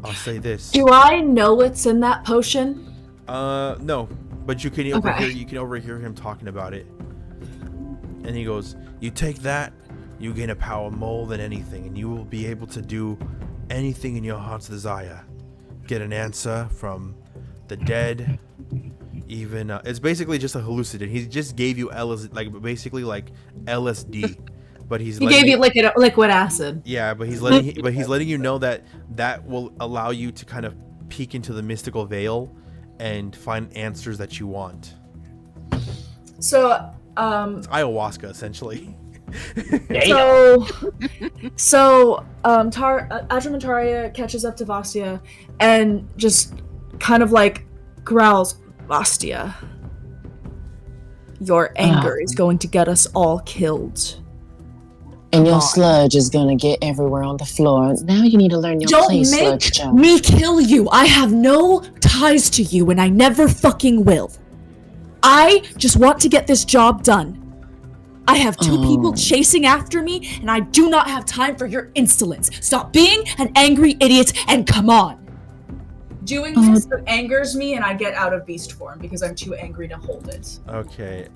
I'll say this. Do I know what's in that potion? No, but you can overhear him talking about it. And he goes, "You take that, you gain a power more than anything, and you will be able to do anything in your heart's desire. Get an answer from the dead, even it's basically just a hallucinant. He just gave you basically LSD, but he gave you liquid acid. Yeah, but he's letting you know that will allow you to kind of peek into the mystical veil and find answers that you want. So it's ayahuasca essentially. So Adramantaria catches up to Vastia and just kind of like growls, "Vastia, your anger is going to get us all killed. And your sludge is gonna get everywhere on the floor. Now you need to learn your place, sludge Don't jump. make me kill you. I have no ties to you, and I never fucking will. I just want to get this job done. I have two people chasing after me, and I do not have time for your insolence. Stop being an angry idiot and come on." Doing this angers me, and I get out of beast form because I'm too angry to hold it. Okay.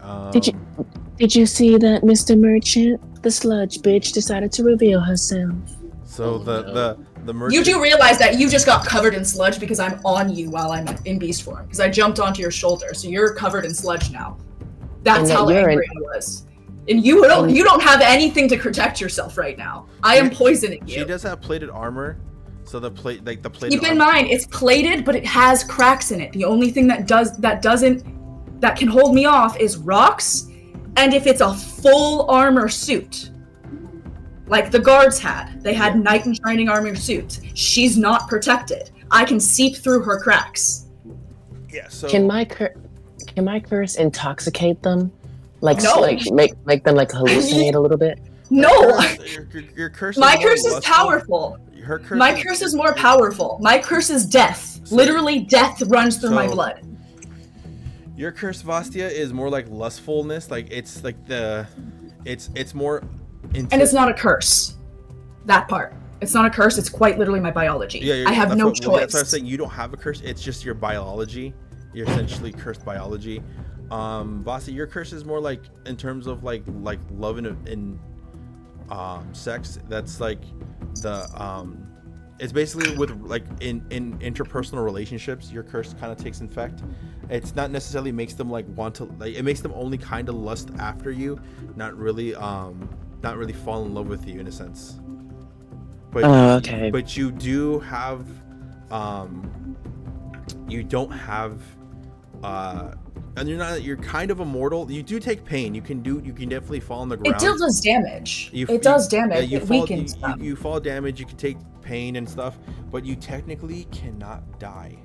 Did you see that, Mr. Merchant? The sludge bitch decided to reveal herself. So the merchant. You do realize that you just got covered in sludge because I'm on you while I'm in beast form, because I jumped onto your shoulder, so you're covered in sludge now. That's how angry I was. And you don't have anything to protect yourself right now. I am poisoning you. She does have plated armor, so the plated. Keep in mind, it's plated, but it has cracks in it. The only thing that can hold me off is rocks, and if it's a full armor suit, like the guards had. They had knight in shining armor suits. She's not protected. I can seep through her cracks. Yeah. So Can my curse intoxicate them? Like, No. like make them like hallucinate a little bit? No, your curse. my is more curse is lustful. powerful. Her curse. My curse is more powerful. My curse is death. Literally, death runs through my So- blood. Your curse, Vastia, is more like lustfulness. Like it's like it's more. And it's not a curse. That part. It's not a curse. It's quite literally my biology. Yeah, I have that's no what, well, that's what I was choice. saying. You don't have a curse. It's just your biology. You're essentially cursed biology. Vasi, your curse is more like in terms of like love and sex. That's like the it's basically with like in interpersonal relationships. Your curse kind of takes effect. It's not necessarily makes them like want to like. It makes them only kind of lust after you, not really fall in love with you in a sense. But Okay. but you do have you don't have and you're kind of immortal. You do take pain. You can definitely fall on the ground. It still does damage. You- It does yeah, damage. you It fall, weakens them. you fall damage. You can take pain and stuff, but you technically cannot die.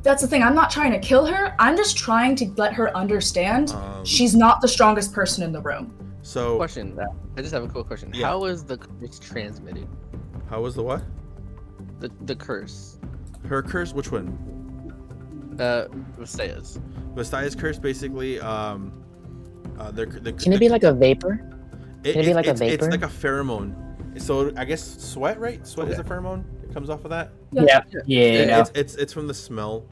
That's the thing. I'm not trying to kill her. I'm just trying to let her understand she's not the strongest person in the room. So Question. I just have a quick question. Yeah. How is the curse transmitted? how was the what? The curse. Her curse? Which one? Vistaya's. Vistaya's curse basically. Can it be like a vapor? Can it be like a it's vapor? like a pheromone. So I guess sweat, right? Sweat is a pheromone. It comes off of that. Yeah. It's from the smell.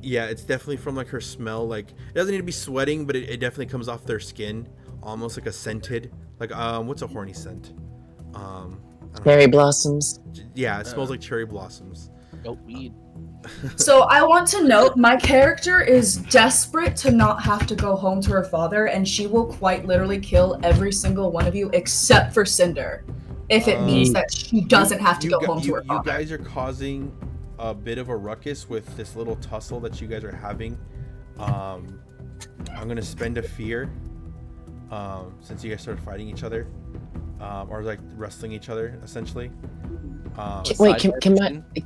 Yeah, it's definitely from like her smell. Like it doesn't need to be sweating, but it definitely comes off their skin, almost like a scented. Like what's a horny scent? I don't Cherry blossoms. know. Yeah, it smells like cherry blossoms. Dope weed. So I want to note my character is desperate to not have to go home to her father, and she will quite literally kill every single one of you except for Cinder, if it means that she doesn't have to go home to her You father. guys are causing a bit of a ruckus with this little tussle that you guys are having. I'm gonna spend a fear, since you guys started fighting each other, or like wrestling each other essentially. Wait,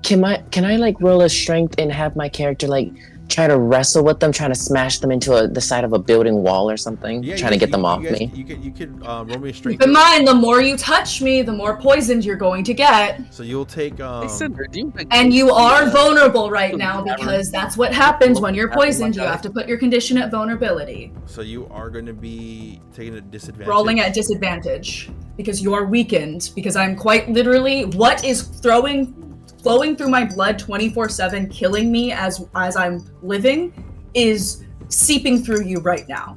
can I like roll a strength and have my character like try to wrestle with them, trying to smash them into the side of a building wall or something, Yeah, trying to get them off guys, me? You could roll me a strength. Keep in mind, the more you touch me, the more poisoned you're going to get. So you'll take Hey, Cinder, do you And you are vulnerable right now because that's what happens when you're poisoned. You have to put your condition at vulnerability. So you are going to be taking a disadvantage. Rolling at disadvantage because you are weakened. Because I'm quite literally what is flowing through my blood 24/7, killing me as I'm living, is seeping through you right now.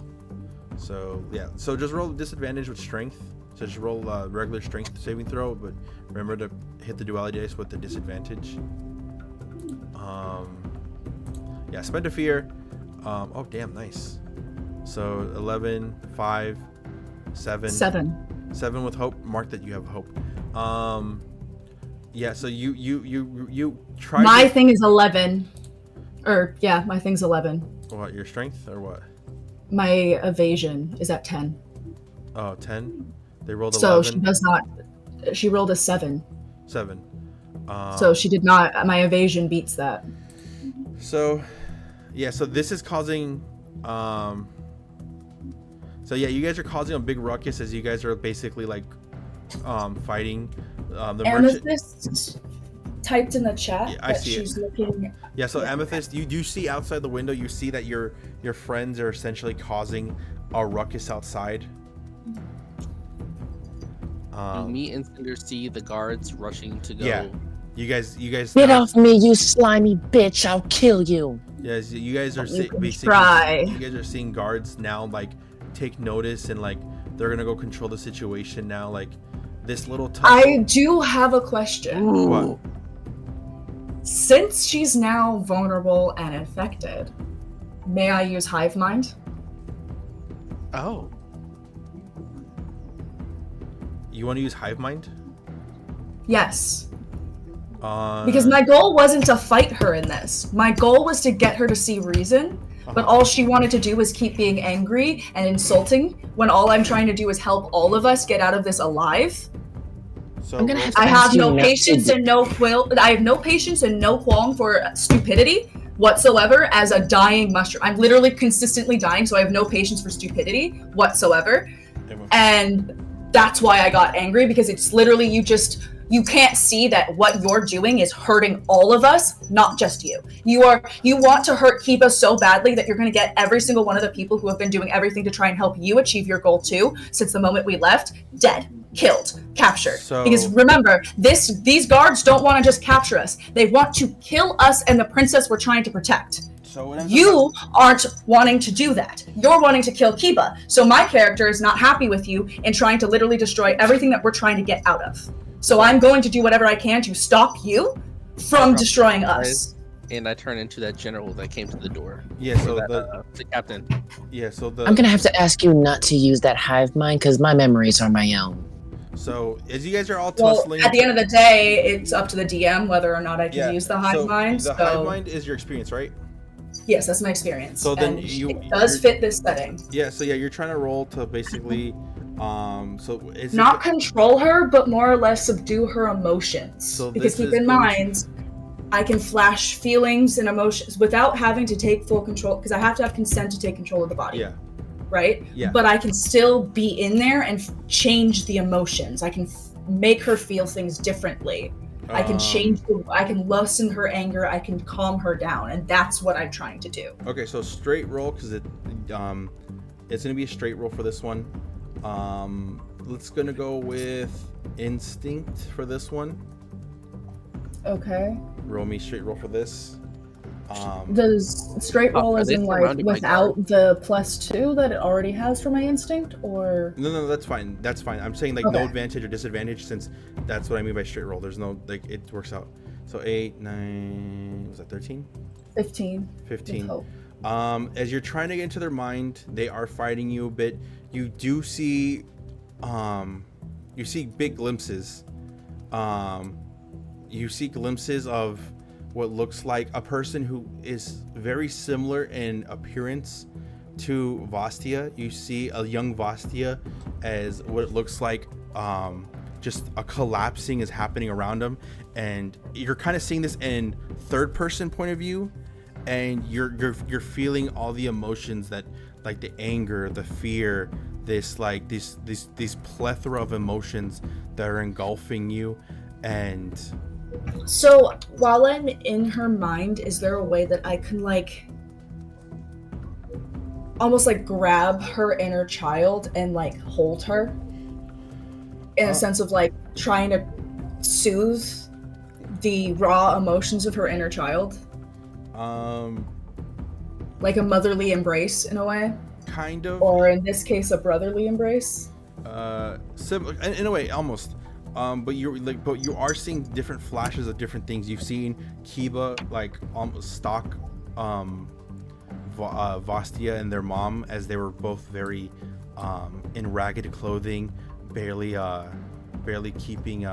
So yeah, so just roll disadvantage with strength. So just roll regular strength saving throw, but remember to hit the duality dice with the disadvantage. Yeah, spend a fear. Oh damn, nice. So 11, 5, 7. 7 with hope. Mark that you have hope. Yeah, so you try. My thing is 11. Or yeah, my thing's 11. What, your strength or what? My evasion is at 10. Oh, 10. They rolled So 11. she does not. She rolled a 7. 7. So she did not. My evasion beats that. So, yeah. So this is causing. So yeah, you guys are causing a big ruckus as you guys are basically like, fighting. The merchant. Amethyst typed in the chat Yeah, I that see it. she's looking. Yeah. So Amethyst, you do see outside the window. You see that your friends are essentially causing a ruckus outside. Do me and Cinder see the guards rushing to go? Yeah. You guys. Get off me, you slimy bitch! I'll kill you. Yes, you guys are You can basically. try. You guys are seeing guards now like take notice and like they're gonna go control the situation now. Like this little tussle. I do have a question. What? Since she's now vulnerable and infected, may I use hive mind? Oh. You want to use hive mind? Yes. Because my goal wasn't to fight her in this. My goal was to get her to see reason, but all she wanted to do was keep being angry and insulting when all I'm trying to do is help all of us get out of this alive. So I'm gonna have to I ask have you no not patience to- and I have no patience and no qualm for stupidity whatsoever as a dying mushroom. I'm literally consistently dying, so I have no patience for stupidity whatsoever. And that's why I got angry, because it's literally you can't see that what you're doing is hurting all of us, not just you. You want to hurt Kiba so badly that you're going to get every single one of the people who have been doing everything to try and help you achieve your goal too, since the moment we left, dead, killed, captured. Because remember, these guards don't want to just capture us. They want to kill us and the princess we're trying to protect. You aren't wanting to do that. You're wanting to kill Kiba. So my character is not happy with you and trying to literally destroy everything that we're trying to get out of. So I'm going to do whatever I can to stop you from destroying us. And I turn into that general that came to the door. Yeah, so the captain. Yeah, so I'm gonna have to ask you not to use that hive mind because my memories are my own. So as you guys are all Well, tussling, at the end of the day, it's up to the DM whether or not I can use the hive mind. The hive mind is your experience, right? Yes, that's my experience. So then and it does fit this setting. Yeah, so you're trying to roll to basically so is not control her, but more or less subdue her emotions. So because keep in mind, I can flash feelings and emotions without having to take full control, because I have to have consent to take control of the body. Yeah. Right? Yeah. But I can still be in there and change the emotions. I can make her feel things differently. I can I can lessen her anger, I can calm her down, and that's what I'm trying to do. Okay, so straight roll, because it's gonna be a straight roll for this one. Let's gonna go with instinct for this one. Okay. Roll me straight roll for this. Does straight roll as in like without the +2 that it already has for my instinct, or No, that's fine. That's fine. I'm saying like no advantage or disadvantage, since that's what I mean by straight roll. There's no like it works out. So 8, 9, was that 13? 15. 15. As you're trying to get into their mind, they are fighting you a bit. You do see big glimpses. You see glimpses of what looks like a person who is very similar in appearance to Vastia. You see a young Vastia as what it looks like just a collapsing is happening around him, and you're kind of seeing this in third person point of view, and you're feeling all the emotions that, like the anger, the fear, this like these plethora of emotions that are engulfing you. And so while I'm in her mind, is there a way that I can like almost like grab her inner child and like hold her in a sense of like trying to soothe the raw emotions of her inner child? Like a motherly embrace in a way? Kind of. Or in this case, a brotherly embrace? In a way, almost. But you are seeing different flashes of different things. You've seen Kiba like stalk Vastia and their mom as they were both very in ragged clothing, barely keeping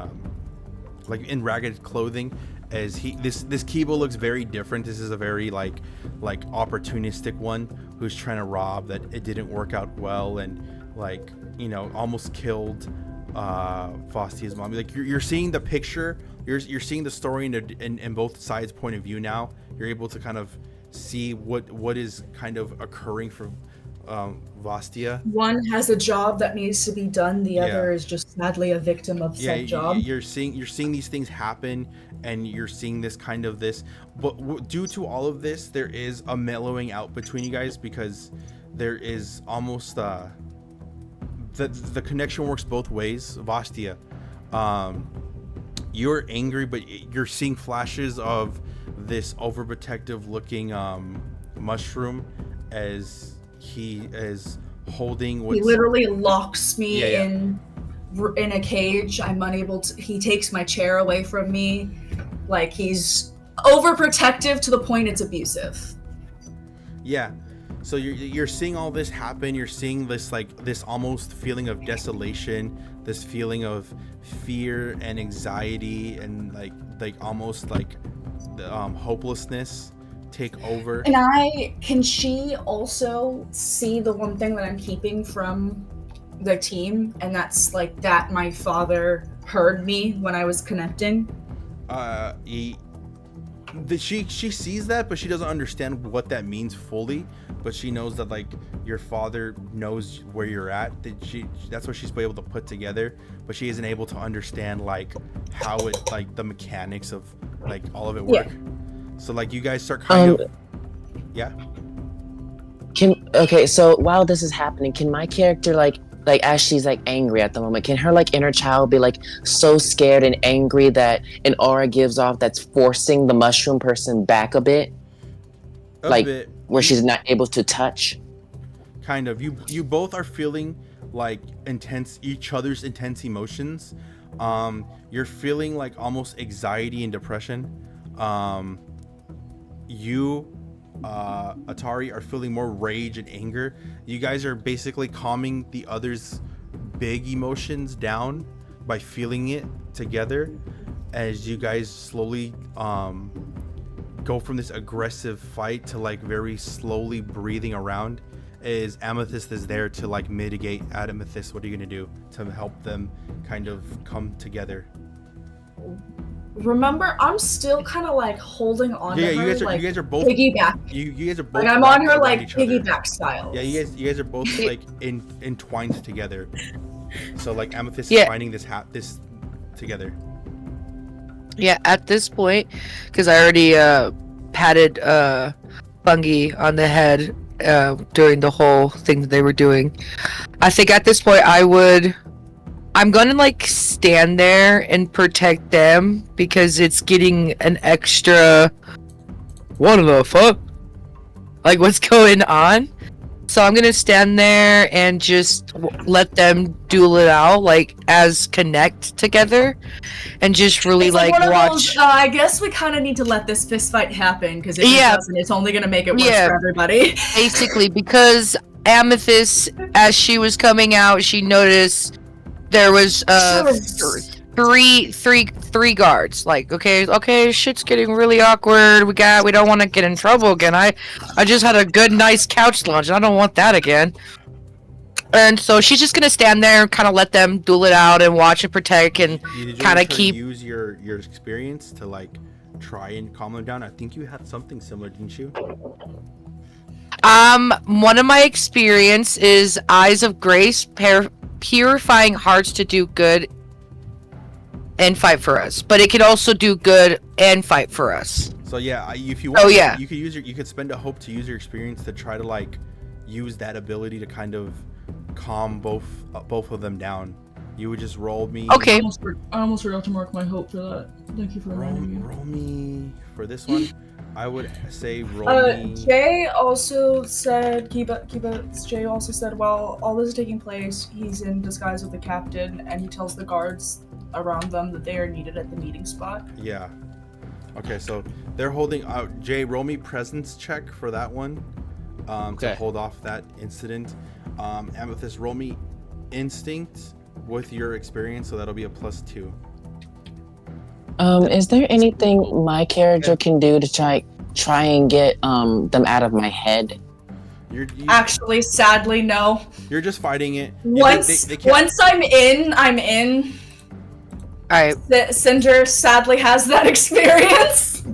like in ragged clothing. As this Kiba looks very different. This is a very like opportunistic one who's trying to rob, that it didn't work out well, and like, you know, almost killed Vastia's mom. Like you're seeing the picture, you're seeing the story in both sides' point of view now. You're able to kind of see what is kind of occurring for Vastia. One has a job that needs to be done, the other is just sadly a victim of said job. You're seeing these things happen, and you're seeing this kind of this, but due to all of this, there is a mellowing out between you guys, because there is almost the connection works both ways. Vastia, you're angry, but you're seeing flashes of this overprotective looking mushroom as he is holding he literally locks me in a cage. I'm unable to, he takes my chair away from me. Like he's overprotective to the point it's abusive. Yeah. So you're seeing all this happen. You're seeing this this almost feeling of desolation, this feeling of fear and anxiety, and like almost like the hopelessness take over. And can she also see the one thing that I'm keeping from the team, and that's like that my father heard me when I was connecting? She sees that, but she doesn't understand what that means fully. But she knows that like your father knows where you're at. That's what she's able to put together. But she isn't able to understand like how it like the mechanics of like all of it work. Yeah. So like you guys start kind of yeah. Okay, so while this is happening, can my character like as she's like angry at the moment, can her like inner child be like so scared and angry that an aura gives off that's forcing the mushroom person back a bit? A bit. Where she's not able to touch? Kind of. You both are feeling like each other's intense emotions. You're feeling like almost anxiety and depression. Atari are feeling more rage and anger. You guys are basically calming the other's big emotions down by feeling it together as you guys slowly go from this aggressive fight to like very slowly breathing around. As Amethyst is there to like mitigate. Amethyst, what are you gonna do to help them kind of come together? Remember, I'm still kind of like holding on to her. You guys are both piggyback. You guys are both. Like I'm on her like piggyback style. Yeah, you guys are both like entwined together. So like Amethyst is finding this together. Yeah, at this point, because I already patted Fungi on the head during the whole thing that they were doing. I think at this point I'm gonna like stand there and protect them because it's getting an extra what the fuck? Like what's going on? So I'm gonna stand there and just let them duel it out like as connect together and just really it's like watch. Those, I guess we kind of need to let this fist fight happen because if it doesn't, it's only gonna make it worse for everybody. Basically, because Amethyst, as she was coming out, she noticed there was three guards. Like, okay, shit's getting really awkward. We don't want to get in trouble again. I just had a good, nice couch lunch. I don't want that again. And so she's just gonna stand there and kind of let them duel it out and watch and protect and kind of keep. Use your experience to like try and calm them down. I think you had something similar, didn't you? One of my experience is Eyes of Grace, purifying hearts to do good and fight for us, but it can also do good and fight for us. So yeah, if you want, you could spend a hope to use your experience to try to like use that ability to kind of calm both of them down. You would just roll me. Okay. I almost forgot to mark my hope for that. Thank you for reminding me. Roll me for this one. I would say roll me. Jay also said, Jay also said, while all this is taking place, he's in disguise with the captain, and he tells the guards around them that they are needed at the meeting spot. Yeah. Okay, so they're holding out. Jay, roll me presence check for that one. To hold off that incident. Amethyst, roll me instinct with your experience, so that'll be a +2. Is there anything my character can do to try and get them out of my head? Actually, sadly, no. You're just fighting it. Once I'm in. Alright. Cinder sadly has that experience.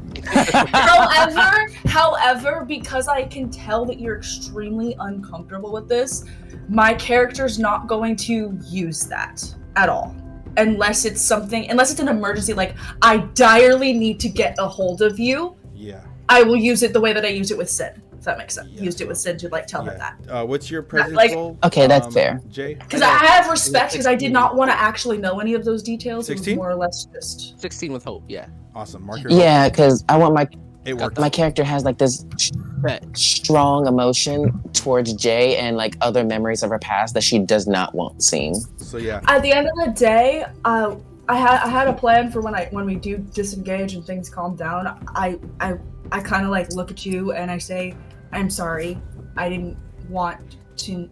However, because I can tell that you're extremely uncomfortable with this, my character's not going to use that at all. Unless it's an emergency, like I direly need to get a hold of you. Yeah. I will use it the way that I used it with Sid, if that makes sense. Used it with Sid to like tell her that. What's your presence roll? Okay, that's fair. Jay? Because I have respect, because I did not want to actually know any of those details. 16? It was more or less just 16 with hope, yeah. Awesome. Mark your Yeah, because I want worked. my character has like this strong emotion towards Jay and like other memories of her past that she does not want seen. So yeah. At the end of the day, I had a plan for when we do disengage and things calm down. I kind of like look at you and I say, I'm sorry. I didn't want to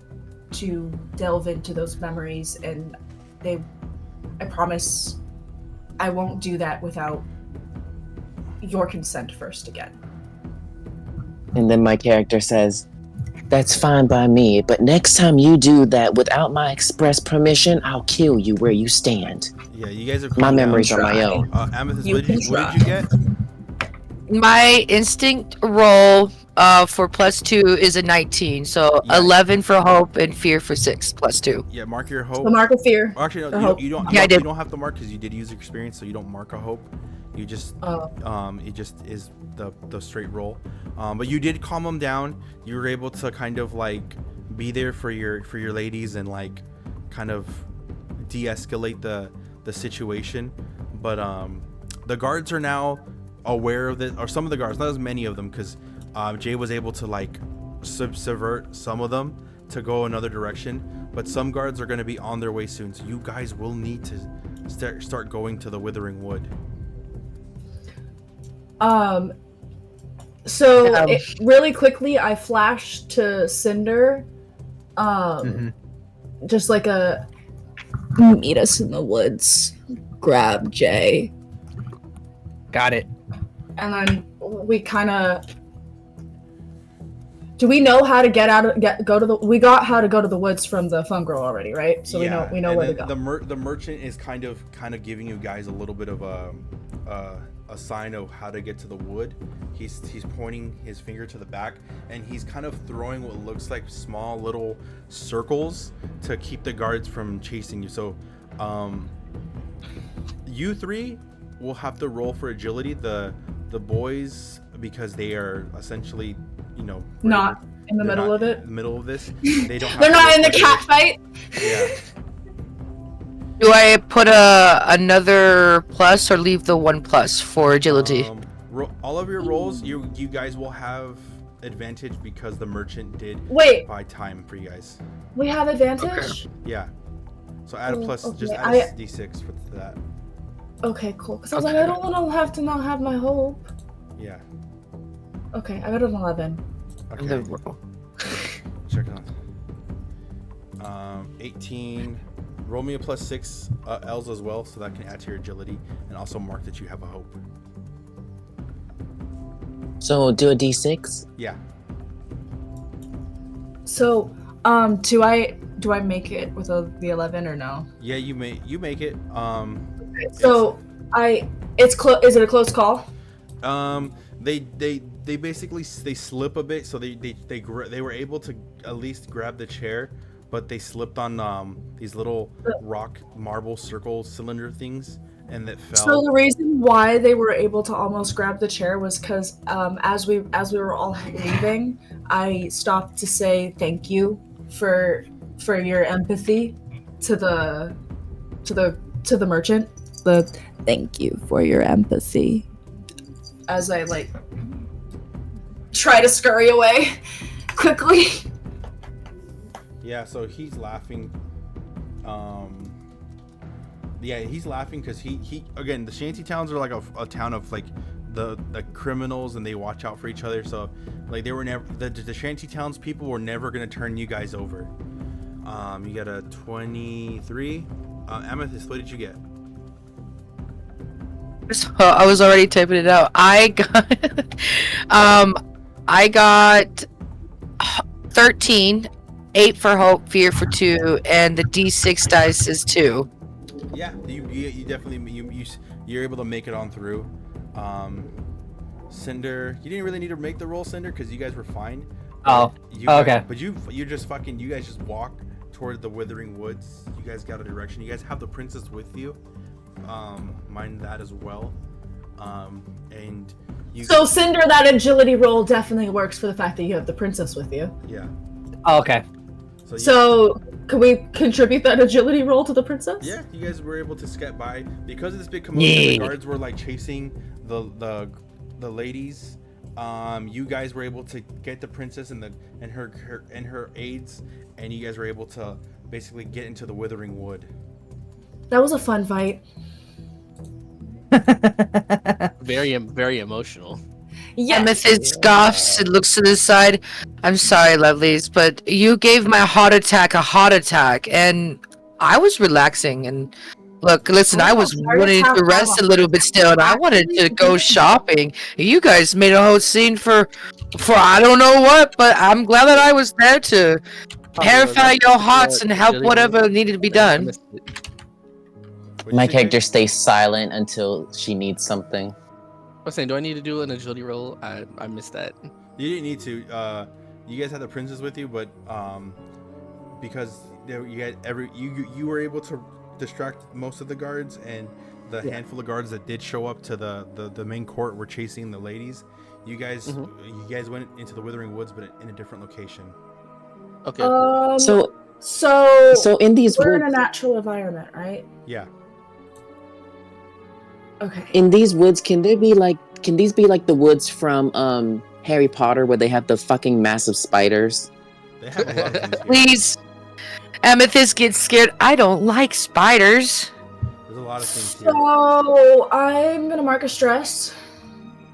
delve into those memories, and I promise I won't do that without your consent first again. And then my character says, "That's fine by me, but next time you do that without my express permission, I'll kill you where you stand." Yeah, you guys have My calmed down. memories are my own. Amethyst, You what did you get? My instinct roll for +2 is a 19, so Yeah. 11 for hope and fear for 6 +2. Yeah, mark your hope. The mark of fear. Oh, actually, or no, hope. you don't. Yeah, I did. You don't have to mark because you did use experience, so you don't mark a hope. You just it just is the straight roll. But you did calm them down. You were able to kind of like be there for your ladies and like kind of de-escalate the situation. But the guards are now aware of this, or some of the guards, not as many of them, because Jay was able to like subvert some of them to go another direction. But some guards are going to be on their way soon, so you guys will need to start going to the Withering Wood. So really quickly, I flashed to Cinder, just like a Meet us in the woods. Grab Jay. Got it. and then we kind of. Do we know how to go to the? We got how to go to the woods from the Fungro already, right? So Yeah, we know and where to then go. The merchant is kind of giving you guys a little bit of a sign of how to get to the wood. He's pointing his finger to the back, and he's kind of throwing what looks like small little circles to keep the guards from chasing you. So, you three will have to roll for agility. The boys, because they are essentially, Not in the they're middle not of it. in the middle of this. They don't. Have They're to not roll in the for cat fight. agility. Yeah. Do I put another plus or leave the 1+ for agility? All of your rolls, you guys will have advantage because the merchant did buy time for you guys. We have advantage. Yeah. So add a plus, okay. just add a d6 for that. Okay, cool. Because I was like, I don't want to have to not have my hope. Yeah. Okay, I got an 11. Okay. Check it out. 18. Roll me a +6 L's as well, so that can add to your agility, and also mark that you have a hope. So do a d6. Yeah. So, do I make it with the 11 or no? Yeah, you make it. So is it a close call? They basically slip a bit, so they were able to at least grab the chair, but they slipped on these little rock marble circle cylinder things, and that fell. So the reason why they were able to almost grab the chair was because as we were all leaving, I stopped to say thank you for your empathy to the merchant. The Thank you for your empathy. as I like try to scurry away quickly. Yeah, so he's laughing. Yeah, he's laughing because he again, the shanty towns are like a town of like the criminals, and they watch out for each other. So like they were never the shanty towns people were never gonna turn you guys over. You got a 23. Amethyst, what did you get? So I was already typing it out. I got 13, 8 for hope, fear for 2, and the d6 dice is 2. Yeah, you definitely you're able to make it on through. Cinder, you didn't really need to make the roll, Cinder, because you guys were fine. Okay. But you guys just walk toward the Withering Woods. You guys got a direction. You guys have the princess with you. Mind that as well. And you. So Cinder, that agility roll definitely works for the fact that you have the princess with you. Yeah. Okay. So could we contribute that agility roll to the princess? Yeah, you guys were able to get by because of this big commotion. The guards were like chasing the ladies. You guys were able to get the princess and her aides, and you guys were able to basically get into the Withering Wood. That was a fun fight. Very emotional. Yes. Amethyst scoffs and looks to the side. I'm sorry, lovelies, but you gave my heart attack a heart attack, and I was relaxing. And look, listen, I was wanting to rest a little bit still, and I wanted to go shopping. You guys made a whole scene for I don't know what, but I'm glad that I was there to purify your hearts and help whatever needed to be done. missed it. What'd you My say, character Jake? stays silent until she needs something. I was saying, do I need to do an agility roll? I missed that. You didn't need to. You guys had the princess with you, but because you guys you were able to distract most of the guards, and the handful of guards that did show up to the main court were chasing the ladies. You guys went into the Withering Woods, but in a different location. Okay. So in these we're in a woods, natural environment, right? Yeah. Okay. in these woods, can these be like the woods from Harry Potter where they have the fucking massive spiders? They have a lot of things here. Please, Amethyst gets scared. I don't like spiders. There's a lot of things here. So I'm gonna mark a stress,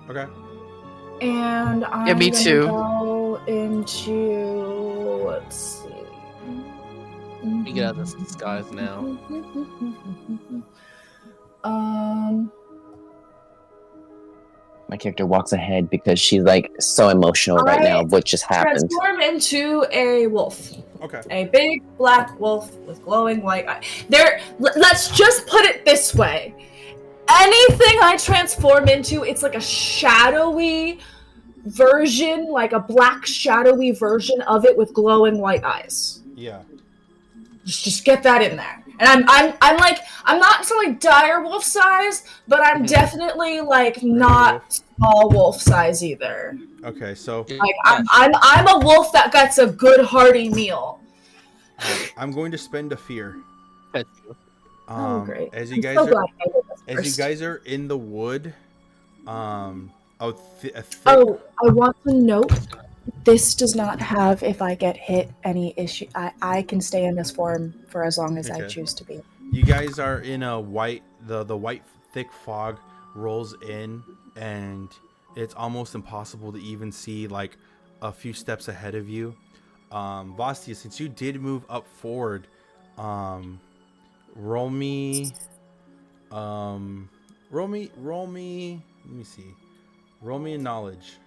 Okay. and I'm Yeah, me gonna too. go into let's see. We get out of this disguise now. My character walks ahead because she's like so emotional right now of what just happened. Transform into a wolf. Okay. A big black wolf with glowing white eyes. Let's just put it this way. Anything I transform into, it's like a shadowy version, like a black shadowy version of it with glowing white eyes. Yeah. Just get that in there. And I'm not necessarily dire wolf size, but I'm definitely like not small wolf size either. Okay, so Like I'm a wolf that gets a good hearty meal. I'm going to spend a fear. Great. As you I'm guys so are, glad I did this as first. you guys are in the wood, a thick, Oh, I want to note, this does not have, if I get hit, any issue. I can stay in this form for as long as I Okay. choose to be. You guys are in a white, the white thick fog rolls in, and it's almost impossible to even see like a few steps ahead of you. Vastia, since you did move up forward, roll me. Let me see. Roll me a knowledge.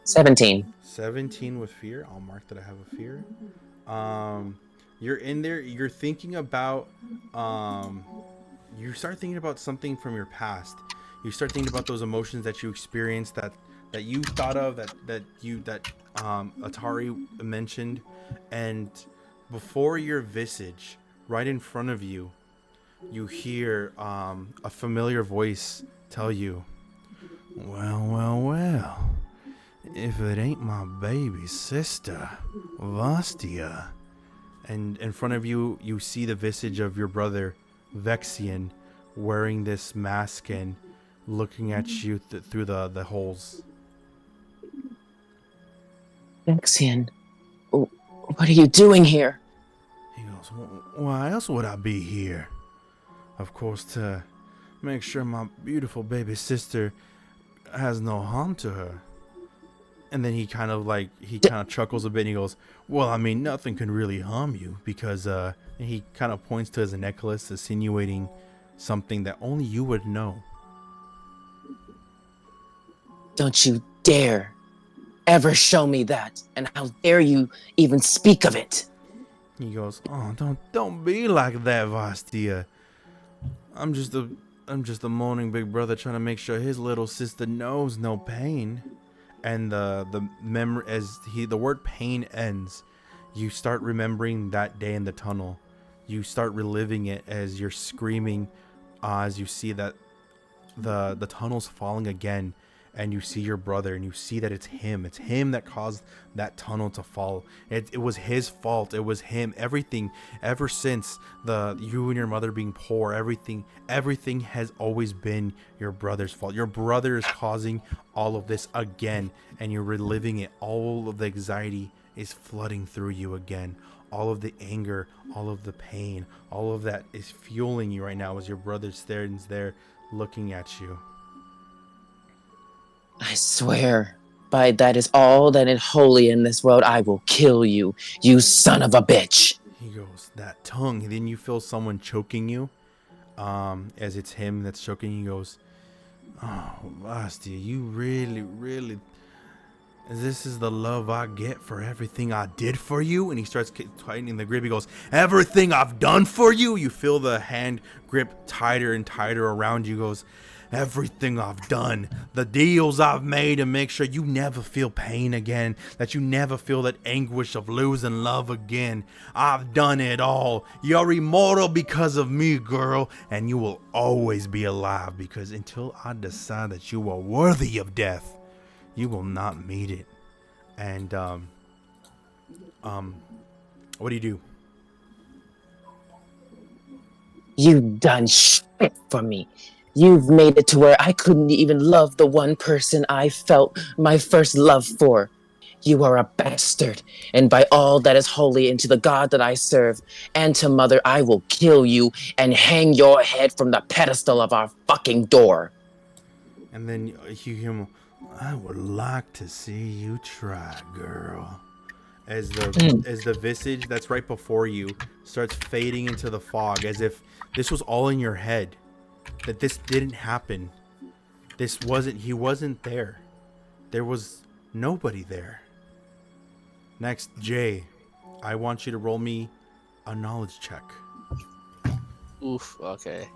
$17. 17 with fear. I'll mark that I have a fear. You're in there. You're thinking about. You start thinking about something from your past. You start thinking about those emotions that you experienced, that you thought of, that Atari mentioned, and before your visage, right in front of you, you hear a familiar voice tell you, "Well. If it ain't my baby sister, Vastia." And in front of you, you see the visage of your brother, Vexian, wearing this mask and looking at you through the holes. Vexian, what are you doing here? He goes, "Why else would I be here? Of course, to make sure my beautiful baby sister has no harm to her." And then he kind of chuckles a bit and he goes, "Well, I mean, nothing can really harm you because," and he kind of points to his necklace, insinuating something that only you would know. Don't you dare ever show me that, and how dare you even speak of it? He goes, "Oh, don't be like that, Vastia. I'm just a moaning big brother trying to make sure his little sister knows no pain." And the memory, as the word pain ends, you start remembering that day in the tunnel. You start reliving it as you're screaming, as you see that the tunnel's falling again, and you see your brother, and you see that it's him that caused that tunnel to fall. It was his fault. It was him. Everything ever since you and your mother being poor, everything has always been your brother's fault. Your brother is causing all of this again, and you're reliving it, all of the anxiety is flooding through you again. All of the anger, all of the pain, all of that is fueling you right now as your brother stands there looking at you. I swear, by that is all that is holy in this world, I will kill you, you son of a bitch. He goes, that tongue. And then you feel someone choking you. As it's him that's choking. He goes, oh, Basti, you really, this is the love I get for everything I did for you? And he starts tightening the grip. He goes, everything I've done for you? You feel the hand grip tighter and tighter around you. He goes, everything I've done, the deals I've made to make sure you never feel pain again, that you never feel that anguish of losing love again. I've done it all. You're immortal because of me, girl, and you will always be alive, because until I decide that you are worthy of death, you will not meet it. And what do? You've done shit for me. You've made it to where I couldn't even love the one person I felt my first love for. You are a bastard, and by all that is holy and to the God that I serve, and to Mother, I will kill you and hang your head from the pedestal of our fucking door. And then you hear him, I would like to see you try, girl. As the visage that's right before you starts fading into the fog, as if this was all in your head, that this didn't happen. He wasn't there. There was nobody there. Next, Jay, I want you to roll me a knowledge check. Oof. Okay.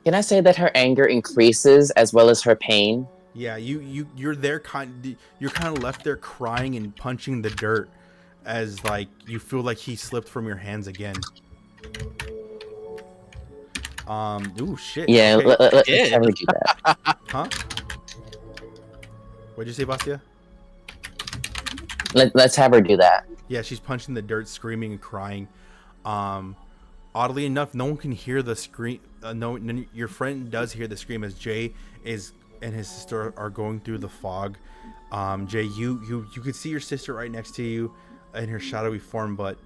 Can I say that her anger increases as well as her pain? Yeah, you're there you're kind of left there crying and punching the dirt as like you feel like he slipped from your hands again. Ooh, shit. Yeah, okay. let's have her do that. Huh? What'd you say, Bastia? Let's have her do that. Yeah, she's punching the dirt, screaming and crying. Oddly enough, no one can hear the scream. Your friend does hear the scream as Jay and his sister are going through the fog. Jay, you could see your sister right next to you in her shadowy form, but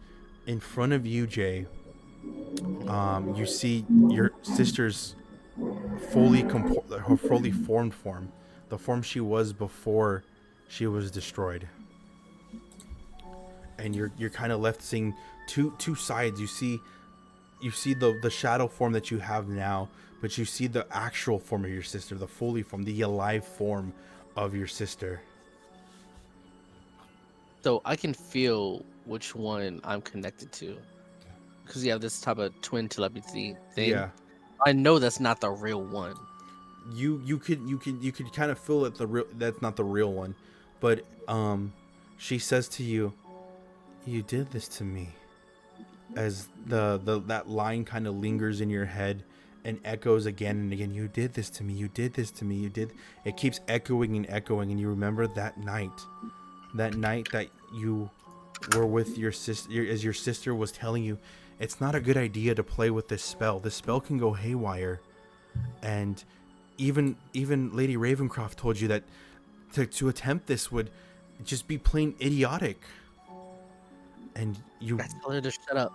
in front of you, Jay, you see your sister's fully formed form, the form she was before she was destroyed. And you're kind of left seeing two sides. You see the shadow form that you have now, but you see the actual form of your sister, the fully form, the alive form of your sister. So I can feel which one I'm connected to, because you have this type of twin telepathy thing. Yeah, I know that's not the real one. you could kind of feel it. That's not the real one, but she says to you, "You did this to me." As that line kind of lingers in your head and echoes again and again. You did this to me. You did this to me. You did. It keeps echoing and echoing, and you remember that night that you were with your sister, as your sister was telling you, it's not a good idea to play with this spell. This spell can go haywire, and even Lady Ravencroft told you that to attempt this would just be plain idiotic. And you told her to shut up.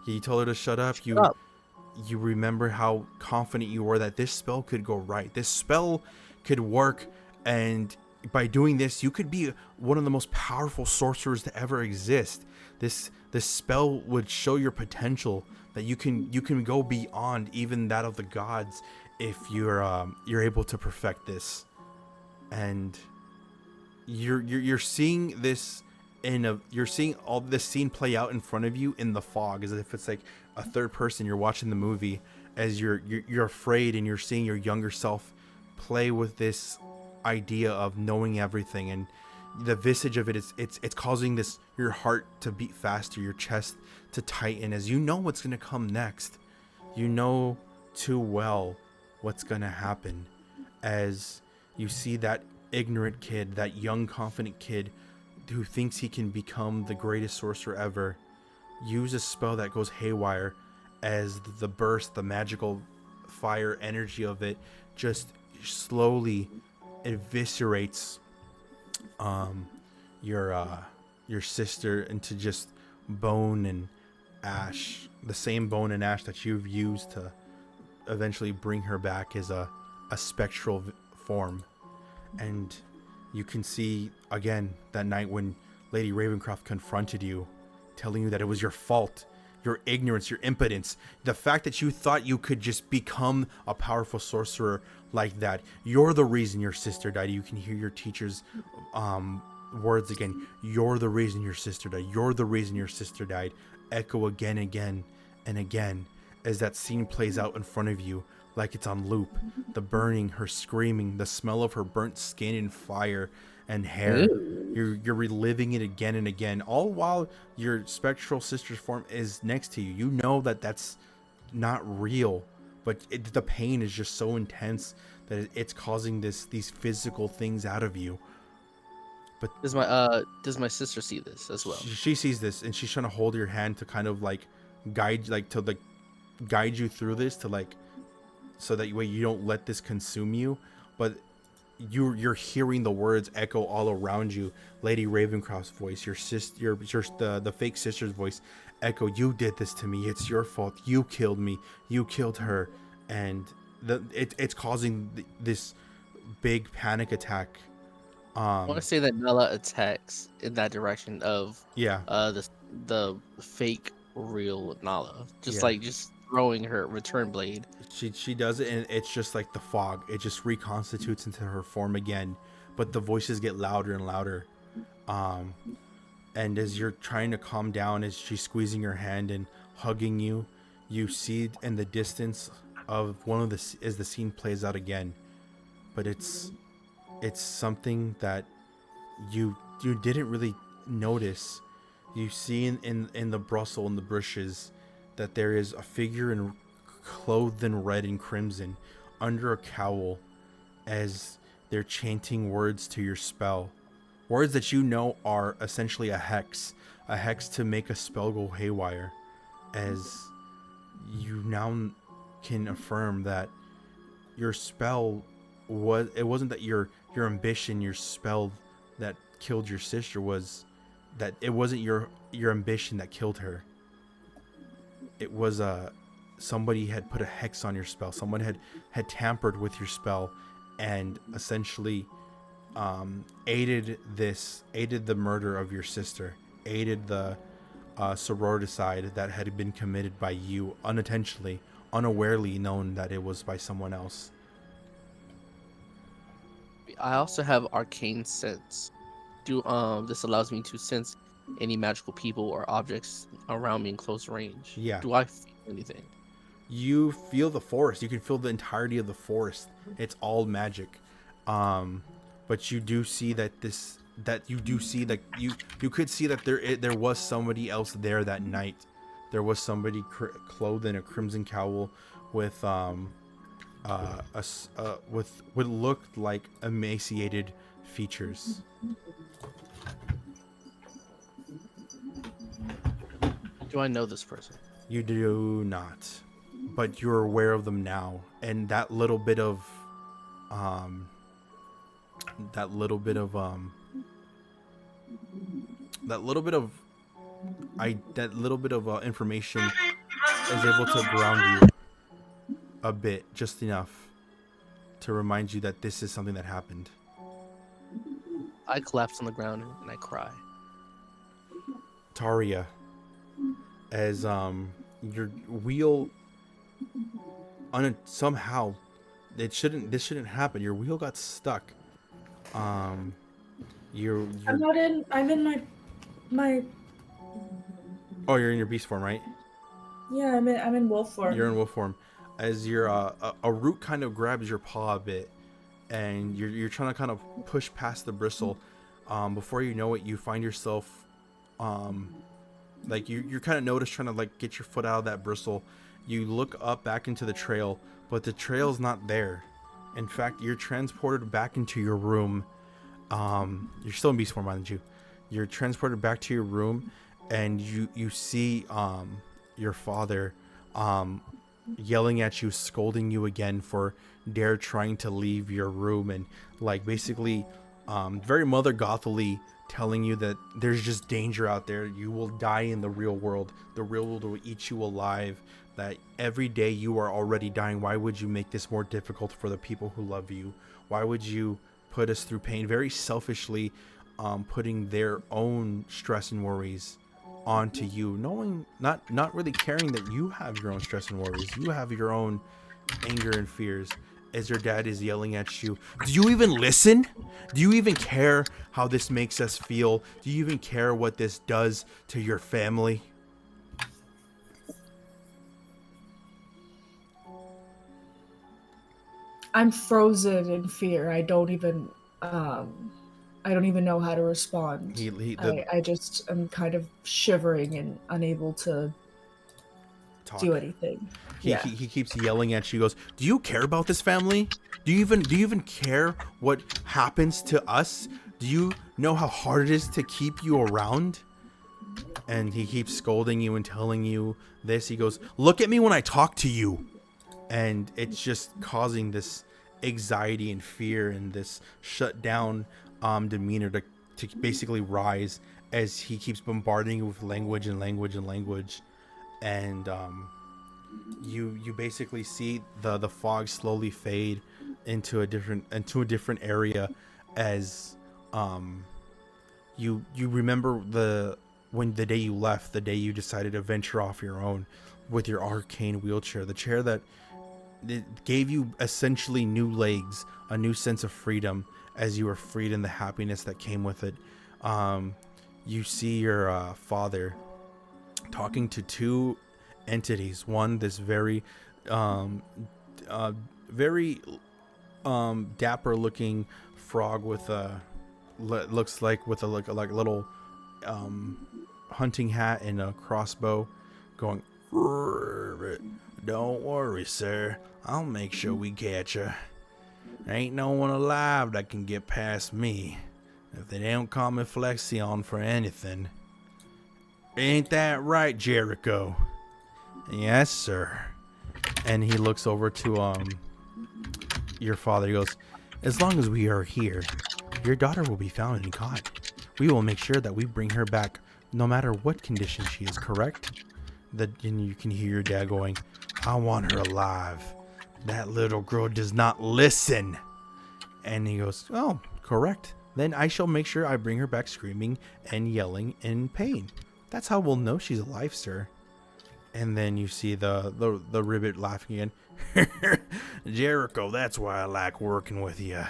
You told her to shut up. You remember how confident you were that this spell could go right. This spell could work, and by doing this, you could be one of the most powerful sorcerers to ever exist. This spell would show your potential, that you can go beyond even that of the gods if you're able to perfect this. And you're seeing this. You're seeing all this scene play out in front of you in the fog, as if it's like a third person. You're watching the movie as you're afraid, and you're seeing your younger self play with this idea of knowing everything, and the visage of it is it's causing your heart to beat faster, your chest to tighten, as you know what's going to come next. You know too well what's going to happen, as you see that ignorant kid, that young confident kid who thinks he can become the greatest sorcerer ever, use a spell that goes haywire, as the burst, the magical fire energy of it just slowly eviscerates your sister into just bone and ash, the same bone and ash that you've used to eventually bring her back as a spectral form. And you can see again that night when Lady Ravencroft confronted you, telling you that it was your fault, your ignorance, your impotence, the fact that you thought you could just become a powerful sorcerer like that. You're the reason your sister died. You can hear your teacher's words again. You're the reason your sister died. You're the reason your sister died. Echo again, again, and again as that scene plays out in front of you like it's on loop. The burning, her screaming, the smell of her burnt skin and fire and hair. You're reliving it again and again, all while your spectral sister's form is next to you. You know that that's not real, but the pain is just so intense that it's causing these physical things out of you. But Does my sister see this as well? She sees this, and she's trying to hold your hand to kind of like guide you through this, to like, so that way you don't let this consume you. But you're hearing the words echo all around you. Lady Ravencroft's voice, your sister, the fake sister's voice echo, you did this to me, it's your fault, you killed me, you killed her. And it's causing this big panic attack. I want to say that Nella attacks in that direction of the fake real Nala, just throwing her return blade. She does it, and it's just like the fog. It just reconstitutes into her form again, but the voices get louder and louder. And as you're trying to calm down, as she's squeezing your hand and hugging you, you see in the distance of as the scene plays out again. But it's something that you didn't really notice. You see in the bustle and the bushes that there is a figure clothed in red and crimson under a cowl, as they're chanting words to your spell. Words that you know are essentially a hex to make a spell go haywire. As you now can affirm that your spell wasn't that your ambition, your spell that killed your sister, was that it wasn't your ambition that killed her. It was somebody had put a hex on your spell. Someone had tampered with your spell and essentially aided the murder of your sister, aided the soroticide that had been committed by you unintentionally, unawarely known that it was by someone else. I also have arcane sense. This allows me to sense any magical people or objects around me in close range. Yeah. Do I feel anything? You feel the forest. You can feel the entirety of the forest. It's all magic. But you do see that you could see that there was somebody else there that night. There was somebody clothed in a crimson cowl with with what looked like emaciated features. Do I know this person? You do not, but you're aware of them now, and that little bit of information is able to ground you a bit, just enough to remind you that this is something that happened. I collapse on the ground and I cry. Taria, as your wheel somehow this shouldn't happen. Your wheel got stuck. I'm in my Oh, you're in your beast form, right? Yeah, I'm in wolf form. You're in wolf form. As your a root kind of grabs your paw a bit, and you're trying to kind of push past the bristle. Before you know it, you find yourself like you're kind of notice trying to like get your foot out of that bristle. You look up back into the trail, but the trail's not there. In fact, you're transported back into your room. You're still in beast form, aren't you? You're transported back to your room, and you see your father yelling at you, scolding you again for trying to leave your room, and like basically very Mother Gothely telling you that there's just danger out there. You will die in the real world. The real world will eat you alive. That every day you are already dying. Why would you make this more difficult for the people who love you? Why would you put us through pain? Very selfishly putting their own stress and worries onto you, knowing not really caring that you have your own stress and worries. You have your own anger and fears. As your dad is yelling at you, do you even listen? Do you even care how this makes us feel? Do you even care what this does to your family? I'm frozen in fear. I don't even know how to respond. I just am kind of shivering and unable to do anything. He keeps yelling at you. He goes, do you care about this family? Do you even care what happens to us? Do you know how hard it is to keep you around? And he keeps scolding you and telling you this. He goes, look at me when I talk to you. And it's just causing this anxiety and fear and this shut down demeanor to basically rise as he keeps bombarding you with language. And you basically see the fog slowly fade into a different area as you remember the day you left, the day you decided to venture off your own with your arcane wheelchair, the chair that it gave you essentially new legs, a new sense of freedom as you were freed in the happiness that came with it. You see your father talking to two entities. One, this very dapper looking frog with a looks like with a little hunting hat and a crossbow, going, don't worry, sir, I'll make sure we catch her. Ain't no one alive that can get past me if they don't call me Flexion for anything. Ain't that right, Jericho? Yes, sir. And he looks over to your father. He goes, as long as we are here, your daughter will be found and caught. We will make sure that we bring her back no matter what condition she is, correct? And you can hear your dad going, I want her alive. That little girl does not listen. And he goes, oh, correct. Then I shall make sure I bring her back screaming and yelling in pain. That's how we'll know she's alive, sir. And then you see the ribbit laughing again. Jericho, that's why I like working with you.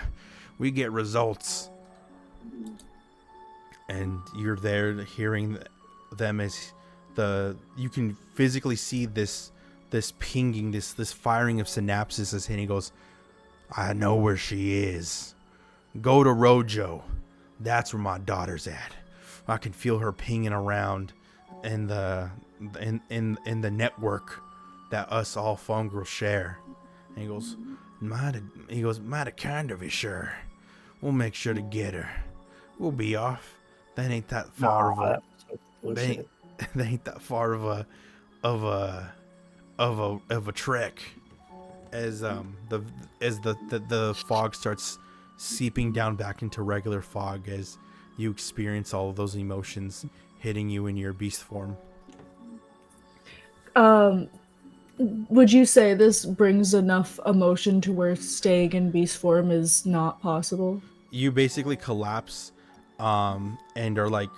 We get results. And you're there hearing them as you can physically see this pinging, this firing of synapses as he goes, I know where she is. Go to Rojo. That's where my daughter's at. I can feel her pinging around in the network that us all phone girls share. And he goes, mighty kind of you, sure. We'll make sure to get her. We'll be off. That ain't that far that ain't that far of a trek. As the fog starts seeping down back into regular fog, as you experience all of those emotions hitting you in your beast form. Would you say this brings enough emotion to where staying in beast form is not possible? You basically collapse, and are like,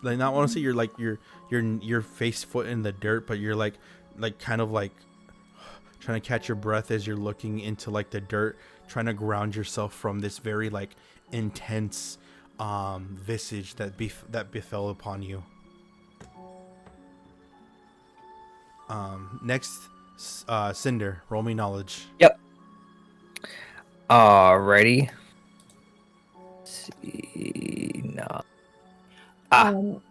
not want to say you're like your face foot in the dirt, but you're like kind of like trying to catch your breath as you're looking into like the dirt, trying to ground yourself from this very like intense visage that befell upon you. Next, Cinder, roll me knowledge. Yep. Alrighty. Let's see. No.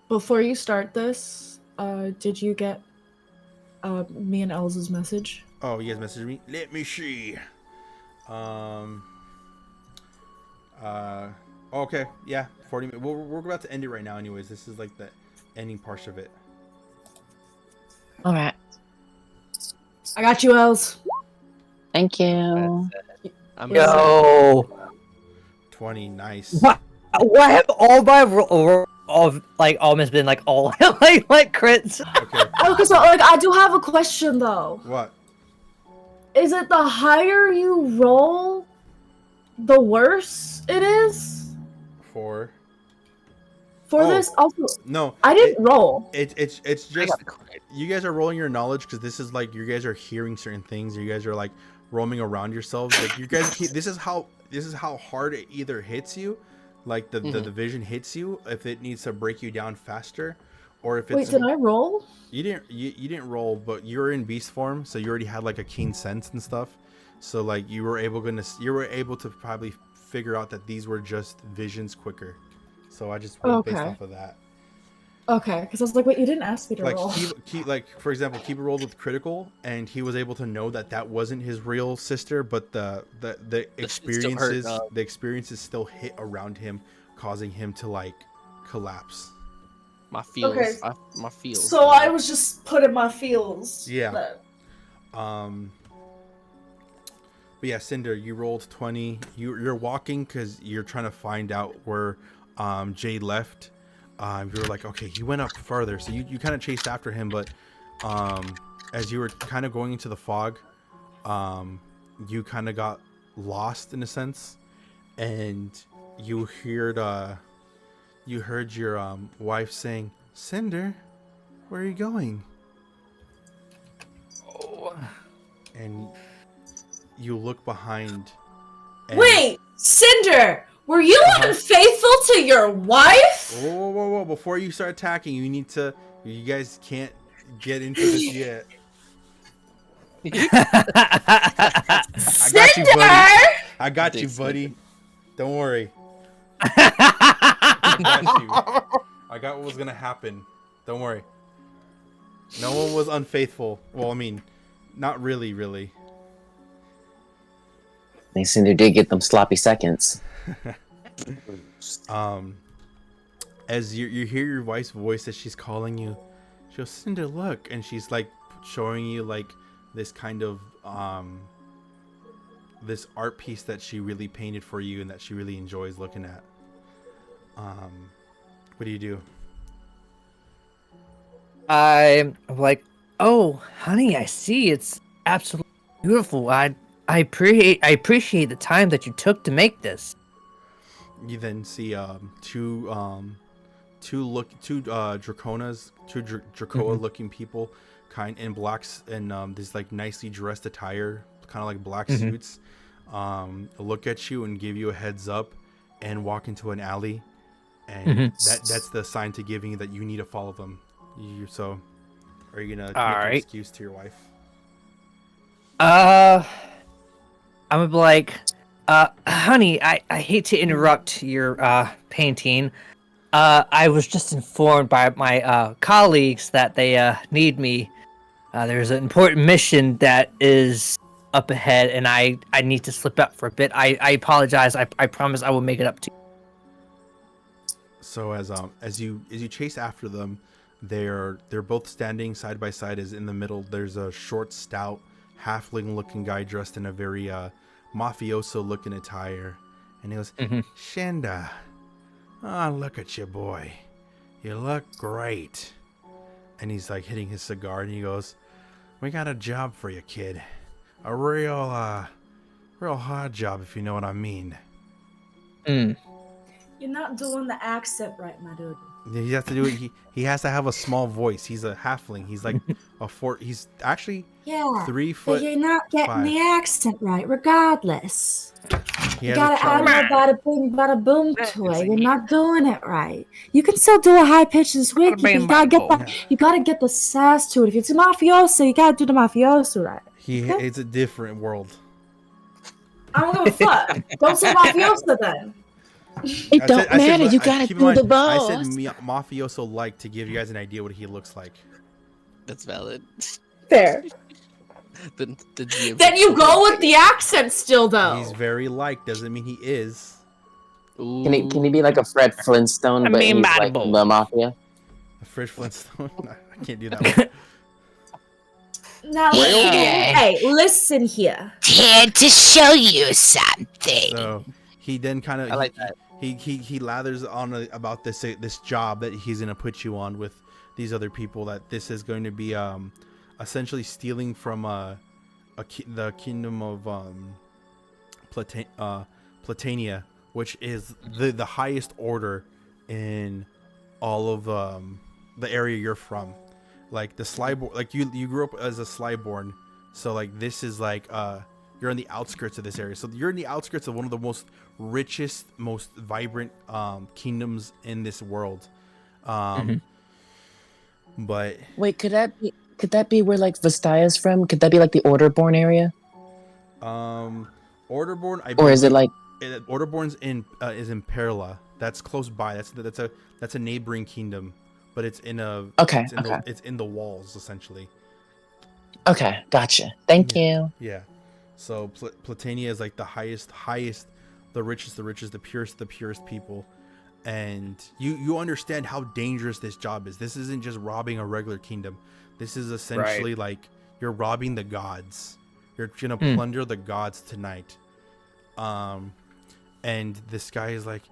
Before you start this, did you get me and Elsa's message? Oh, you guys messaged me? Let me see. Okay, yeah, 40 minutes. We're about to end it right now anyways. This is like the ending part of it. All right. I got you, Els. Thank you. I'm Yo. 20, nice. Wow. What have all my almost been like all like crits? Okay. Okay, so like I do have a question though. What? Is it the higher you roll, the worse it is? For For Oh. this? Also, no, I didn't roll. It's I just got a crit. you guys are rolling your knowledge because this is like you guys are hearing certain things. You guys are like roaming around yourselves. Like you guys, this is how hard it either hits you, like the vision hits you if it needs to break you down faster, or if it's. Wait, did I roll? You didn't roll, but you were in beast form, so you already had like a keen sense and stuff. So like you were able to probably figure out that these were just visions quicker. So I just went based off of that. Okay, because I was like, wait, you didn't ask me to Like roll. like for example, Kiba rolled with critical, and he was able to know that that wasn't his real sister, but the experiences still hit around him, causing him to like collapse. My feels. Okay. My feels. So I was just putting my feels. Yeah. Then. But yeah, Cinder, you rolled 20. You're walking because you're trying to find out where Jade left. You were like, okay, he went up further, so you kind of chased after him, but as you were kind of going into the fog, you kind of got lost in a sense, and you heard your wife saying, Cinder, where are you going? Oh. And you look behind. And Wait, Cinder, were you unfaithful to your wife? Whoa. Before you start attacking, you guys can't get into this yet. I got you, buddy. Don't worry. I got what was gonna happen. Don't worry. No one was unfaithful. Well, I mean, not really. They Cinder did get them sloppy seconds. As you hear your wife's voice as she's calling you, she goes, Cinder, look, and she's like showing you like this kind of this art piece that she really painted for you and that she really enjoys looking at. What do you do? I'm like, oh, honey, I see. It's absolutely beautiful. I appreciate the time that you took to make this. You then see two Dracoa looking people, kind in blacks and this like nicely dressed attire, kind of like black suits. Look at you and give you a heads up, and walk into an alley, and that's the sign to giving you that you need to follow them. So, are you gonna make an excuse to your wife? I'm gonna be like, honey, I hate to interrupt your painting. I was just informed by my colleagues that they need me. There's an important mission that is up ahead, and I need to slip out for a bit. I apologize. I promise I will make it up to you. So as you chase after them, they're both standing side by side. As in the middle, there's a short, stout, halfling-looking guy dressed in a very mafioso-looking attire, and he goes, Shanda, oh, look at you, boy, you look great. And he's like hitting his cigar, and he goes, we got a job for you, kid, a real hard job, if you know what I mean. You're not doing the accent right, my dude. He has to do it. He has to have a small voice. He's a halfling. He's like he's actually 3 foot. But you're not getting 5. the accent right, regardless. He You has gotta a add charm. more bada boom, bada boom to it. You're not doing it right. You can still do a high pitch and squeaky, but you gotta get that. You gotta get the sass to it. If it's a mafioso, you gotta do the mafioso right. It's a different world. I don't give a fuck. Don't say mafioso then. It don't matter. You gotta keep in do mind, the boss. I said mafioso like to give you guys an idea what he looks like. That's valid. Fair. The GM Then you go with the accent still, though. He's very like, doesn't mean he is. Can he be like a Fred Flintstone, but he's like the mafia? A Fred Flintstone? I can't do that one. Now, hey, listen here. Here to show you something. So he then kind of I like that. he lathers on about this job that he's gonna put you on with these other people. That this is going to be essentially stealing from the kingdom of Platania, which is the highest order in all of the area you're from. Like the Slyborn, like you grew up as a Slyborn, so like this is like you're on the outskirts of this area. So you're in the outskirts of one of the most richest, most vibrant kingdoms in this world. But Wait, could that be where like Vestaya's from? Could that be like the Orderborn area? Orderborn, I Or believe, is it like Orderborn's is in Perla. That's close by. That's a neighboring kingdom, but it's in a it's in the walls essentially. Okay, gotcha. Thank you. Yeah. So Platania is like the highest, the richest, the purest people. And you understand how dangerous this job is. This isn't just robbing a regular kingdom. This is essentially like you're robbing the gods. You're gonna plunder the gods tonight. And this guy is like,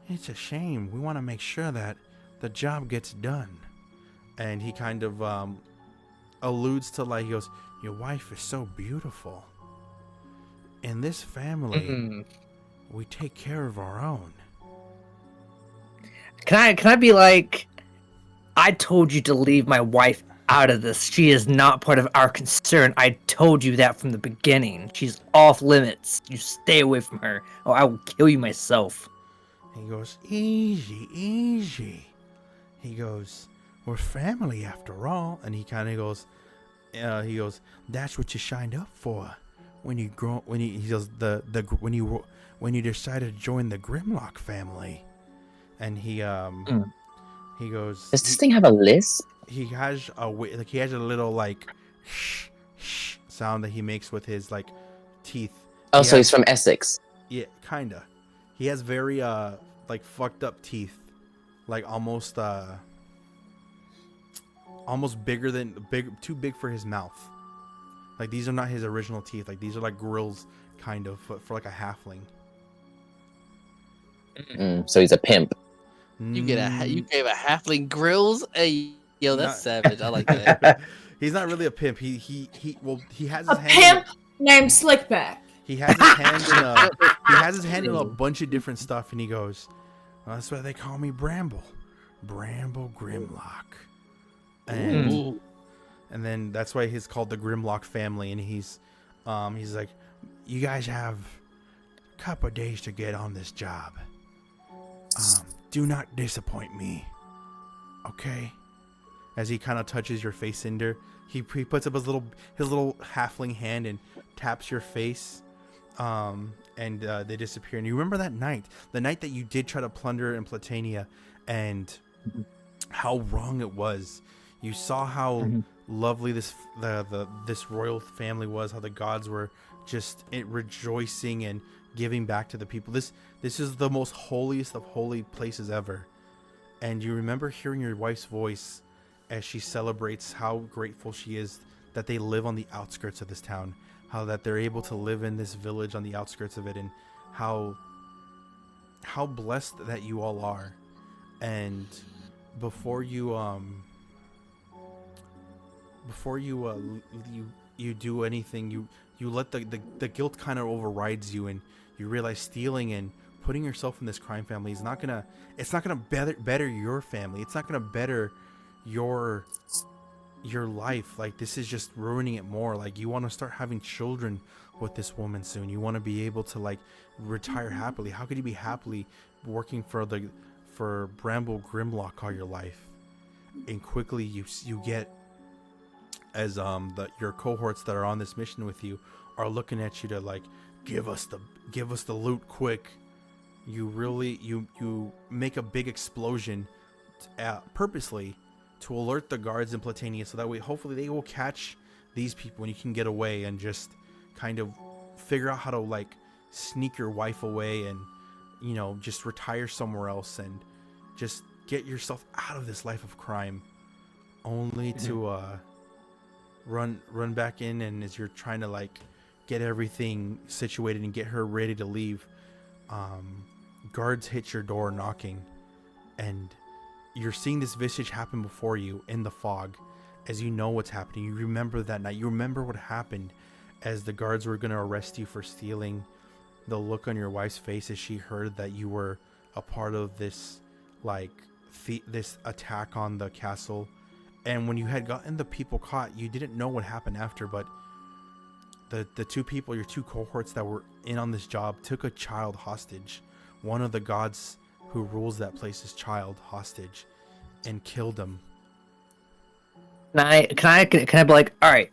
it's a shame. We want to make sure that the job gets done. And he kind of alludes to, like, he goes, your wife is so beautiful. In this family, we take care of our own. Can I be like, I told you to leave my wife out of this. She is not part of our concern. I told you that from the beginning. She's off limits. You stay away from her, or I will kill you myself. He goes, easy, easy. He goes, we're family after all. And he kind of goes, that's what you signed up for when you when you decided to join the Grimlock family. And he goes, does this thing have a lisp? He has a little like shh sound that he makes with his like teeth. Oh, so he's from Essex. Yeah, kinda. He has very like fucked up teeth, like almost bigger too big for his mouth. Like these are not his original teeth. Like these are like grills, kind of for like a halfling. So he's a pimp. You gave a halfling grills. Hey, yo, that's savage. I like that. He's not really a pimp. He has his A hand pimp named Slickback. He has his hand in a bunch of different stuff, and he goes, well, that's why they call me Bramble Grimlock. And then that's why he's called the Grimlock family. And he's like, you guys have a couple of days to get on this job. Do not disappoint me, okay? As he kind of touches your face, Cinder, he puts up his little halfling hand and taps your face, and they disappear. And you remember that night, the night that you did try to plunder in Platania, and how wrong it was. You saw how lovely this royal family was, how the gods were just rejoicing and giving back to the people. This is the most holiest of holy places ever. And you remember hearing your wife's voice as she celebrates how grateful she is that they live on the outskirts of this town, how that they're able to live in this village on the outskirts of it, and how blessed that you all are. And before you do anything, you let the guilt kind of overrides you, and you realize stealing and putting yourself in this crime family is not gonna better your family. It's not gonna better your life. Like, this is just ruining it more. Like, you want to start having children with this woman soon. You want to be able to like retire happily. How could you be happily working for Bramble Grimlock all your life? And quickly you get, as your cohorts that are on this mission with you are looking at you to like, give us the loot quick. You really you make a big explosion purposely to alert the guards in Platania, so that way hopefully they will catch these people and you can get away and just kind of figure out how to like sneak your wife away and, you know, just retire somewhere else and just get yourself out of this life of crime, only to run back in. And as you're trying to like get everything situated and get her ready to leave, guards hit your door knocking, and you're seeing this visage happen before you in the fog. As you know what's happening, you remember that night. You remember what happened as the guards were going to arrest you for stealing. The look on your wife's face as she heard that you were a part of this, like, this attack on the castle. And when you had gotten the people caught, you didn't know what happened after, but the two people, your two cohorts that were in on this job, took a child hostage. One of the gods who rules that place's child hostage, and killed him. Can I be like, all right,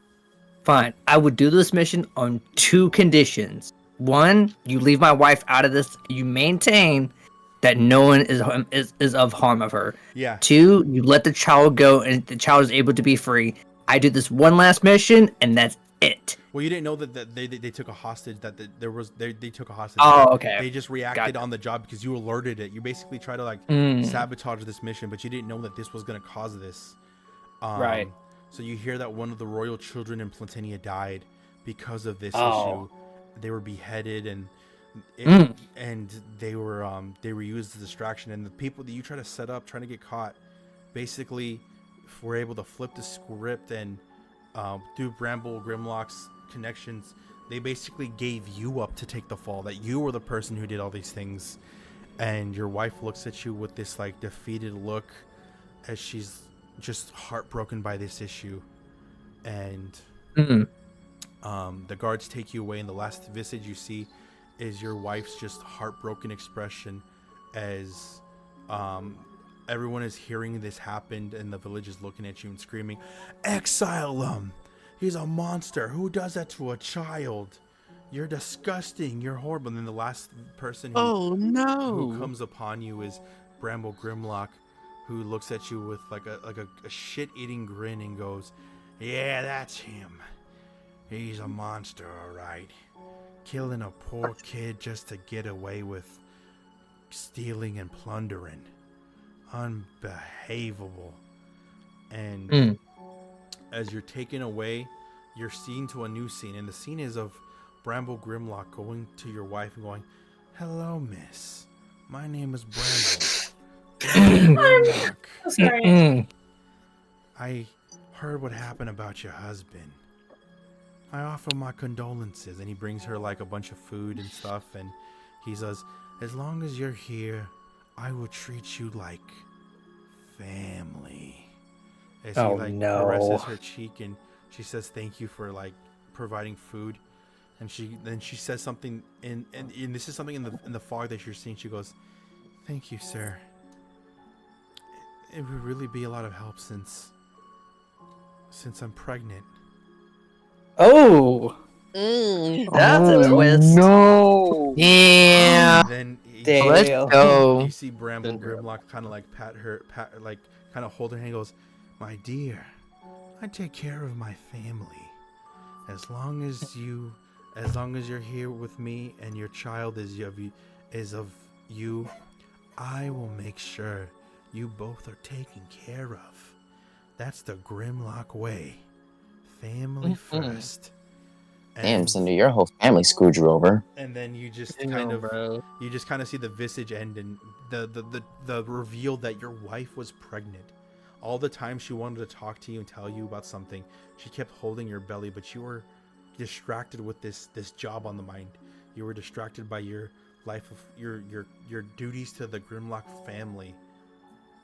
fine. I would do this mission on 2 conditions. 1, you leave my wife out of this. You maintain that no one is of harm of her. Yeah. 2, you let the child go, and the child is able to be free. I do this one last mission, and that's it. Well, you didn't know that they took a hostage. They took a hostage. Oh, okay. They just reacted on the job because you alerted it. You basically try to sabotage this mission, but you didn't know that this was going to cause this. Right. So you hear that one of the royal children in Platinia died because of this Oh. issue. They were beheaded, and they were used as a distraction. And the people that you try to set up, trying to get caught, basically were able to flip the script, and through Bramble Grimlock's connections, they basically gave you up to take the fall. That you were the person who did all these things, and your wife looks at you with this like defeated look, as she's just heartbroken by this issue. And the guards take you away, and the last visage you see is your wife's just heartbroken expression as everyone is hearing this happen, and the village is looking at you and screaming, "Exile him! He's a monster! Who does that to a child? You're disgusting! You're horrible!" And then the last person who comes upon you is Bramble Grimlock, who looks at you with like a shit-eating grin and goes, "Yeah, that's him. He's a monster, all right. Killing a poor kid just to get away with stealing and plundering. Unbehavable." And as you're taken away, you're seen to a new scene, and the scene is of Bramble Grimlock going to your wife and going, "Hello, miss. My name is Bramble. Grimlock. Sorry. I heard what happened about your husband. I offer my condolences." And he brings her like a bunch of food and stuff, and he says, "As long as you're here, I will treat you like family." As he caresses her cheek, and she says thank you for like providing food, and she says something and this is something in the fog that you're seeing. She goes, "Thank you, sir. It would really be a lot of help since I'm pregnant." Oh. That's a twist. No. Yeah. And then Damn. Let's go. you see Bramble Grimlock kind of like pat like kind of hold her hand and goes, "My dear, I take care of my family. As long as you're here with me and your child is of you, I will make sure you both are taken care of. That's the Grimlock way. Family first." Damn, Cinder, your whole family screwed you over. And then you just kind of see the visage end, and the reveal that your wife was pregnant. All the time she wanted to talk to you and tell you about something, she kept holding your belly, but you were distracted with this job on the mind. You were distracted by your life of your duties to the Grimlock family,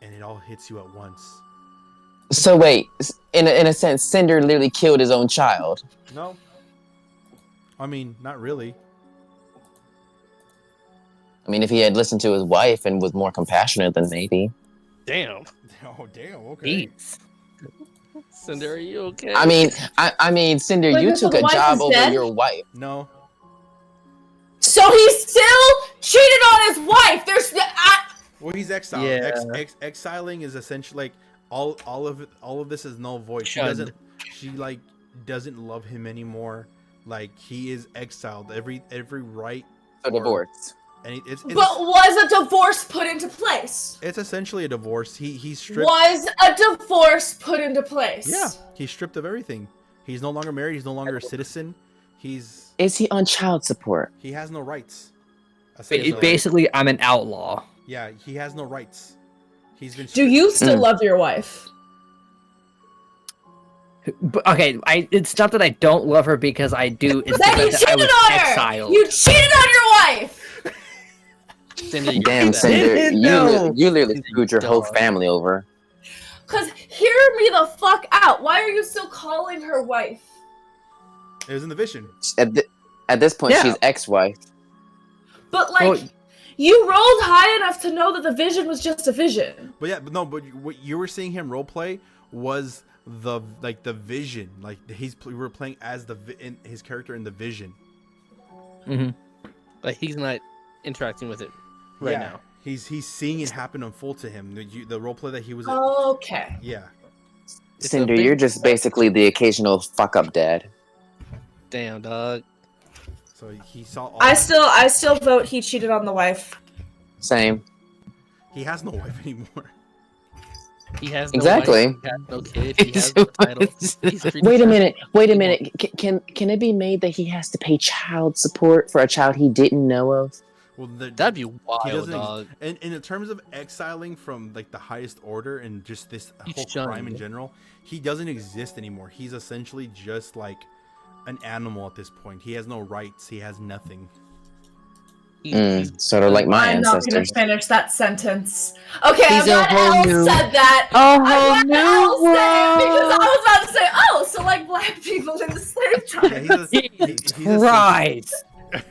and it all hits you at once. So wait, in a sense, Cinder literally killed his own child. No. I mean, not really. I mean, if he had listened to his wife and was more compassionate, then maybe. Damn. Oh, damn. Okay. Jeez. Cinder, are you okay? I mean, Cinder, Wait, you so took the a wife job is over dead? your wife. No. So he still cheated on his wife. There's Well, he's exiled. Yeah. Exiling is essentially like all of this is null void. She doesn't love him anymore. Like, he is exiled. Every right. So divorced. And it's but was a divorce put into place? It's essentially a divorce. He's stripped. Was a divorce put into place? Yeah, he's stripped of everything. He's no longer married. He's no longer a citizen. Is he on child support? He has no rights. Basically, I'm an outlaw. Yeah, he has no rights. He's been. Do you still love your wife? But, okay, it's not that I don't love her because I do. It's Then you the fact that I cheated was on her! exiled. You cheated on your wife! Cinder, you Damn, did that. Cinder, No. you literally screwed your whole Dog. family over. Cause hear me the fuck out. Why are you still calling her wife? It was in the vision. At this point, Yeah. she's ex-wife. But like, you rolled high enough to know that the vision was just a vision. But yeah, but no, but what you were seeing him roleplay was the vision. Like we were playing as his character in the vision. Mm-hmm. Like he's not interacting with it right now. He's seeing it happen unfold to him. The roleplay that he was. Okay. Yeah. Cinder, you're just basically the occasional fuck-up dad. Damn, dog. So he saw. All I still vote he cheated on the wife. Same. He has no wife anymore. He has no Exactly. wife, he has no kid. He has no title. He's Wait a minute. Can it be made that he has to pay child support for a child he didn't know of? Well, That'd be wild, dog. And in terms of exiling from like the highest order and just this whole shunned. crime in general, he doesn't exist anymore. He's essentially just like an animal at this point. He has no rights. He has nothing. Sort of like my I'm not ancestors. gonna finish that sentence. Okay, I'm He's a glad whole Elle new- said that. A I'm whole glad Elle new said it because I world. was about to say, oh, so like black people in the slave Yeah, time. he's a Christ.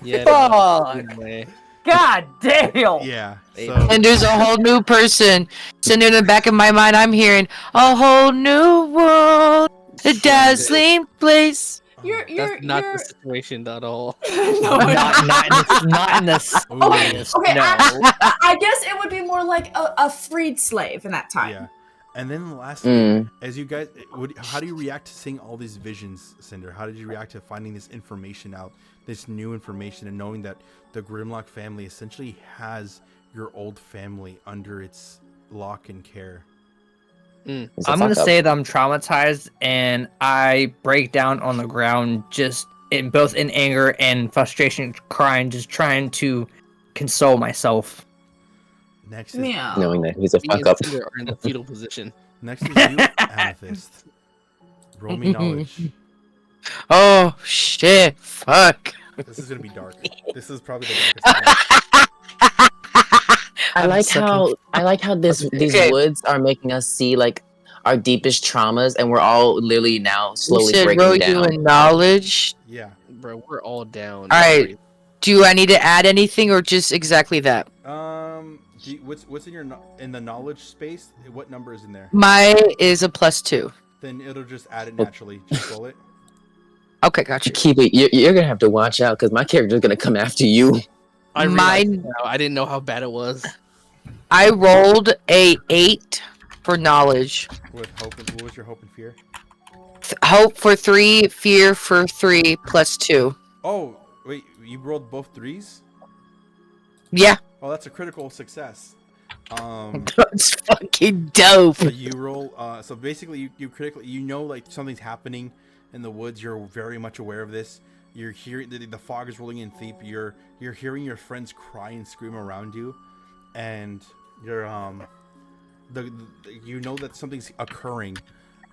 Yeah, Fuck. anyway. God damn. Yeah. So And there's a whole new person. Sitting in the back of my mind, I'm hearing a whole new world, a dazzling place. That's not the situation at all. No, Not in the slightest. Okay, No. I guess it would be more like a freed slave in that time. yeah. And then lastly, as you guys, how do you react to seeing all these visions, Cinder? How did you react to finding this information out, this new information, and knowing that the Grimlock family essentially has your old family under its lock and care? I'm gonna say that I'm traumatized and I break down on the ground, just in both in anger and frustration, crying, just trying to console myself. Next is Meow. Knowing that he's a Me fuck and up. Cinder are in the fetal position. next is you, Amethyst. Roll me knowledge. Oh shit! Fuck. This is gonna be dark. This is probably the darkest one. I like how these Okay. woods are making us see like our deepest traumas, and we're all literally now You slowly said breaking roll you down. in knowledge. Yeah. Bro, we're all down. All right. Do I need to add anything or just exactly that? What's in in the knowledge space? What number is in there? Mine is a +2. Then it'll just add it naturally. Just roll it. Okay, gotcha. Keep it. You're gonna have to watch out because my character's gonna come after you. I realized Mine- now. I didn't know how bad it was. I rolled a 8 for knowledge. With hope. What was your hope and fear? Hope for 3, fear for 3 +2. Oh, wait. You rolled both threes? Yeah, Oh, that's a critical success. that's fucking dope. So you roll. So basically, you critically. You know, like something's happening in the woods. You're very much aware of this. You're hearing the fog is rolling in deep. You're hearing your friends cry and scream around you, and you're you know that something's occurring,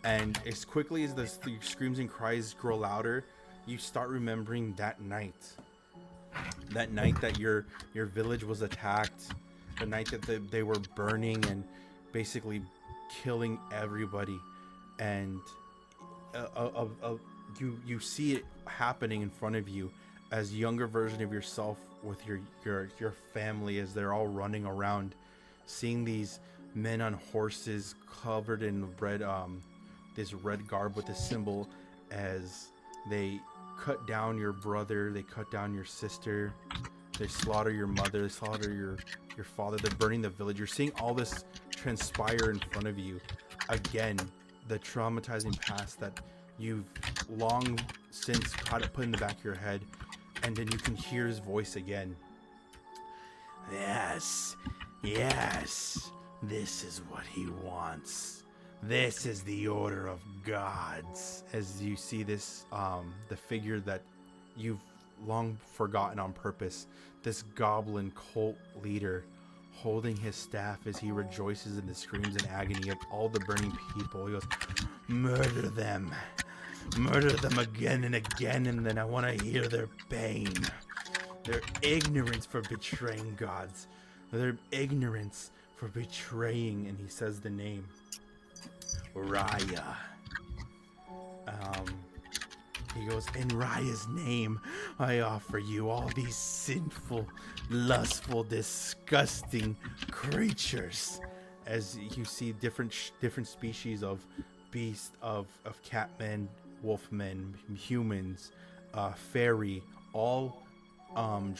and as quickly as the screams and cries grow louder, you start remembering that night. That night that your village was attacked, the night that they were burning and basically killing everybody, and you see it happening in front of you as a younger version of yourself with your family as they're all running around, seeing these men on horses covered in red this red garb with a symbol as they cut down your brother, they cut down your sister, they slaughter your mother, they slaughter your father, they're burning the village. You're seeing all this transpire in front of you. Again, the traumatizing past that you've long since put in the back of your head, and then you can hear his voice again. Yes, this is what he wants. This is the order of gods. As you see this, the figure that you've long forgotten on purpose. This goblin cult leader holding his staff as he rejoices in the screams and agony of all the burning people. He goes, murder them again and again, and then I want to hear their pain, their ignorance for betraying gods, their ignorance for betraying, and he says the name, Raya. He goes, in Raya's name, I offer you all these sinful, lustful, disgusting creatures. As you see different species of beasts, of catmen, wolfmen, humans, fairy, all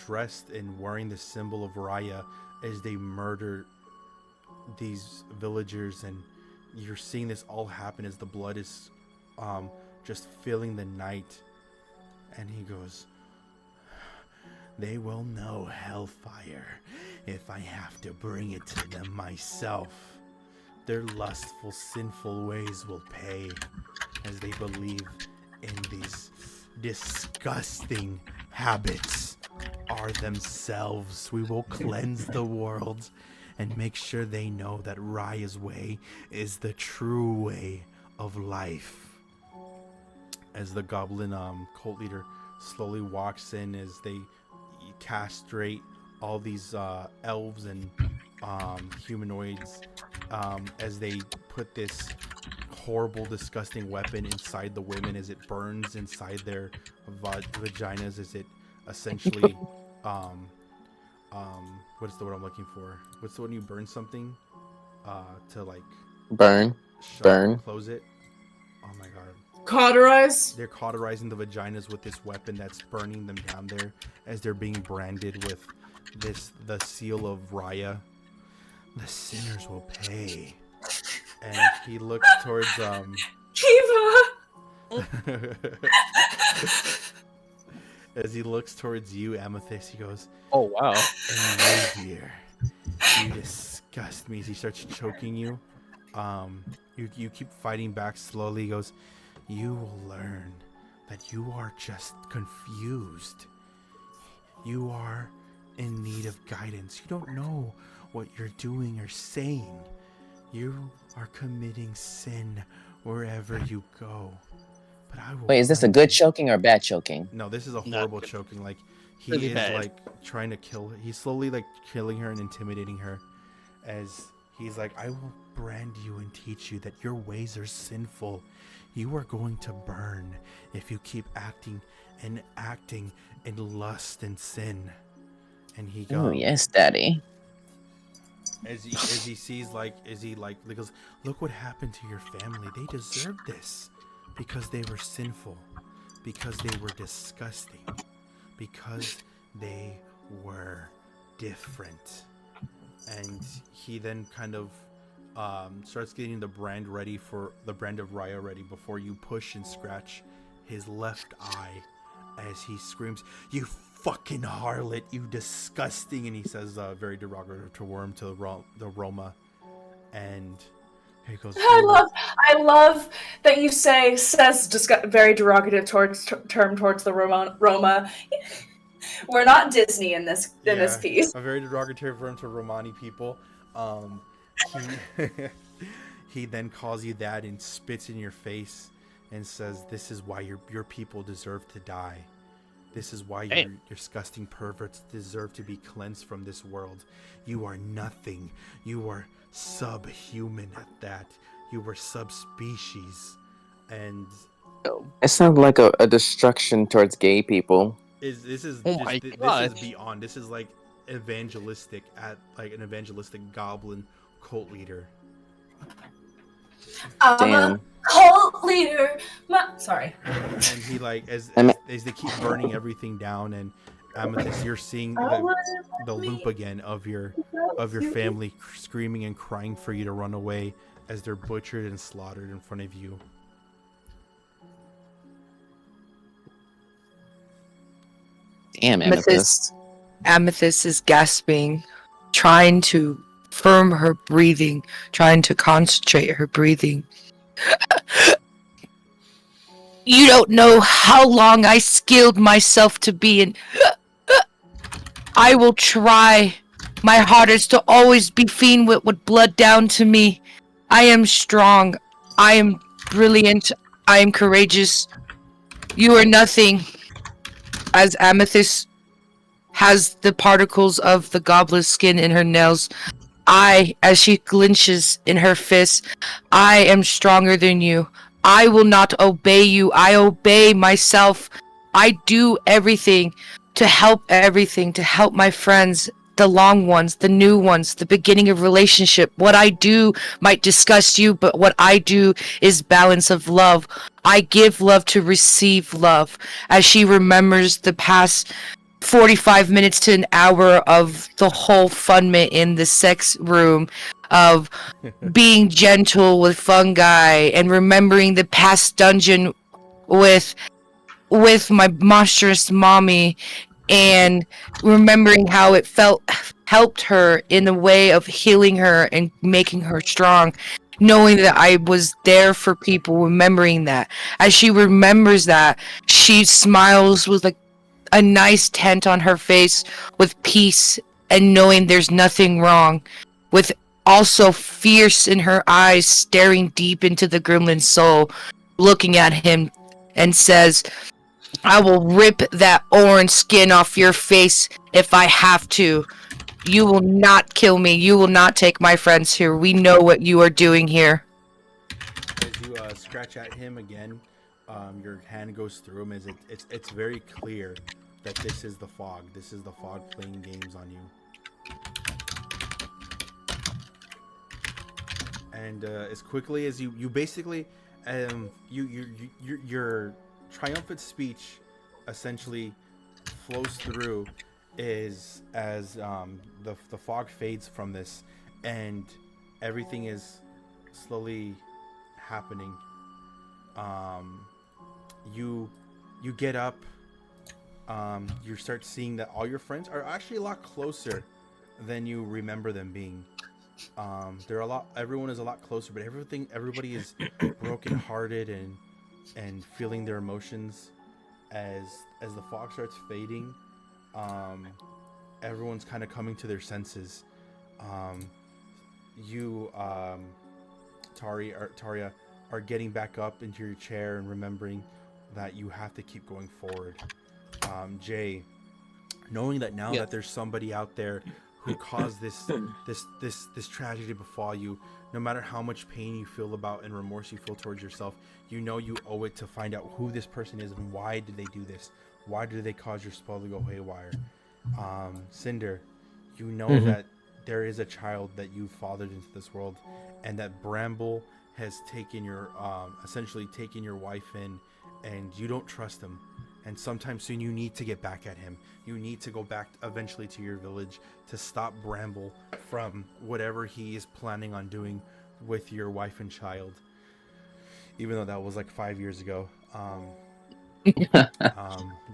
dressed and wearing the symbol of Raya as they murder these villagers. And you're seeing this all happen as the blood is just filling the night. And he goes, they will know hellfire if I have to bring it to them myself. Their lustful, sinful ways will pay, as they believe in these disgusting habits are themselves. We will cleanse the world and make sure they know that Raya's way is the true way of life. As the goblin cult leader slowly walks in, as they castrate all these elves and humanoids, as they put this horrible, disgusting weapon inside the women, as it burns inside their vaginas, as it essentially what is the word I'm looking for? What's the one you burn something to like Burn. close it? Oh my god. Cauterize? They're cauterizing the vaginas with this weapon that's burning them down there as they're being branded with the seal of Raya. The sinners will pay. And he looks towards Kiva! as he looks towards you, Amethyst, he goes, Oh wow. and you disgust me. As he starts choking you, you keep fighting back slowly. He goes, you will learn that you are just confused. You are in need of guidance. You don't know what you're doing or saying. You are committing sin wherever you go. But I will. Wait, is this a good choking or a bad choking? No, this is a horrible choking. Like he Really is bad. like trying to kill her. He's slowly like killing her and intimidating her, as he's like, I will brand you and teach you that your ways are sinful. You are going to burn if you keep acting in lust and sin. And he goes, Oh yes, Daddy. as he sees, like, because look what happened to your family. They deserved this because they were sinful, because they were disgusting, because they were different. And he then kind of starts getting the brand of Raya ready before you push and scratch his left eye as he screams, you fucking harlot, you disgusting, and he says very derogatory to the Roma. And he goes, I love that you says very derogative term towards the Roma. We're not Disney in this piece. a very derogatory term to Romani people. He then calls you that and spits in your face and says, this is why your people deserve to die. This is why your disgusting perverts deserve to be cleansed from this world. You are nothing. You are subhuman at that. You were subspecies. And It sounds like a destruction towards gay people. this is my this gosh. is beyond. This is like evangelistic, at like an evangelistic goblin cult leader. Damn. Cult leader. Sorry. And he like as they keep burning everything down, and Amethyst, you're seeing the loop again of your family screaming and crying for you to run away as they're butchered and slaughtered in front of you. Damn, Amethyst. Amethyst is gasping, trying to firm her breathing, trying to concentrate her breathing. You don't know how long I skilled myself to be, and I will try my hardest to always be fiend with blood down to me. I am strong. I am brilliant. I am courageous. You are nothing. As Amethyst has the particles of the goblin's skin in her nails, as she clenches in her fist, I am stronger than you. I will not obey you. I obey myself. I do everything to help my friends, the long ones, the new ones, the beginning of relationship. What I do might disgust you, but what I do is balance of love. I give love to receive love. As she remembers the past 45 minutes to an hour of the whole funment in the sex room, of being gentle with fungi, and remembering the past dungeon with my monstrous mommy, and remembering how it helped her in the way of healing her and making her strong, knowing that I was there for people, remembering that. As she remembers that, she smiles with a nice tent on her face, with peace and knowing there's nothing wrong, with also fierce in her eyes, staring deep into the gremlin's soul, looking at him, and says, I will rip that orange skin off your face if I have to. You will not kill me. You will not take my friends here. We know what you are doing here. As you scratch at him again, your hand goes through him. As it's very clear that this is the fog. This is the fog playing games on you. And as quickly as you basically, your triumphant speech essentially flows through is as the fog fades from this, and everything is slowly happening. You get up. You start seeing that all your friends are actually a lot closer than you remember them being. Everyone is a lot closer, but everybody is brokenhearted and feeling their emotions as the fog starts fading. Everyone's kind of coming to their senses. Taria are getting back up into your chair and remembering that you have to keep going forward. Jay, knowing that now that there's somebody out there who caused this tragedy to befall you, no matter how much pain you feel about and remorse you feel towards yourself, you know you owe it to find out who this person is and why did they do this? Why did they cause your spell to go haywire? Cinder, you know that there is a child that you fathered into this world, and that Bramble has taken your essentially taken your wife in, and you don't trust him. And sometime soon you need to get back at him. You need to go back eventually to your village to stop Bramble from whatever he is planning on doing with your wife and child. Even though that was like 5 years ago.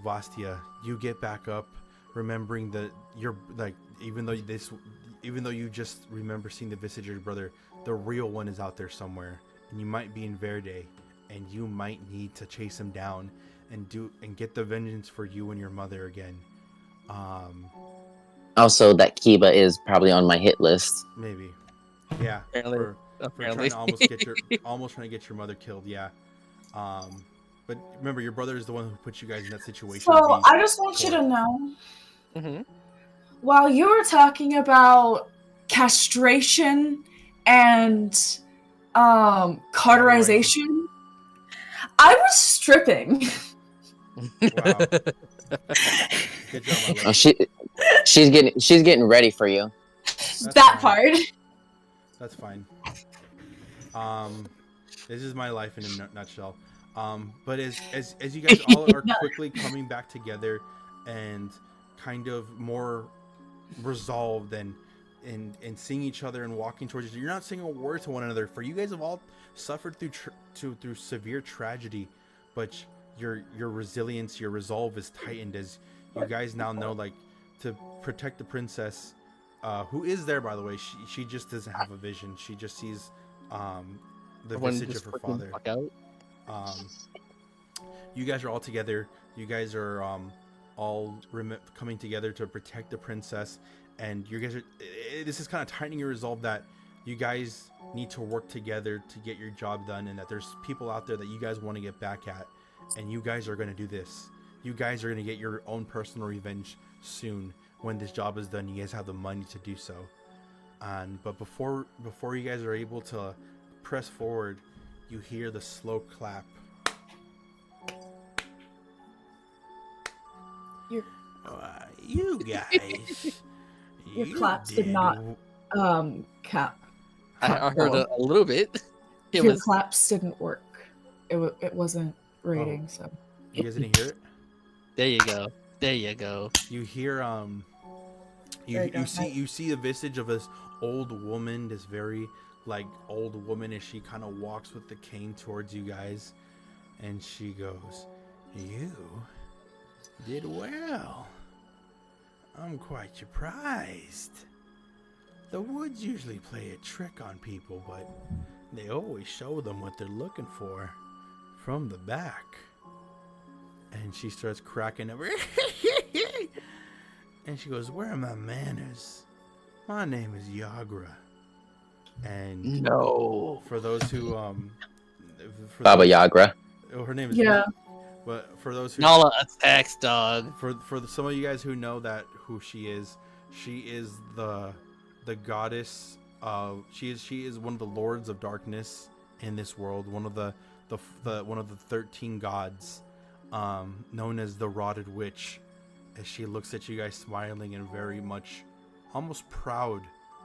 Vastia, you get back up, remembering that you're like, even though you just remember seeing the visage of your brother, the real one is out there somewhere, and you might be in Verde, and you might need to chase him down and get the vengeance for you and your mother again. Also, that Kiba is probably on my hit list. Maybe, yeah. For trying to almost trying to get your mother killed. Yeah. But remember, your brother is the one who put you guys in that situation. So I just want you to know, while you were talking about castration and cauterization, I was stripping. Wow. Good job, my love. Oh, she's getting ready for you. That part. That's fine. This is my life in a nutshell. But as you guys all are quickly coming back together and kind of more resolved and seeing each other and walking towards each other, you're not saying a word to one another. For you guys have all suffered through severe tragedy, but your resilience, your resolve is tightened as you guys now know, like, to protect the princess, who is there, by the way. She just doesn't have a vision. She just sees the visage of her father. you guys are all together. You guys are all coming together to protect the princess, and you guys are. This is kind of tightening your resolve that you guys need to work together to get your job done, and that there's people out there that you guys want to get back at, and you guys are going to do this. You guys are going to get your own personal revenge soon. When this job is done, you guys have the money to do so. But before you guys are able to press forward, you hear the slow clap. You guys, Your you claps did not cap. I heard a little bit. It Your was claps didn't work. It wasn't rating, so. You guys didn't hear it? there. You go. There you go. You hear you see a vestige of this old woman, this very old woman, as she kind of walks with the cane towards you guys, and she goes, "You did well. I'm quite surprised. The woods usually play a trick on people, but they always show them what they're looking for from the back." And she starts cracking up. And she goes, "Where are my manners? My name is Yagra." And No. for those who Baba Yagra. her name is Yeah. But for those who Nala attacks, dog. for some of you guys who know that who she is the goddess. She is one of the lords of darkness in this world. One of the 13 gods, known as the Rotted Witch. As she looks at you guys smiling and very much almost proud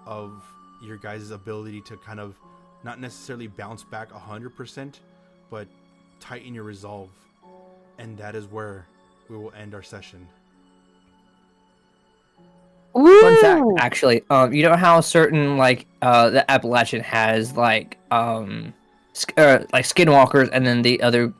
of your guys' ability to kind of not necessarily bounce back 100%, but tighten your resolve. And that is where we will end our session. Fun fact, actually, you know how certain the Appalachian has like skinwalkers, and then the other